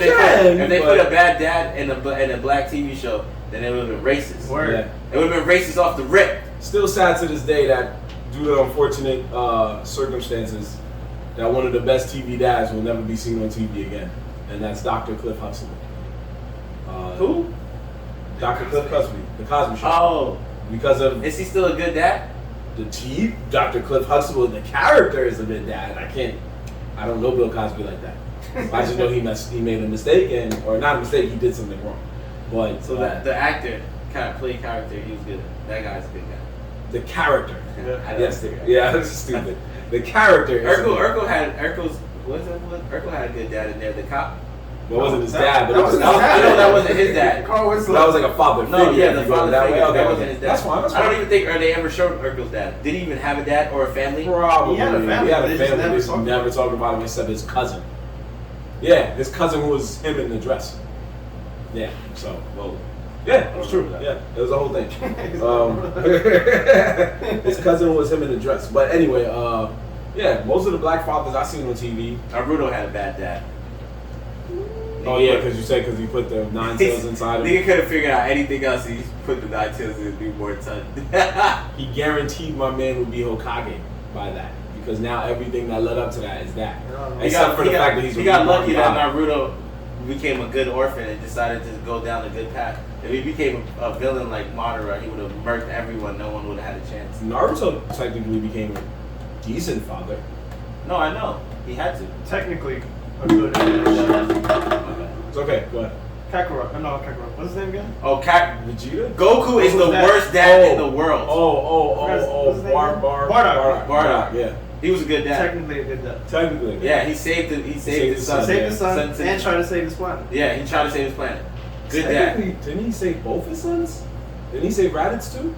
Speaker 3: they put a bad dad in a black TV show, then it would have been racist.
Speaker 2: Word.
Speaker 1: Yeah.
Speaker 3: It would have been racist off the rip.
Speaker 1: Still sad to this day that due to unfortunate circumstances, that one of the best TV dads will never be seen on TV again, and that's Dr. Cliff Huxley.
Speaker 3: Who?
Speaker 1: Dr. Cliff Huxley, The Cosby Show.
Speaker 3: Oh.
Speaker 1: Because of.
Speaker 3: Is he still a good dad?
Speaker 1: the T, Dr. Cliff Huxtable, the character is a good dad. I don't know Bill Cosby like that. I just know he made a mistake or not a mistake, he did something wrong. But
Speaker 3: so the actor kind of played character, he was good. That guy's a good guy.
Speaker 1: The character.
Speaker 3: Yeah.
Speaker 1: Yes, that's stupid. The character.
Speaker 3: Urkel had a good dad in there. The cop.
Speaker 1: That wasn't his dad, but
Speaker 3: I know that wasn't his dad.
Speaker 1: That was like a father figure.
Speaker 3: No, yeah, the father
Speaker 1: that
Speaker 3: figure.
Speaker 1: way. Okay,
Speaker 3: that wasn't his dad.
Speaker 1: That's fine.
Speaker 3: I don't even think they ever showed Urkel's dad. Did he even have a dad or a family?
Speaker 1: Probably.
Speaker 2: He had a family.
Speaker 1: They just never talked about him except his cousin. Yeah, his cousin who was him in the dress. Yeah, so. Whoa. Yeah, it was true. Yeah, it was a whole thing. His cousin was him in the dress. But anyway, yeah, most of the black fathers I seen on TV.
Speaker 3: Naruto had a bad dad.
Speaker 1: Oh yeah, because you said because he put the 9 tails inside of him.
Speaker 3: Nigga could have figured out anything else. He put the 9 tails in his newborn son.
Speaker 1: He guaranteed my man would be Hokage by that. Because now everything that led up to that is that. Except for the fact that he
Speaker 3: got lucky that Naruto became a good orphan and decided to go down a good path. If he became a villain like Madara, he would have murked everyone. No one would have had a chance.
Speaker 1: Naruto technically became a decent father.
Speaker 3: No, I know. He had to.
Speaker 2: Technically, a good.
Speaker 1: It's okay. Go ahead.
Speaker 2: Kakarot. No, Kakarot. What's his name again?
Speaker 3: Oh,
Speaker 1: Vegeta?
Speaker 3: Goku is the worst dad in the world.
Speaker 1: Bardock. Yeah.
Speaker 3: He was a good dad.
Speaker 2: Technically a good dad.
Speaker 1: Technically.
Speaker 3: Yeah, he saved his son.
Speaker 2: Saved his son and tried to save his planet.
Speaker 3: Yeah, he tried to save his planet. Good dad.
Speaker 1: Didn't he save both his sons? Didn't he save Raditz too?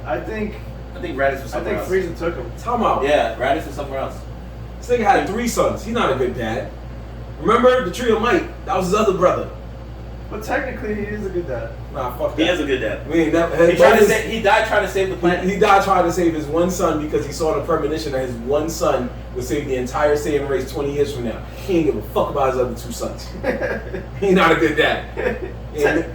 Speaker 2: I think
Speaker 3: Raditz was somewhere else.
Speaker 2: Frieza took him.
Speaker 1: Time out.
Speaker 3: Yeah, Raditz was somewhere else.
Speaker 1: This nigga had 3 sons. He's not a good dad. Remember the Tree of Might? That was his other brother.
Speaker 2: But technically, he is a good dad.
Speaker 1: Nah, fuck that.
Speaker 3: He is a good dad.
Speaker 1: He
Speaker 3: died trying to save the planet.
Speaker 1: He died trying to save his one son because he saw the premonition that his one son would save the entire Saiyan race 20 years from now. He ain't give a fuck about his other 2 sons. He's not a good dad.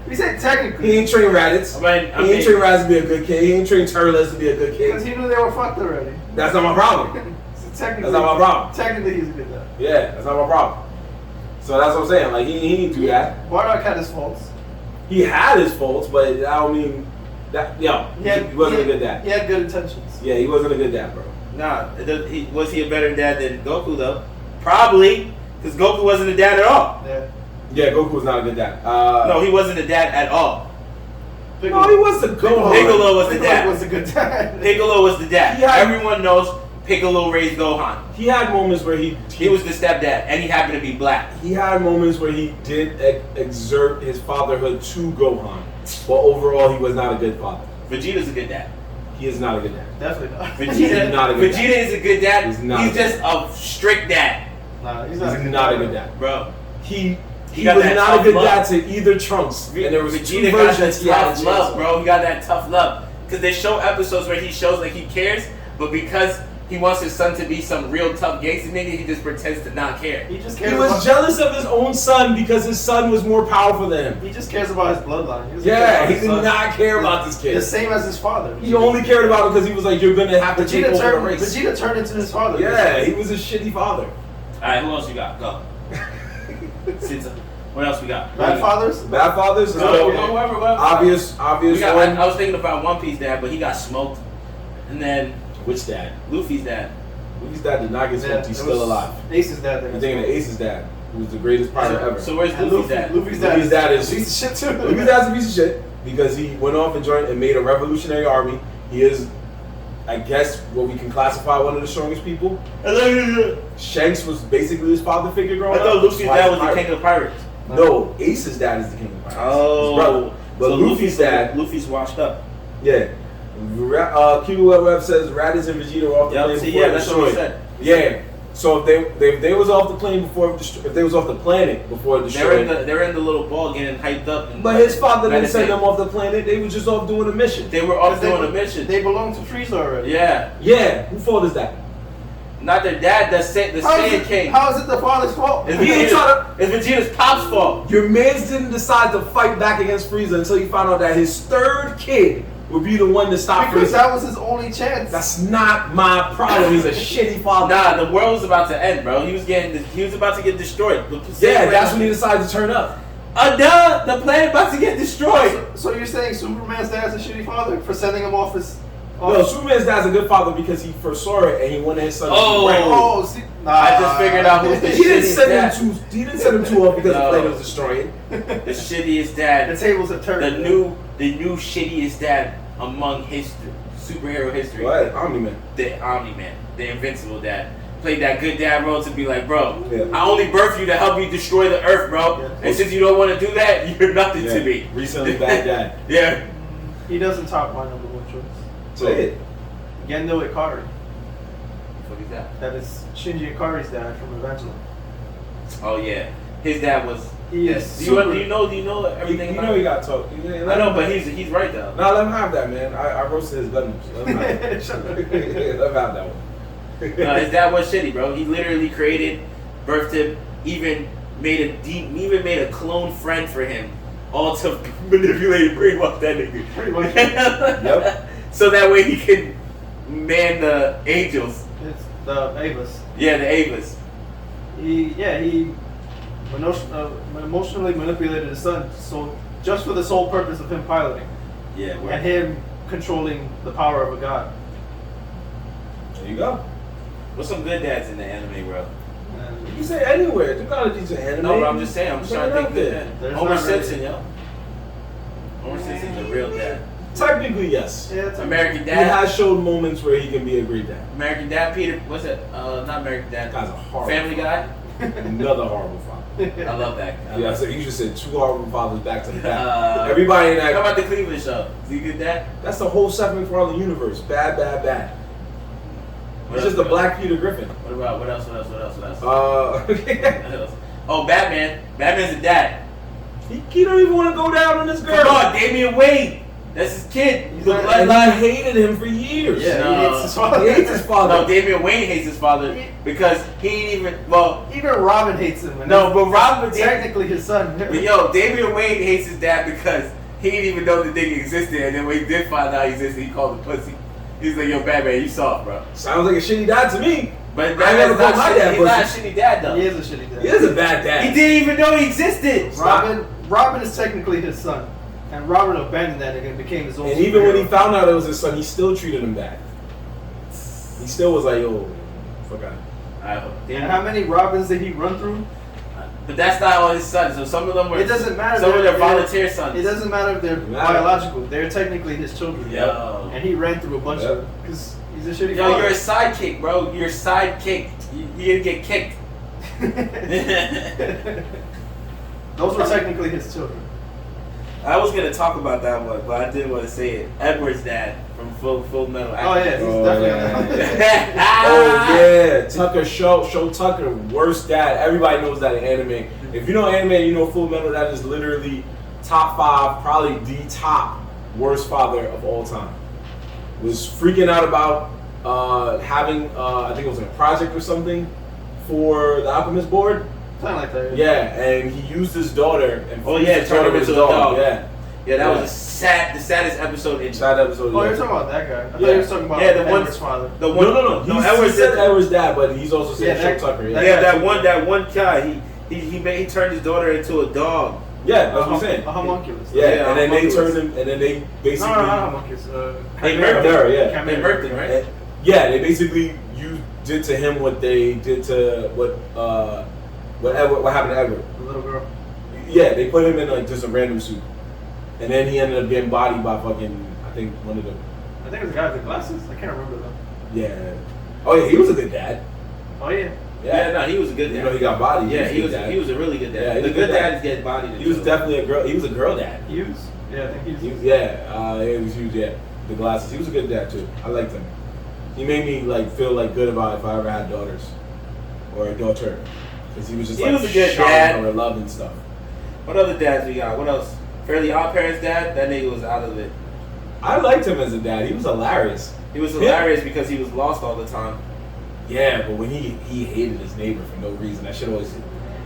Speaker 2: We said technically.
Speaker 1: He ain't trained Raditz. He ain't trained Raditz to be a good kid. He ain't trained Turles to be a good kid.
Speaker 2: Because he knew they were fucked already.
Speaker 1: That's not my problem.
Speaker 2: So technically,
Speaker 1: that's not my problem.
Speaker 2: Technically, he's a good dad.
Speaker 1: Yeah, that's not my problem. So that's what I'm saying. Like, he didn't do that.
Speaker 2: Bardock had his faults.
Speaker 1: He had his faults, but I don't mean that. He wasn't a good dad.
Speaker 2: He had good intentions.
Speaker 1: Yeah, he wasn't a good dad, bro.
Speaker 3: Nah, was he a better dad than Goku though? Probably, because Goku wasn't a dad at all.
Speaker 1: Yeah, Goku was not a good dad.
Speaker 3: No, he wasn't a dad at all.
Speaker 1: No, he was the good one.
Speaker 3: Piccolo was the dad.
Speaker 2: Was a good dad.
Speaker 3: Piccolo was the dad. Everyone knows Piccolo raised Gohan.
Speaker 1: He had moments where he
Speaker 3: was the stepdad, and he happened to be black.
Speaker 1: He had moments where he did exert his fatherhood to Gohan, but overall he was not a good father.
Speaker 3: Vegeta's a good dad.
Speaker 1: He is not a good dad.
Speaker 2: Definitely not.
Speaker 3: Vegeta is a good dad. He's just a strict dad.
Speaker 2: Nah, he's
Speaker 1: not a good dad,
Speaker 3: bro.
Speaker 1: He was not a good dad to either Trunks. And there was
Speaker 3: Vegeta got that tough love, bro. He got that tough love because they show episodes where he shows like he cares, but because he wants his son to be some real tough gangster nigga, he just pretends to not care.
Speaker 2: He was
Speaker 1: jealous of his own son because his son was more powerful than him.
Speaker 2: He just cares about his bloodline.
Speaker 1: He did not care about this kid.
Speaker 2: The same as his father.
Speaker 1: He only cared about him because he was like, you're going to have to take over the race.
Speaker 2: Vegeta turned into his father.
Speaker 1: Yeah, he was a shitty father.
Speaker 3: Alright, who else you got? Go. What else we got?
Speaker 2: Bad fathers?
Speaker 1: Bad fathers?
Speaker 3: Whoever.
Speaker 1: Obvious one.
Speaker 3: I was thinking about One Piece dad, but he got smoked. And then...
Speaker 1: Which dad?
Speaker 3: Luffy's dad.
Speaker 1: Luffy's dad did not get smoked. He's still alive.
Speaker 2: Ace's dad.
Speaker 1: You're thinking of Ace's dad, who was the greatest pirate ever.
Speaker 3: So where's Luffy's dad?
Speaker 2: Luffy's
Speaker 1: dad is
Speaker 2: a piece of shit too.
Speaker 1: Luffy's dad's a piece of shit because he went off and joined and made a revolutionary army. He is, I guess, what we can classify one of the strongest people. Shanks was basically his father figure growing up.
Speaker 3: I thought Luffy's dad was the king of the pirates.
Speaker 1: No, Ace's dad is the king of the pirates.
Speaker 3: Oh,
Speaker 1: his brother. But so Luffy's dad.
Speaker 3: Luffy's washed up.
Speaker 1: Yeah. Q Web says Raditz and Vegeta were off the plane before
Speaker 3: that's what he said.
Speaker 1: Yeah. So if they was off the plane before, if they was off the planet before it destroyed,
Speaker 3: they're in the little ball getting hyped up.
Speaker 1: But his father didn't send them off the planet. They were just off doing a mission.
Speaker 3: They were off doing a mission.
Speaker 2: They belong to Frieza already.
Speaker 3: Yeah.
Speaker 1: Yeah. Who fault is that?
Speaker 3: Not their dad. The Saiyan King.
Speaker 2: How is it the father's fault?
Speaker 3: It's Vegeta's pop's fault.
Speaker 1: Your mans didn't decide to fight back against Frieza until you found out that his third kid would be the one to stop
Speaker 2: because
Speaker 1: Frieza.
Speaker 2: That was his only chance.
Speaker 1: That's not my problem. He's a shitty father.
Speaker 3: Nah, the world was about to end, bro. He was about to get destroyed.
Speaker 1: Yeah, that's when he decided to turn up.
Speaker 3: The planet about to get destroyed.
Speaker 2: So you're saying Superman's dad's a shitty father for sending him off
Speaker 1: No, Superman's dad's a good father because he foresaw it and he wanted his son to
Speaker 2: Oh, see,
Speaker 3: I just figured out who's the
Speaker 1: he didn't
Speaker 3: shittiest
Speaker 1: send
Speaker 3: dad.
Speaker 1: him too. He didn't send him too off because the planet was destroying.
Speaker 3: The shittiest dad.
Speaker 2: The tables have turned.
Speaker 3: The new shittiest dad among history, superhero history.
Speaker 1: What? Omni-Man.
Speaker 3: The Omni-Man, the invincible dad. Played that good dad role to be like, bro,
Speaker 1: Yeah.
Speaker 3: I only birthed you to help you destroy the earth, bro.
Speaker 2: Yeah.
Speaker 3: And since you don't want to do that, you're nothing to me.
Speaker 1: Recently bad dad.
Speaker 3: Yeah.
Speaker 2: He doesn't top my number one choice.
Speaker 1: Say it.
Speaker 2: Gendo Ikari.
Speaker 3: What is that?
Speaker 2: That is Shinji Ikari's dad from Evangeline.
Speaker 3: Oh yeah, his dad was.
Speaker 2: He is
Speaker 3: Do
Speaker 2: super.
Speaker 3: you know everything?
Speaker 1: You
Speaker 3: about
Speaker 1: know he
Speaker 3: it?
Speaker 1: got talked.
Speaker 3: I know, but he's right though.
Speaker 1: Nah, let him have that, man. I roasted his Gundam. Let him have it.
Speaker 2: Shut up.
Speaker 1: Let him have that one.
Speaker 3: No, his dad was shitty, bro. He literally created, birthed him, even made a clone friend for him, all to manipulate and brainwash that nigga.
Speaker 2: Pretty much.
Speaker 1: Yep.
Speaker 3: So that way he can man the angels.
Speaker 2: It's the Avis.
Speaker 3: Yeah, the Avas.
Speaker 2: He emotionally manipulated his son, so just for the sole purpose of him piloting
Speaker 3: Yeah,
Speaker 2: and him controlling the power of a god.
Speaker 1: There you go.
Speaker 3: What's some good dads in the anime, bro?
Speaker 2: And
Speaker 1: You can say anywhere. You gotta do some anime.
Speaker 3: No, but I'm just saying. I'm just trying to think good dad.
Speaker 2: There's
Speaker 3: Homer
Speaker 2: not really-
Speaker 3: Simpson, yo. Homer Simpson's a real dad.
Speaker 1: Technically, yes.
Speaker 2: yeah, it's
Speaker 3: American
Speaker 1: He
Speaker 3: Dad.
Speaker 1: has showed moments where he can be a great dad.
Speaker 3: American Dad. Peter. What's it? Not American Dad.
Speaker 1: That guy's a horrible
Speaker 3: Family Guy.
Speaker 1: Another horrible father.
Speaker 3: I love that.
Speaker 1: Yeah, so you just said two horrible fathers back to back. Everybody in
Speaker 3: How
Speaker 1: that.
Speaker 3: about the Cleveland Show? Is he a good dad?
Speaker 1: That's the whole Seth MacFarlane universe. Bad, bad, bad.
Speaker 3: What
Speaker 1: It's
Speaker 3: else,
Speaker 1: just the
Speaker 3: what
Speaker 1: Black Peter Griffin.
Speaker 3: What about what else? What else? What else?
Speaker 1: Uh,
Speaker 3: What else? Oh, Batman. Batman's a dad.
Speaker 1: he don't even want to go down on this girl.
Speaker 3: Come on, Damian Wayne. That's his kid. He's a
Speaker 2: And
Speaker 1: And
Speaker 3: bloodline.
Speaker 1: I hated him for years.
Speaker 2: Yeah,
Speaker 3: No.
Speaker 2: he hates his father.
Speaker 1: He hates his father.
Speaker 3: No, Damian Wayne hates his father because he ain't even. Well,
Speaker 2: Even Robin hates him. And
Speaker 3: no, but Robin.
Speaker 2: technically his son.
Speaker 3: But yo, Damian Wayne hates his dad because he didn't even know the nigga existed, and then when he did find out he existed, he called him pussy. He's like, yo, Batman, you soft, bro.
Speaker 1: Sounds like a shitty dad to me.
Speaker 3: But
Speaker 1: I
Speaker 3: Batman's
Speaker 1: never
Speaker 3: not
Speaker 1: called my
Speaker 3: shitty.
Speaker 1: dad
Speaker 3: He's not a
Speaker 1: pussy.
Speaker 3: shitty dad though.
Speaker 2: He is a shitty dad.
Speaker 1: He is a bad dad.
Speaker 3: He didn't even know he existed.
Speaker 2: Robin is technically his son, and Robin abandoned that nigga and became his own.
Speaker 1: And even when he
Speaker 2: superhero.
Speaker 1: found out it was his son, he still treated him bad. He still was like, yo, fuck out.
Speaker 2: And how many Robins did he run through?
Speaker 3: But that's not all his sons. So some of them were.
Speaker 2: It doesn't matter.
Speaker 3: Some of
Speaker 2: They're-
Speaker 3: them volunteer sons.
Speaker 2: It doesn't matter if they're biological. They're technically his children.
Speaker 3: Yo.
Speaker 2: And he ran through a bunch of them because he's a shitty
Speaker 3: Yo,
Speaker 2: father.
Speaker 3: you're a sidekick, bro. You're a sidekick. You're gonna get kicked.
Speaker 2: Those were technically his children.
Speaker 3: I was gonna talk about that one, but I didn't want to say it. Edward's dad from Full Metal.
Speaker 2: Oh yeah, he's
Speaker 1: Oh,
Speaker 2: definitely
Speaker 1: yeah. Oh yeah, Tucker show Tucker, worst dad. Everybody knows that in anime. If you know anime, you know Full Metal. That is literally top 5, probably the top worst father of all time. Was freaking out about having I think it was a project or something for the Alchemist board.
Speaker 2: something like that.
Speaker 1: Yeah, and he used his daughter and
Speaker 3: Oh yeah,
Speaker 1: his
Speaker 3: turned him
Speaker 1: daughter
Speaker 3: into a dog.
Speaker 1: Yeah,
Speaker 3: Yeah, that was the saddest episode in.
Speaker 1: sad episode.
Speaker 2: Oh,
Speaker 1: yeah.
Speaker 2: you're talking about that guy. I thought
Speaker 1: Yeah.
Speaker 2: you were talking about
Speaker 3: Yeah, the one-
Speaker 2: Edward's father.
Speaker 3: The one,
Speaker 1: No.
Speaker 3: no.
Speaker 1: He
Speaker 3: Edward
Speaker 1: said
Speaker 3: said
Speaker 1: Edward's dad, but he's also saying
Speaker 2: Yeah,
Speaker 1: Show
Speaker 2: that-
Speaker 1: Tucker. Yeah,
Speaker 2: that-
Speaker 3: that one guy. He turned his daughter into a dog.
Speaker 1: yeah, that's what I'm saying.
Speaker 2: A homunculus.
Speaker 1: Yeah,
Speaker 3: Yeah,
Speaker 1: and then they
Speaker 3: homunculus.
Speaker 1: turned him, and then they
Speaker 2: No,
Speaker 1: basically
Speaker 2: not homunculus.
Speaker 3: They
Speaker 2: chimera.
Speaker 3: murked
Speaker 1: Chimera, yeah.
Speaker 2: Chimera.
Speaker 3: They murked him, right?
Speaker 1: and- yeah, they basically did to him what they did to what happened to Edward.
Speaker 2: The little girl.
Speaker 1: Yeah, they put him in like just a random suit, and then he ended up getting bodied by fucking I think one of them.
Speaker 2: I think it was the guy with the glasses. I can't remember though.
Speaker 1: Yeah. Oh yeah, he was a good dad.
Speaker 2: Oh yeah.
Speaker 3: Yeah, no, he was a good dad.
Speaker 1: You know, he got bodied.
Speaker 3: Yeah,
Speaker 1: a good dad.
Speaker 3: he was a really good dad.
Speaker 1: Yeah, he
Speaker 3: the
Speaker 1: was a
Speaker 3: good
Speaker 1: good
Speaker 3: dad
Speaker 1: dad.
Speaker 3: is getting bodied.
Speaker 1: He was definitely a girl. He was a girl dad.
Speaker 2: Hughes. Yeah, I think
Speaker 1: He
Speaker 2: Hughes.
Speaker 1: was, yeah, he was huge. Yeah, the glasses. He was a good dad too. I liked him. He made me like feel like good about if I ever had daughters or a daughter, because he was just
Speaker 3: He
Speaker 1: like
Speaker 3: was a good
Speaker 1: showering
Speaker 3: dad.
Speaker 1: her love and stuff.
Speaker 3: What other dads we got? What else? Fairly Odd Parents' dad. That nigga was out of it.
Speaker 1: I liked him as a dad. He was hilarious.
Speaker 3: He was hilarious because he was lost all the time.
Speaker 1: Yeah, but when he hated his neighbor for no reason, that shit always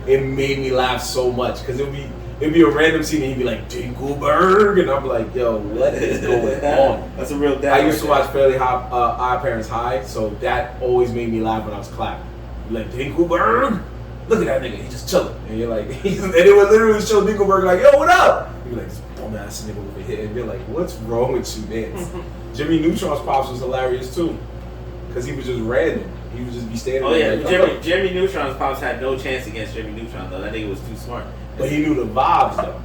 Speaker 1: it made me laugh so much because it'd be a random scene and he'd be like Dinkelberg and I'm like, yo, what is going on?
Speaker 3: That's a real dad.
Speaker 1: I used to
Speaker 3: right
Speaker 1: watch Fairly Odd Parents High, so that always made me laugh when I was clapping. Like Dinkelberg, look at that nigga, he just chilling, and you're like, and it would literally show Dinkelberg like, yo, what up? You'd be like, this bum ass nigga over here, and you're like, what's wrong with you, man? Jimmy Neutron's pops was hilarious too, because he was just random. He would just be standing there.
Speaker 3: Oh yeah, Jimmy Neutron's pops had no chance against Jimmy Neutron though. That nigga was too smart.
Speaker 1: But he knew the vibes though.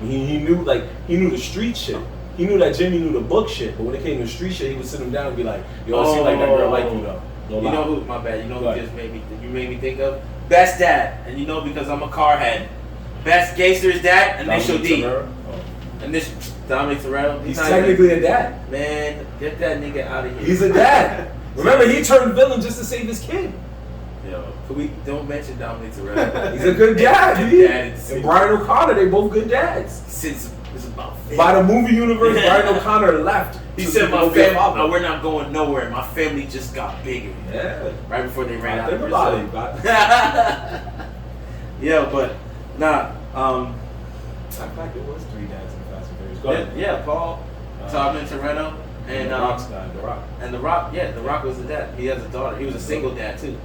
Speaker 1: He knew the street shit. He knew that Jimmy knew the book shit. But when it came to street shit, he would sit him down and be like, "Yo, I seem like that girl like you though." No lie.
Speaker 3: You know who? My bad. You know who just made me think of best dad, and you know because I'm a car head. Best gangster's dad, Initial D. Initial Dominic Toretto.
Speaker 1: He's technically a dad.
Speaker 3: Man, get that nigga out of here.
Speaker 1: He's a dad. Remember, he turned villain just to save his kid.
Speaker 3: Yo, we don't mention Dominic Toretto.
Speaker 1: He's a good dad,
Speaker 3: dude.
Speaker 1: And Brian O'Connor, they both good dads.
Speaker 3: Since it's about family.
Speaker 1: By the movie universe, Brian O'Connor left.
Speaker 3: He said, "My family, we're not going nowhere. My family just got bigger."
Speaker 1: Yeah.
Speaker 3: Right before they ran out of
Speaker 1: Brazil.
Speaker 3: Yeah, but nah.
Speaker 1: In fact, it was 3 dads in Fast and Furious. Go ahead.
Speaker 3: Yeah, Paul, Dominic Toretto, and
Speaker 1: The Rock's guy, The Rock.
Speaker 3: And The Rock, yeah, The Rock was the dad. He has a daughter. He was a single dad too.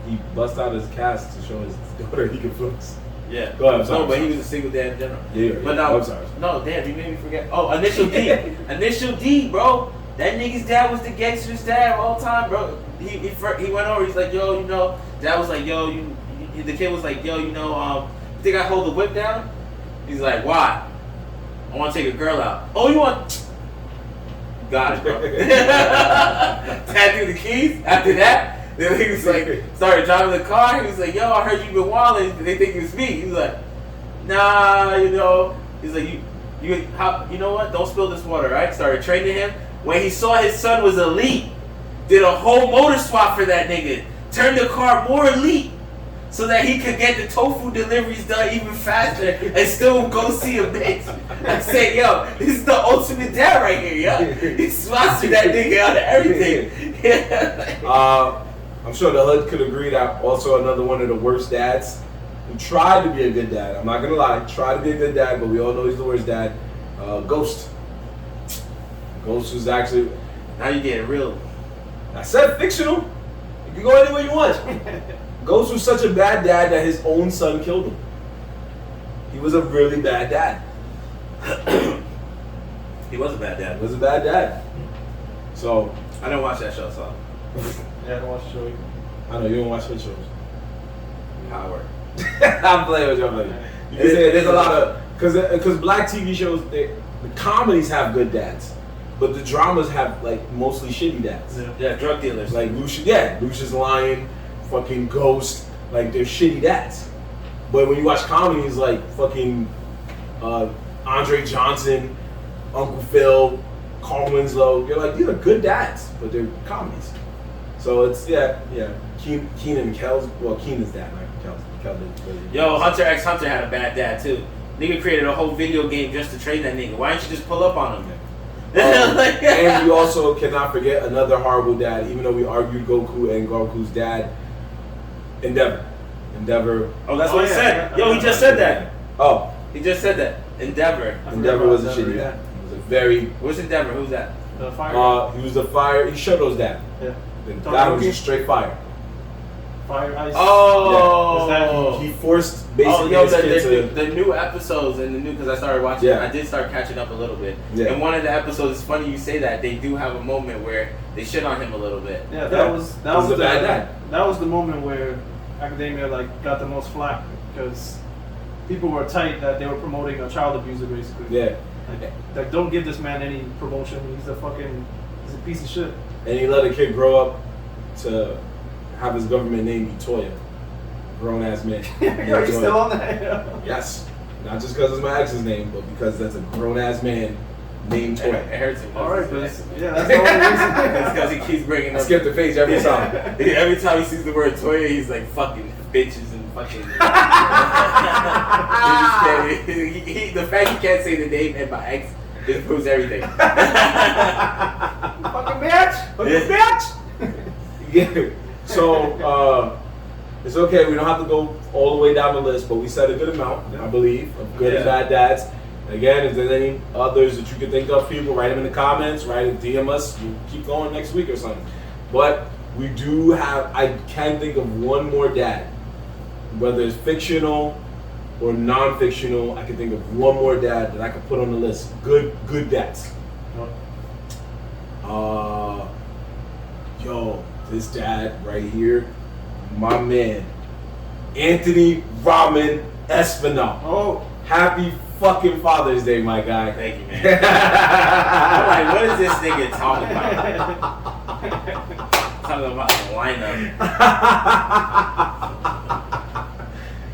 Speaker 1: He bust out his cast to show his daughter he can flex.
Speaker 3: Yeah.
Speaker 1: Go ahead. I'm sorry.
Speaker 3: No, but he was a single dad in general.
Speaker 1: Yeah.
Speaker 3: But now,
Speaker 1: I'm sorry.
Speaker 3: No, damn, you made me forget. Oh, Initial D. Initial D, bro. That nigga's dad was the gangster's dad all the time, bro. He went over. He's like, yo, you know. Dad was like, yo, the kid was like, yo, you know, think I hold the whip down? He's like, why? I want to take a girl out. Oh, you want? Got it, bro. Dad threw the keys. After that, then he was like, started driving the car. He was like, yo, I heard you been wilding. They think it was me. He was like, nah, you know. He's like, you know what? Don't spill this water, right? Started training him. When he saw his son was elite, did a whole motor swap for that nigga. Turned the car more elite so that he could get the tofu deliveries done even faster and still go see a bitch. I'm saying, yo, this is the ultimate dad right here, yo. He sponsored that nigga out of everything.
Speaker 1: I'm sure the hood could agree that also another one of the worst dads who tried to be a good dad. I'm not gonna lie, tried to be a good dad, but we all know he's the worst dad. Ghost. Ghost was actually.
Speaker 3: Now you getting real.
Speaker 1: I said fictional. You can go anywhere you want. Ghost was such a bad dad that his own son killed him. He was a really bad dad.
Speaker 3: He was a bad dad.
Speaker 1: He was a bad dad. So
Speaker 3: I didn't watch that show, so.
Speaker 2: Yeah, I don't watch the show either.
Speaker 1: I know you don't watch his shows.
Speaker 3: Power.
Speaker 1: I'm playing with you. You can say there's a lot of because black TV shows, the comedies have good dads, but the dramas have like mostly shitty dads.
Speaker 3: Yeah, drug dealers.
Speaker 1: Like Lucius Lyon, fucking Ghost, like they're shitty dads. But when you watch comedies like fucking Andre Johnson, Uncle Phil, Carl Winslow, you're like, these are good dads, but they're comedies. So it's Keenan and Kel's. Well, Keenan's dad, not Kel's.
Speaker 3: Yo, Hunter x Hunter had a bad dad too. Nigga created a whole video game just to train that nigga. Why didn't you just pull up on him?
Speaker 1: And we also cannot forget another horrible dad, even though we argued Goku and Goku's dad, Endeavor.
Speaker 3: Oh, that's what he said. Yo, he just said that.
Speaker 1: Oh.
Speaker 3: He just said that. Endeavor
Speaker 1: was a shitty dad. He was a very...
Speaker 3: What's Endeavor? Who's that?
Speaker 2: The fire.
Speaker 1: He was the fire... He Shoto's dad.
Speaker 2: Yeah.
Speaker 1: The guy was just straight fire.
Speaker 2: Fire ice.
Speaker 3: Oh.
Speaker 2: Yeah.
Speaker 1: He forced basically his kid to...
Speaker 3: The new episodes and the new... Because I started watching I did start catching up a little bit. Yeah. And one of the episodes, it's funny you say that, they do have a moment where they shit on him a little bit.
Speaker 2: Yeah, that was
Speaker 1: the bad dad.
Speaker 2: That was the moment where Academia got the most flack because people were tight that they were promoting a child abuser basically.
Speaker 1: Yeah.
Speaker 2: Like don't give this man any promotion. He's a piece of shit. And
Speaker 1: he let a kid grow up to have his government name be Toya. Grown ass man.
Speaker 2: Are you still on that?
Speaker 1: Yes. Not just because it's my ex's name, but because that's a grown ass man named Toya.
Speaker 3: It hurts him.
Speaker 2: Alright, but that's the only reason.
Speaker 3: It's because he keeps bringing up.
Speaker 1: I skip the page every time.
Speaker 3: Every time he sees the word Toya, he's like fucking bitches and fucking. The fact he can't say the name and my ex just proves everything.
Speaker 2: Fucking bitch! Fucking bitch!
Speaker 1: Yeah. So it's okay. We don't have to go all the way down the list, but we said a good amount, I believe, of good and bad dads. Again, if there's any others that you can think of, people, write them in the comments, DM us. We'll keep going next week or something. But we do have, I can think of one more dad. Whether it's fictional or non-fictional, I can think of one more dad that I could put on the list. Good dads. Yo, this dad right here, my man, Anthony Ramen Espinal.
Speaker 2: Oh,
Speaker 1: happy fucking Father's Day, my guy.
Speaker 3: Thank you, man. I'm like, what is this nigga talking about? Talking about the lineup.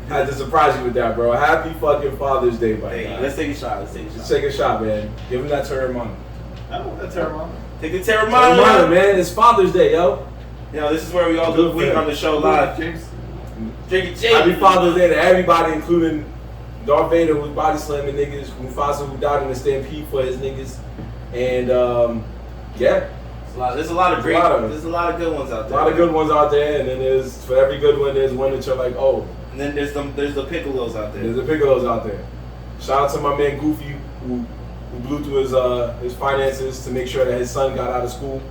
Speaker 1: Had to surprise you with that, bro. Happy fucking Father's Day, my guy.
Speaker 3: Let's take a shot.
Speaker 1: Let's take a shot, man. Give him that Terramana.
Speaker 2: I don't want that Terramana.
Speaker 3: Take the Terramana,
Speaker 1: man. It's Father's Day, yo.
Speaker 3: Yo, this is where we all do a week on the show live.
Speaker 2: James.
Speaker 3: Drinking James.
Speaker 1: Happy Father's Day to everybody, including Darth Vader, who's body slamming niggas, Mufasa, who died in a stampede for his niggas, and yeah.
Speaker 3: There's a lot of good ones out there.
Speaker 1: A lot of good ones out there, and then there's, for every good one, there's one that you're like, oh.
Speaker 3: And then there's the Piccolos out there.
Speaker 1: There's the Piccolos out there. Shout out to my man Goofy, who blew through his finances to make sure that his son got out of school.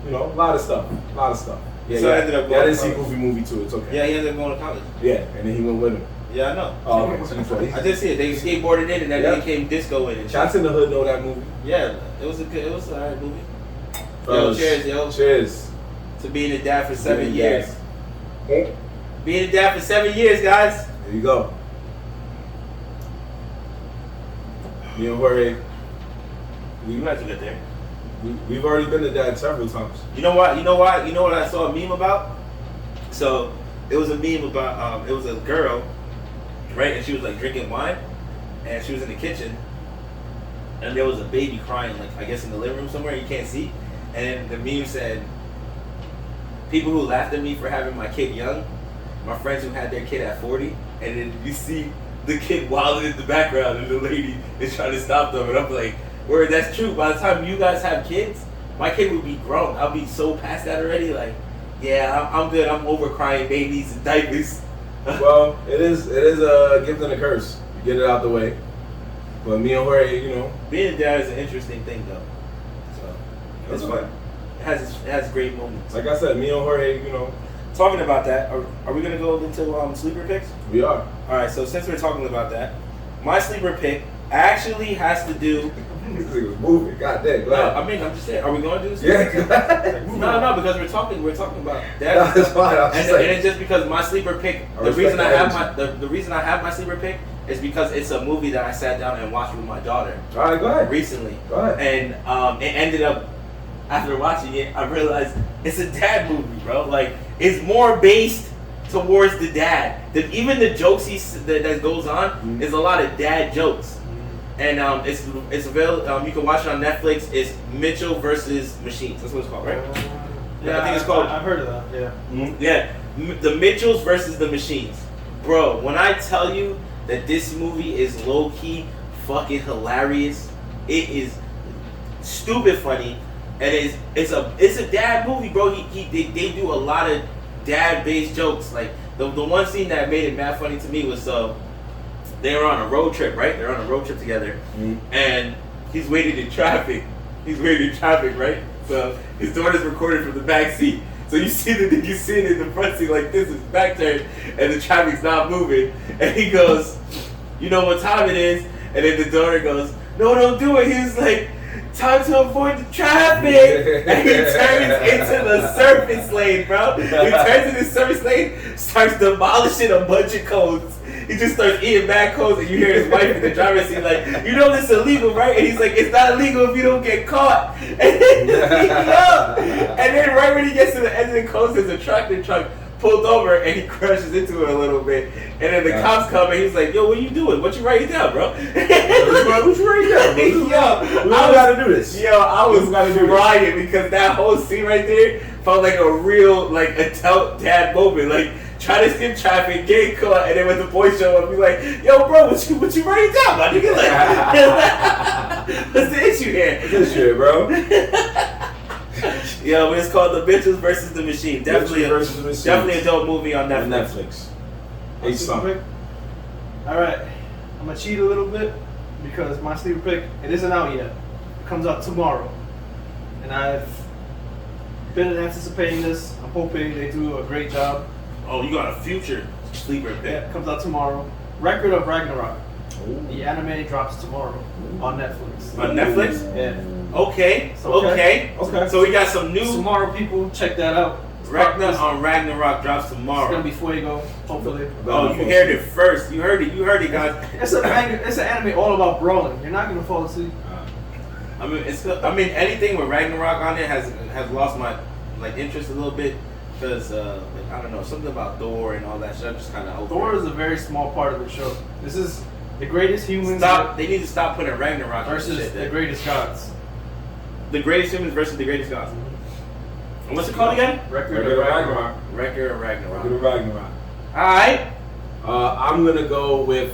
Speaker 1: You know, a lot of stuff. Yeah,
Speaker 3: so I ended up going
Speaker 1: I didn't see Goofy movie too. It's okay.
Speaker 3: Yeah, he ended up going to college.
Speaker 1: Yeah, and then he went with him.
Speaker 3: Yeah, I know.
Speaker 1: Oh, okay.
Speaker 3: I did see it. They skateboarded in, and then they came disco in.
Speaker 1: Shots in the Hood know that movie.
Speaker 3: Yeah, it was an alright movie.
Speaker 1: Cheers, yo. Cheers.
Speaker 3: To being a dad for 7 years. Being a dad for 7 years, guys.
Speaker 1: There you go. Me and Jorge,
Speaker 3: we might have to get there.
Speaker 1: We've already been to dad several times.
Speaker 3: You know what? You know what I saw a meme about? So it was a meme about it was a girl, right? And she was like drinking wine, and she was in the kitchen, and there was a baby crying, like I guess in the living room somewhere. You can't see. And the meme said, "People who laughed at me for having my kid young, my friends who had their kid at 40." And then you see the kid wilding in the background, and the lady is trying to stop them. And I'm like, word, that's true. By the time you guys have kids, my kid would be grown. I'll be so past that already. Like, yeah, I'm good. I'm over crying babies and diapers.
Speaker 1: Well, it is a gift and a curse. You get it out the way. But me and Jorge, you know,
Speaker 3: being a dad is an interesting thing, though. So it's fun. It has great moments.
Speaker 1: Like I said, me and Jorge, you know.
Speaker 3: Talking about that, are we gonna go into sleeper picks?
Speaker 1: We are.
Speaker 3: All right. So since we're talking about that, my sleeper pick actually has to do.
Speaker 1: Move it, goddamn.
Speaker 3: No, I mean, I'm just saying. Are we going to do this?
Speaker 1: Yeah.
Speaker 3: No, because we're talking about that.
Speaker 1: No, that's fine.
Speaker 3: And it's just because my sleeper pick. The reason I have my sleeper pick is because it's a movie that I sat down and watched with my daughter.
Speaker 1: All right, go ahead.
Speaker 3: Recently.
Speaker 1: Go ahead.
Speaker 3: And it ended up, after watching it, I realized it's a dad movie, bro. Like, it's more based towards the dad. Even the jokes that goes on is a lot of dad jokes. And it's available. You can watch it on Netflix. It's Mitchell versus Machines. That's what it's called, right?
Speaker 2: Yeah,
Speaker 3: I think it's called.
Speaker 2: I've heard of that. Yeah.
Speaker 3: Mm-hmm. Yeah, the Mitchells versus the Machines, bro. When I tell you that this movie is low key fucking hilarious, it is stupid funny, and it's a dad movie, bro. They do a lot of dad based jokes. Like the one scene that made it mad funny to me was they were on a road trip, right? They're on a road trip together, and he's waiting in traffic. Right? So his daughter's recorded from the back seat. So you see you see it in the front seat like this, is back turned, and the traffic's not moving. And he goes, "You know what time it is?" And then the daughter goes, "No, don't do it." He's like, "Time to avoid the traffic." And he turns into the surface lane, bro. He turns into the surface lane, starts demolishing a bunch of codes. He just starts eating bad codes, and you hear his wife in the driver's seat like, "You know this is illegal, right?" And he's like, "It's not illegal if you don't get caught." And then right when he gets to the end of the coast, there's a truck pulled over, and he crashes into it a little bit. And then the cops come, and he's like, "Yo, what you doing? What you writing down, bro?"
Speaker 1: What you writing down, bro? We gotta do this.
Speaker 3: Yo, I was crying because that whole scene right there felt like a real, like, adult dad moment. Like, try to skip traffic, get caught, and then when the boys show up, be like, "Yo, bro, what you writing down, my nigga?" Like, what's the issue here?
Speaker 1: What's the issue here, bro?
Speaker 3: Yo, but it's called The Mitchells versus the Machine. Definitely a dope movie on Netflix.
Speaker 2: Alright, I'm gonna cheat a little bit because my sleeper pick, it isn't out yet. It comes out tomorrow. And I've been anticipating this. I'm hoping they do a great job.
Speaker 3: Oh, you got a future sleeper pick.
Speaker 2: Yeah, it comes out tomorrow. Record of Ragnarok. Ooh. The anime drops tomorrow on Netflix.
Speaker 3: On Netflix?
Speaker 2: Yeah.
Speaker 3: Okay. So we got some new.
Speaker 2: Tomorrow, people, check that out.
Speaker 3: Ragnarok drops tomorrow.
Speaker 2: It's gonna be fuego, hopefully.
Speaker 3: Oh, you heard it first. You heard it, guys.
Speaker 2: It's an anime all about brawling. You're not gonna fall asleep.
Speaker 3: I mean, anything with Ragnarok on it has lost my interest a little bit because I don't know, something about Thor and all that shit. I'm just kind of over.
Speaker 2: Thor is a very small part of the show. This is the greatest humans.
Speaker 3: They need to stop putting Ragnarok
Speaker 2: versus the greatest gods.
Speaker 3: The greatest humans versus the greatest gods. And what's it called again?
Speaker 2: Record of Ragnarok.
Speaker 3: Record of Ragnarok.
Speaker 1: All
Speaker 3: right.
Speaker 1: I'm gonna go with.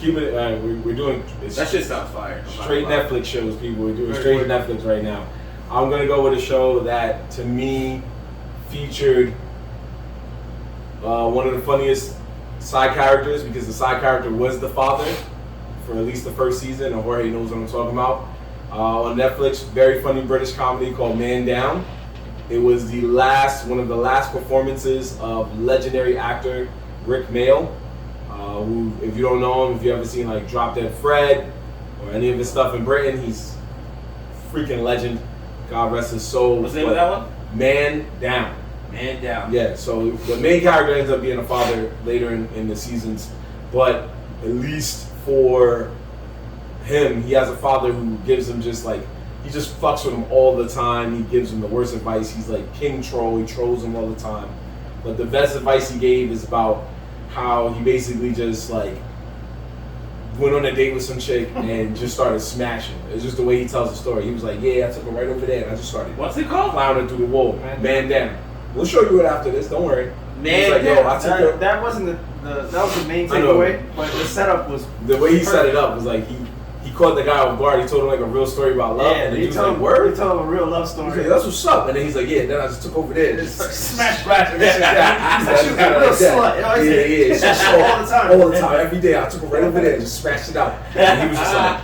Speaker 1: We're doing.
Speaker 3: That shit sounds fire.
Speaker 1: Straight Netflix shows, people. We're doing straight Netflix right now. I'm gonna go with a show that, to me, featured one of the funniest side characters, because the side character was the father for at least the first season. And Jorge knows what I'm talking about. On Netflix, very funny British comedy called Man Down. It was one of the last performances of legendary actor Rick Mail, who, if you don't know him, if you ever seen like Drop Dead Fred or any of his stuff in Britain, he's freaking legend. God rest his soul.
Speaker 3: What's the name of that one?
Speaker 1: Man Down.
Speaker 3: Man Down.
Speaker 1: Yeah, so the main character ends up being a father later in the seasons, but at least for him, he has a father who gives him he just fucks with him all the time. He gives him the worst advice. He's like king troll. He trolls him all the time. But the best advice he gave is about how he basically just went on a date with some chick and just started smashing. It's just the way he tells the story. He was like, yeah, I took her right over there and I just started.
Speaker 3: What's it called?
Speaker 1: Clowning through the wall. Man Down. We'll show you it after this. Don't worry.
Speaker 2: Man Down. That wasn't that was the main takeaway, but the setup was
Speaker 1: the way he set it up was like he caught the guy off guard. He told him like a real story about love, and he told him word.
Speaker 2: He told him a real love story.
Speaker 1: Like, that's what's up. And then he's like, yeah. Then I just took over there, and
Speaker 2: smash. She's a real slut.
Speaker 1: Yeah. All the time, every day. I took her right over there and just smashed it out. And he was just like,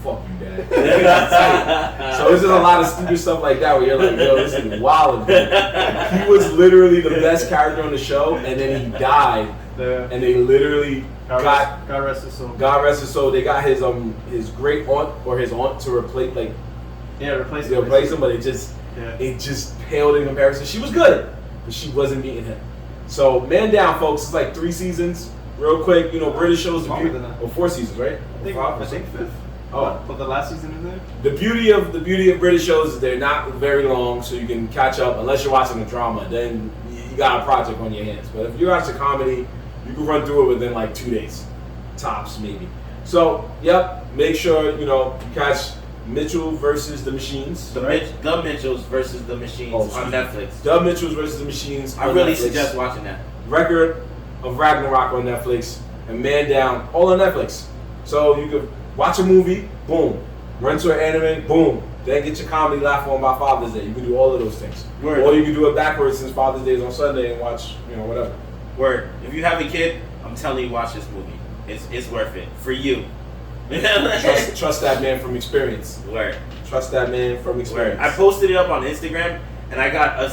Speaker 1: fuck you, Dad. So there's just a lot of stupid stuff like that where you're like, yo, this is wild. He was literally the best character on the show, and then he died. And they literally
Speaker 2: God rest his soul.
Speaker 1: God rest his soul. They got his great aunt or his aunt to replace him, but it just paled in comparison. She was good, but she wasn't beating him. So Man Down, folks, it's like 3 seasons. Real quick, British shows or 4 seasons, right?
Speaker 2: I think 5th.
Speaker 1: Oh,
Speaker 2: but the last season is there.
Speaker 1: The beauty of British shows is they're not very long, so you can catch up. Unless you're watching a drama, then you got a project on your hands. But if you're watching a comedy, you can run through it within like 2 days, tops maybe. So, make sure you catch Mitchell versus the Machines.
Speaker 3: The Mitchells versus the Machines on Netflix.
Speaker 1: The Mitchells versus the Machines.
Speaker 3: I really suggest watching that.
Speaker 1: Record of Ragnarok on Netflix and Man Down all on Netflix. So you could watch a movie, boom. Run to an anime, boom. Then get your comedy laugh on by Father's Day. You can do all of those things.
Speaker 3: Word.
Speaker 1: Or you can do it backwards since Father's Day is on Sunday and watch, whatever.
Speaker 3: Word. If you have a kid, I'm telling you, watch this movie. It's worth it for you.
Speaker 1: Trust that man from experience.
Speaker 3: Word.
Speaker 1: Trust that man from experience.
Speaker 3: Word. I posted it up on Instagram, and I got a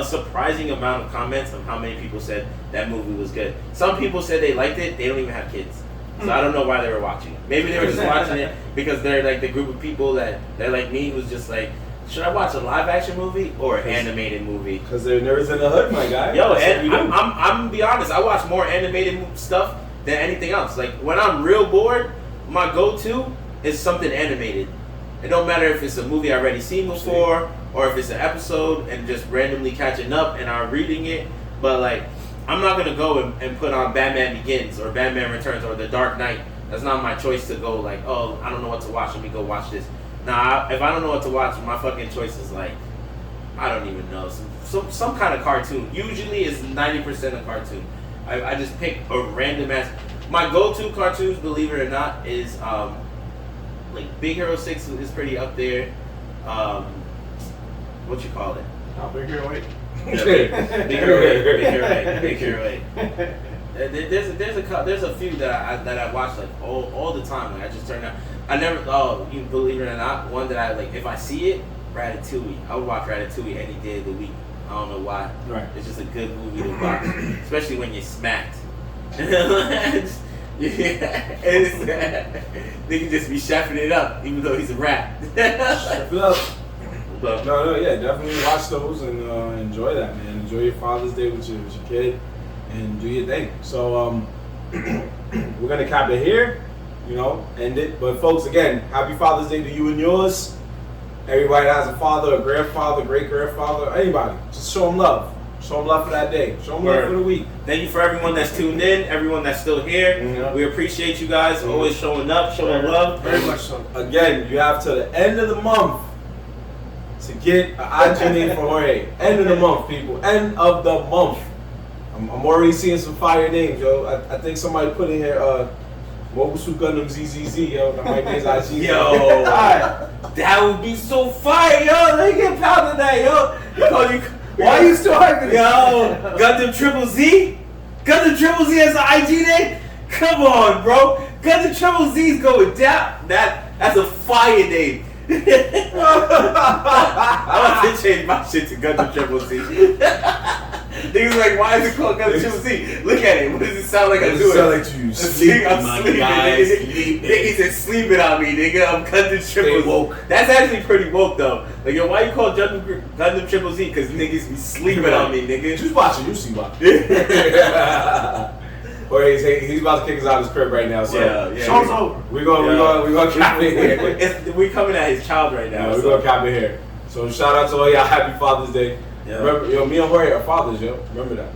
Speaker 3: surprising amount of comments of how many people said that movie was good. Some people said they liked it. They don't even have kids. So I don't know why they were watching it. Maybe they were just watching it because they're like the group of people that they're like me, who's just like, should I watch a live action movie or an animated movie?
Speaker 1: Because they're nerds in the hood, my guy.
Speaker 3: Yo, and I'm gonna be honest, I watch more animated stuff than anything else. Like when I'm real bored, my go-to is something animated. It don't matter if it's a movie I already seen before or if it's an episode and just randomly catching up and I'm reading it. But like, I'm not gonna go and put on Batman Begins or Batman Returns or The Dark Knight. That's not my choice to go like, oh, I don't know what to watch. Let me go watch this. Nah, if I don't know what to watch, my fucking choice is like, I don't even know, some kind of cartoon. Usually it's 90% a cartoon. I just pick a random ass. My go-to cartoons, believe it or not, is like Big Hero 6 is pretty up there. What you call it?
Speaker 2: Big Hero 8.
Speaker 3: Yeah, Big Hero 8. There's a few that I watch like all the time. Like I just turn on. I never. Oh, you believe it or not, one that I like. If I see it, Ratatouille. I would watch Ratatouille any day of the week. I don't know why. Right. It's just a good movie to watch, especially when you're smacked. Yeah, nigga just be chefing it up, even though he's a rat.
Speaker 1: Chef it up. But yeah, definitely watch those and enjoy that, man. Enjoy your Father's Day with your kid and do your thing. So we're gonna cap it here, end it. But folks, again, happy Father's Day to you and yours. Everybody that has a father, a grandfather, great grandfather, anybody, just show them love. Show them love for that day. Show them love for the week.
Speaker 3: Thank you for everyone that's tuned in, everyone that's still here. Mm-hmm. We appreciate you guys always showing up, showing love.
Speaker 1: Very much so. Again, you have to the end of the month to get an IG name for Jorge. End of the month, people. End of the month. I'm already seeing some fire names, yo. I think somebody put in here, Mobusu Gundam ZZZ, yo. That might be his IG.
Speaker 3: Yo, that would be so fire, yo. They get pounded that, yo.
Speaker 2: Why are you still hyping it?
Speaker 3: Yo, Gundam Triple Z? Gundam Triple Z has an IG name? Come on, bro. Gundam Triple Z's going down. That's a fire name. I want to change my shit to Gundam Triple Z. Niggas like, why is it called Gundam Triple Z? Look at it. What does it sound like I'm doing?
Speaker 1: It sound like you sleep,
Speaker 3: I'm sleeping. Niggas is sleeping on me, nigga. I'm Gundam Triple Z.
Speaker 1: Woke.
Speaker 3: That's actually pretty woke, though. Like, yo, why you call Gundam Triple Z? Because niggas be sleeping on me, nigga.
Speaker 1: Just watching. You see watching. Or he's about to kick us out of his crib right now. So
Speaker 3: yeah.
Speaker 2: Show's over.
Speaker 1: We're gonna cap it here.
Speaker 3: We're coming at his child right now.
Speaker 1: We're gonna cap it here. So shout out to all y'all. Happy Father's Day. Yeah. Remember, me and Jorge are fathers, yo. Remember that.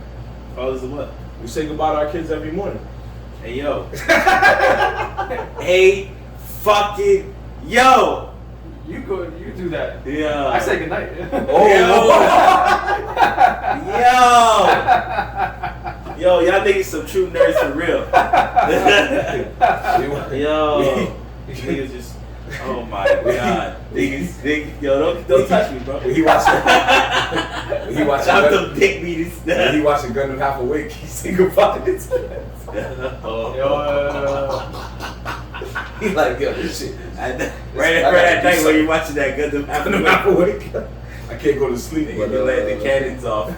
Speaker 3: Fathers of what?
Speaker 1: We say goodbye to our kids every morning.
Speaker 3: Hey, yo. Hey, fucking yo.
Speaker 2: You do that.
Speaker 3: Yeah.
Speaker 2: I say goodnight.
Speaker 3: Yo, y'all niggas some true nerds for real. Yo. Niggas just, oh my god. Niggas, yo, don't touch me, bro.
Speaker 1: He watching
Speaker 3: Shout out to big meetings.
Speaker 1: He watching Gundam half awake. He say goodbye to his He like, yo, this shit.
Speaker 3: Right at night when you're watching that Gundam half awake.
Speaker 1: I can't go to sleep.
Speaker 3: But you let the cannons off.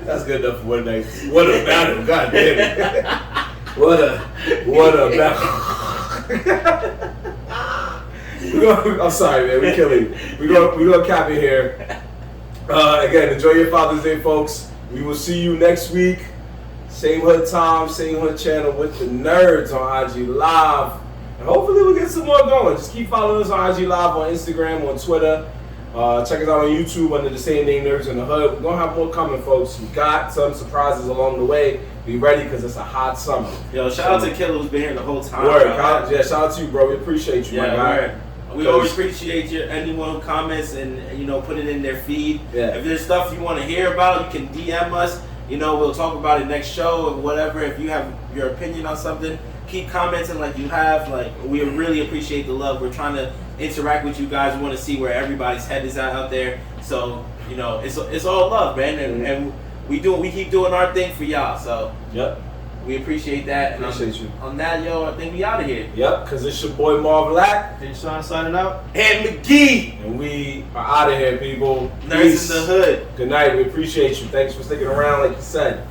Speaker 1: That's good enough for one night. What a battle, god damn it. What a battle. I'm sorry, man. We killing. We gonna cap it here. Again, enjoy your Father's Day, folks. We will see you next week. Same hood time, same hood channel with the Nerdz on IG Live. And hopefully we'll get some more going. Just keep following us on IG Live, on Instagram, on Twitter. Check us out on YouTube under the same name, Nerdz in the Hood. We're going to have more coming, folks. We got some surprises along the way. Be ready because it's a hot summer.
Speaker 3: Yo, shout out to Killer who's been here the whole time.
Speaker 1: Word. Yeah, shout out to you, bro. We appreciate you, my guy.
Speaker 3: We always appreciate anyone who comments and put it in their feed.
Speaker 1: Yeah.
Speaker 3: If there's stuff you want to hear about, you can DM us. We'll talk about it next show or whatever. If you have your opinion on something, keep commenting like you have. Like, we really appreciate the love. We're trying to interact with you guys. We want to see where everybody's head is at out there. So, it's all love, man. And we keep doing our thing for y'all. So,
Speaker 1: yep.
Speaker 3: We appreciate that.
Speaker 1: Appreciate you.
Speaker 3: On that, yo, I think we out of here.
Speaker 1: Yep, because it's your boy Marv Black.
Speaker 2: Hey, Sean signing out.
Speaker 3: And McGee.
Speaker 1: And we are out of here, people.
Speaker 3: Nerdz in the Hood.
Speaker 1: Good night. We appreciate you. Thanks for sticking around, like you said.